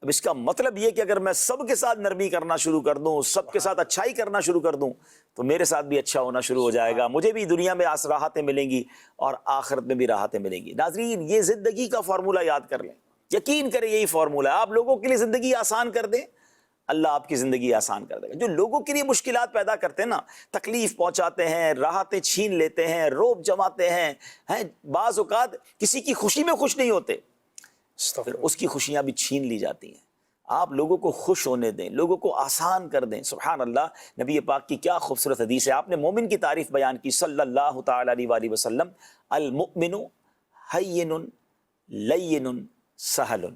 اب اس کا مطلب یہ کہ اگر میں سب کے ساتھ نرمی کرنا شروع کر دوں، سب کے ساتھ اچھائی کرنا شروع کر دوں تو میرے ساتھ بھی اچھا ہونا شروع ہو جائے گا، مجھے بھی دنیا میں راحتیں ملیں گی اور آخرت میں بھی راحتیں ملیں گی۔ ناظرین یہ زندگی کا فارمولہ یاد کر لیں، یقین کریں یہی فارمولہ ہے۔ آپ لوگوں کے لیے زندگی آسان کر دیں، اللہ آپ کی زندگی آسان کر دے گا۔ جو لوگوں کے لیے مشکلات پیدا کرتے ہیں نا، تکلیف پہنچاتے ہیں، راحتیں چھین لیتے ہیں، روب جماتے ہیں، بعض اوقات کسی کی خوشی میں خوش نہیں ہوتے، پھر اس کی خوشیاں بھی چھین لی جاتی ہیں۔ آپ لوگوں کو خوش ہونے دیں، لوگوں کو آسان کر دیں۔ سبحان اللہ، نبی پاک کی کیا خوبصورت حدیث ہے، آپ نے مومن کی تعریف بیان کی صلی اللہ تعالی علیہ وآلہ وسلم، المؤمن حین لین سہل۔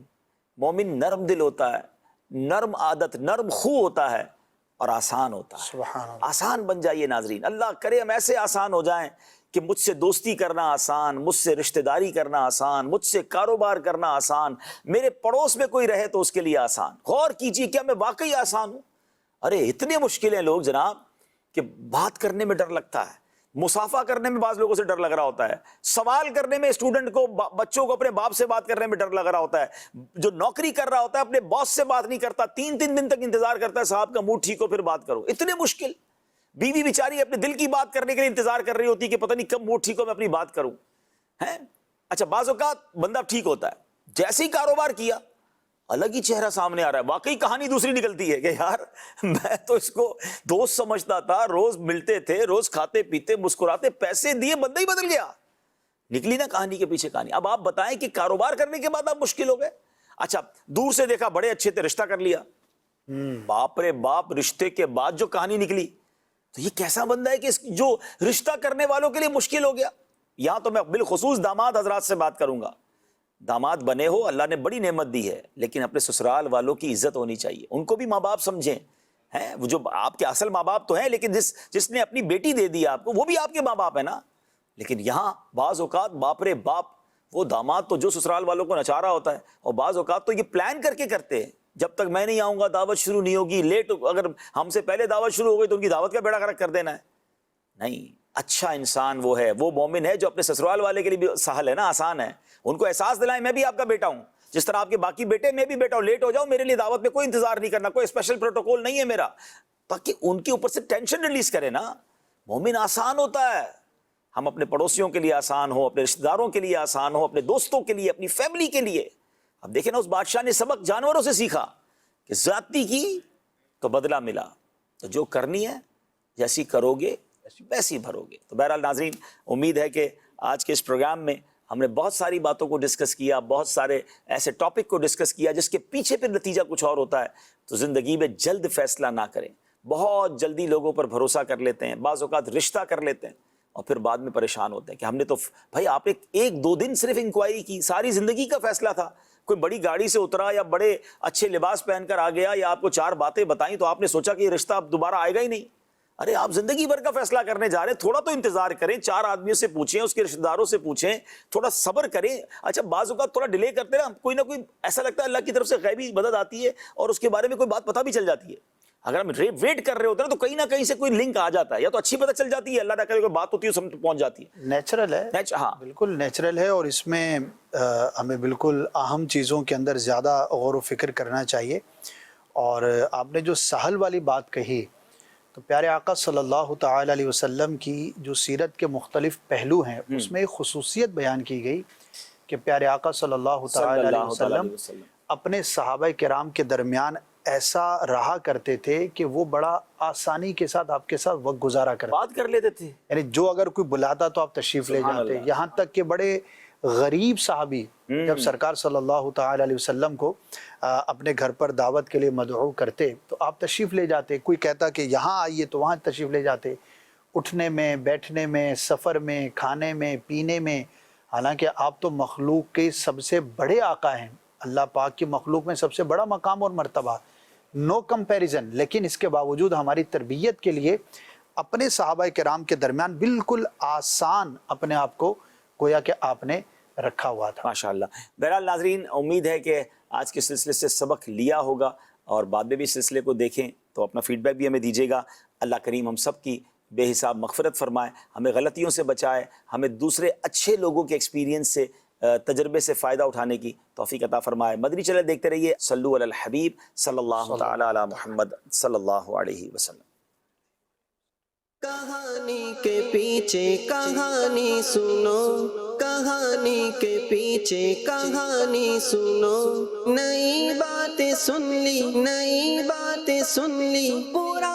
مومن نرم دل ہوتا ہے، نرم عادت، نرم خو ہوتا ہے اور آسان ہوتا ہے۔ سبحان اللہ۔ آسان بن جائیے ناظرین، اللہ کرے ہم ایسے آسان ہو جائیں کہ مجھ سے دوستی کرنا آسان، مجھ سے رشتہ داری کرنا آسان، مجھ سے کاروبار کرنا آسان، میرے پڑوس میں کوئی رہے تو اس کے لیے آسان۔ غور کیجیے کیا میں واقعی آسان ہوں؟ ارے اتنے مشکل ہیں لوگ جناب کہ بات کرنے میں ڈر لگتا ہے، مصافحہ کرنے میں بعض لوگوں سے ڈر لگ رہا ہوتا ہے، سوال کرنے میں اسٹوڈنٹ کو، بچوں کو اپنے باپ سے بات کرنے میں ڈر لگ رہا ہوتا ہے، جو نوکری کر رہا ہوتا ہے اپنے باس سے بات نہیں کرتا، 3 دن تک انتظار کرتا ہے صاحب کا موڈ ٹھیک ہو پھر بات کرو، اتنے مشکل۔ بیوی بیچاری اپنے دل کی بات کرنے کے لیے انتظار کر رہی ہوتی کہ پتہ نہیں کب موڈ ٹھیک ہو میں اپنی بات کروں، ہیں؟ اچھا بعض اوقات بندہ ٹھیک ہوتا ہے، جیسے ہی کاروبار کیا الگ ہی چہرہ سامنے آ رہا ہے، واقعی کہانی دوسری نکلتی ہے کہ یار میں تو اس کو دوست سمجھتا تھا، روز ملتے تھے، روز کھاتے پیتے مسکراتے، پیسے دیے بندہ ہی بدل گیا۔ نکلی نا کہانی کے پیچھے کہانی۔ اب آپ بتائیں کہ کاروبار کرنے کے بعد آپ مشکل ہو گئے۔ اچھا دور سے دیکھا بڑے اچھے تھے، رشتہ کر لیا، باپ رے باپ، رشتے کے بعد جو کہانی نکلی تو یہ کیسا بندہ ہے کہ جو رشتہ کرنے والوں کے لیے مشکل ہو گیا۔ یہاں تو میں بالخصوص داماد حضرات سے بات کروں گا، داماد بنے ہو اللہ نے بڑی نعمت دی ہے، لیکن اپنے سسرال والوں کی عزت ہونی چاہیے، ان کو بھی ماں باپ سمجھیں، ہیں وہ جو آپ کے اصل ماں باپ تو ہیں، لیکن جس نے اپنی بیٹی دے دی آپ کو وہ بھی آپ کے ماں باپ ہے نا۔ لیکن یہاں بعض اوقات باپ رے باپ، وہ داماد تو جو سسرال والوں کو نچا رہا ہوتا ہے، اور بعض اوقات تو یہ پلان کر کے کرتے ہیں، جب تک میں نہیں آؤں گا دعوت شروع نہیں ہوگی، لیٹ اگر ہم سے پہلے دعوت شروع ہو گئی تو ان کی دعوت کا بیڑا غرق کر دینا ہے۔ نہیں، اچھا انسان وہ ہے، وہ مومن ہے جو اپنے سسرال والے کے لیے بھی سہل ہے نا، آسان ہے، ان کو احساس دلائیں میں بھی آپ کا بیٹا ہوں، جس طرح آپ کے باقی بیٹے میں بھی بیٹا ہوں، لیٹ ہو جاؤ میرے لیے دعوت میں کوئی انتظار نہیں کرنا، کوئی اسپیشل پروٹوکول نہیں ہے میرا، تاکہ ان کے اوپر سے ٹینشن ریلیز کرے نا۔ مومن آسان ہوتا ہے، ہم اپنے پڑوسیوں کے لیے آسان ہو، اپنے رشتہ داروں کے لیے آسان ہو، اپنے دوستوں کے لیے، اپنی فیملی کے لیے۔ اب دیکھیں نا اس بادشاہ نے سبق جانوروں سے سیکھا کہ زیادتی کی تو بدلہ ملا، تو جو کرنی ہے جیسی کرو گے ویسی بھرو گے۔ تو بہرحال ناظرین، امید ہے کہ آج کے اس پروگرام میں ہم نے بہت ساری باتوں کو ڈسکس کیا، بہت سارے ایسے ٹاپک کو ڈسکس کیا جس کے پیچھے پھر نتیجہ کچھ اور ہوتا ہے۔ تو زندگی میں جلد فیصلہ نہ کریں، بہت جلدی لوگوں پر بھروسہ کر لیتے ہیں، بعض اوقات رشتہ کر لیتے ہیں اور پھر بعد میں پریشان ہوتے ہیں کہ ہم نے تو بھائی آپ نے ایک دو دن صرف انکوائری کی، ساری زندگی کا فیصلہ تھا. کوئی بڑی گاڑی سے اترا یا بڑے اچھے لباس پہن کر آ گیا یا آپ کو 4 باتیں بتائیں تو آپ نے سوچا کہ یہ رشتہ اب دوبارہ آئے گا ہی نہیں. ارے آپ زندگی بھر کا فیصلہ کرنے جا رہے ہیں، تھوڑا تو انتظار کریں، 4 آدمیوں سے پوچھیں، اس کے رشتہ داروں سے پوچھیں، تھوڑا صبر کریں. اچھا بعض اوقات تھوڑا ڈیلے کرتے نا، کوئی نہ کوئی ایسا لگتا ہے اللہ کی طرف سے غیبی مدد آتی ہے اور اس کے بارے میں کوئی بات پتہ بھی چل جاتی ہے. اگر ہم ویٹ کر رہے ہوتے ہیں تو کہیں نہ کہیں سے کوئی لنک آ جاتا ہے، یا تو اچھی پتہ چل جاتی ہے، اللہ نہ کرے کوئی بات ہوتی ہے سمجھ پہنچ جاتی ہے. نیچرل ہے، ہاں بالکل نیچرل ہے، اور اس میں ہمیں بالکل اہم چیزوں کے اندر زیادہ غور و فکر کرنا چاہیے. اور آپ نے جو سہل والی بات کہی، تو پیارے آقا صلی اللہ تعالی علیہ وسلم کی جو سیرت کے مختلف پہلو ہیں اس میں ایک خصوصیت بیان کی گئی کہ پیارے آقا صلی اللہ تعالی علیہ وسلم اپنے صحابہ کرام کے درمیان ایسا رہا کرتے تھے کہ وہ بڑا آسانی کے ساتھ آپ کے ساتھ وقت گزارا کرتے، بات کر لیتے تھے. یعنی جو اگر کوئی بلاتا تو آپ تشریف لے جاتے. یہاں تک کہ بڑے غریب صحابی جب سرکار صلی اللہ تعالی علیہ وسلم کو اپنے گھر پر دعوت کے لیے مدعو کرتے تو آپ تشریف لے جاتے. کوئی کہتا کہ یہاں آئیے تو وہاں تشریف لے جاتے. اٹھنے میں، بیٹھنے میں، سفر میں، کھانے میں، پینے میں، حالانکہ آپ تو مخلوق کے سب سے بڑے آقا ہیں، اللہ پاک کی مخلوق میں سب سے بڑا مقام اور مرتبہ، نو کمپیریزن. لیکن اس کے باوجود ہماری تربیت کے لیے اپنے صحابہ کرام کے درمیان بالکل آسان اپنے آپ کو گویا کہ آپ نے رکھا ہوا تھا. ماشاءاللہ. بہرحال ناظرین، امید ہے کہ آج کے سلسلے سے سبق لیا ہوگا اور بعد میں بھی اس سلسلے کو دیکھیں تو اپنا فیڈ بیک بھی ہمیں دیجیے گا. اللہ کریم ہم سب کی بے حساب مغفرت فرمائے، ہمیں غلطیوں سے بچائے، ہمیں دوسرے اچھے لوگوں کے ایکسپیرینس سے، تجربے سے فائدہ اٹھانے کی توفیق عطا فرمائے. مدنی چینل دیکھتے رہیے. صلو علی الحبیب صلی اللہ تعالی علی محمد صلی اللہ علیہ وسلم. کہانی کے پیچھے کہانی سنو، کہانی کے پیچھے کہانی سنو، نئی باتیں سن لی، نئی باتیں سن لی، پورا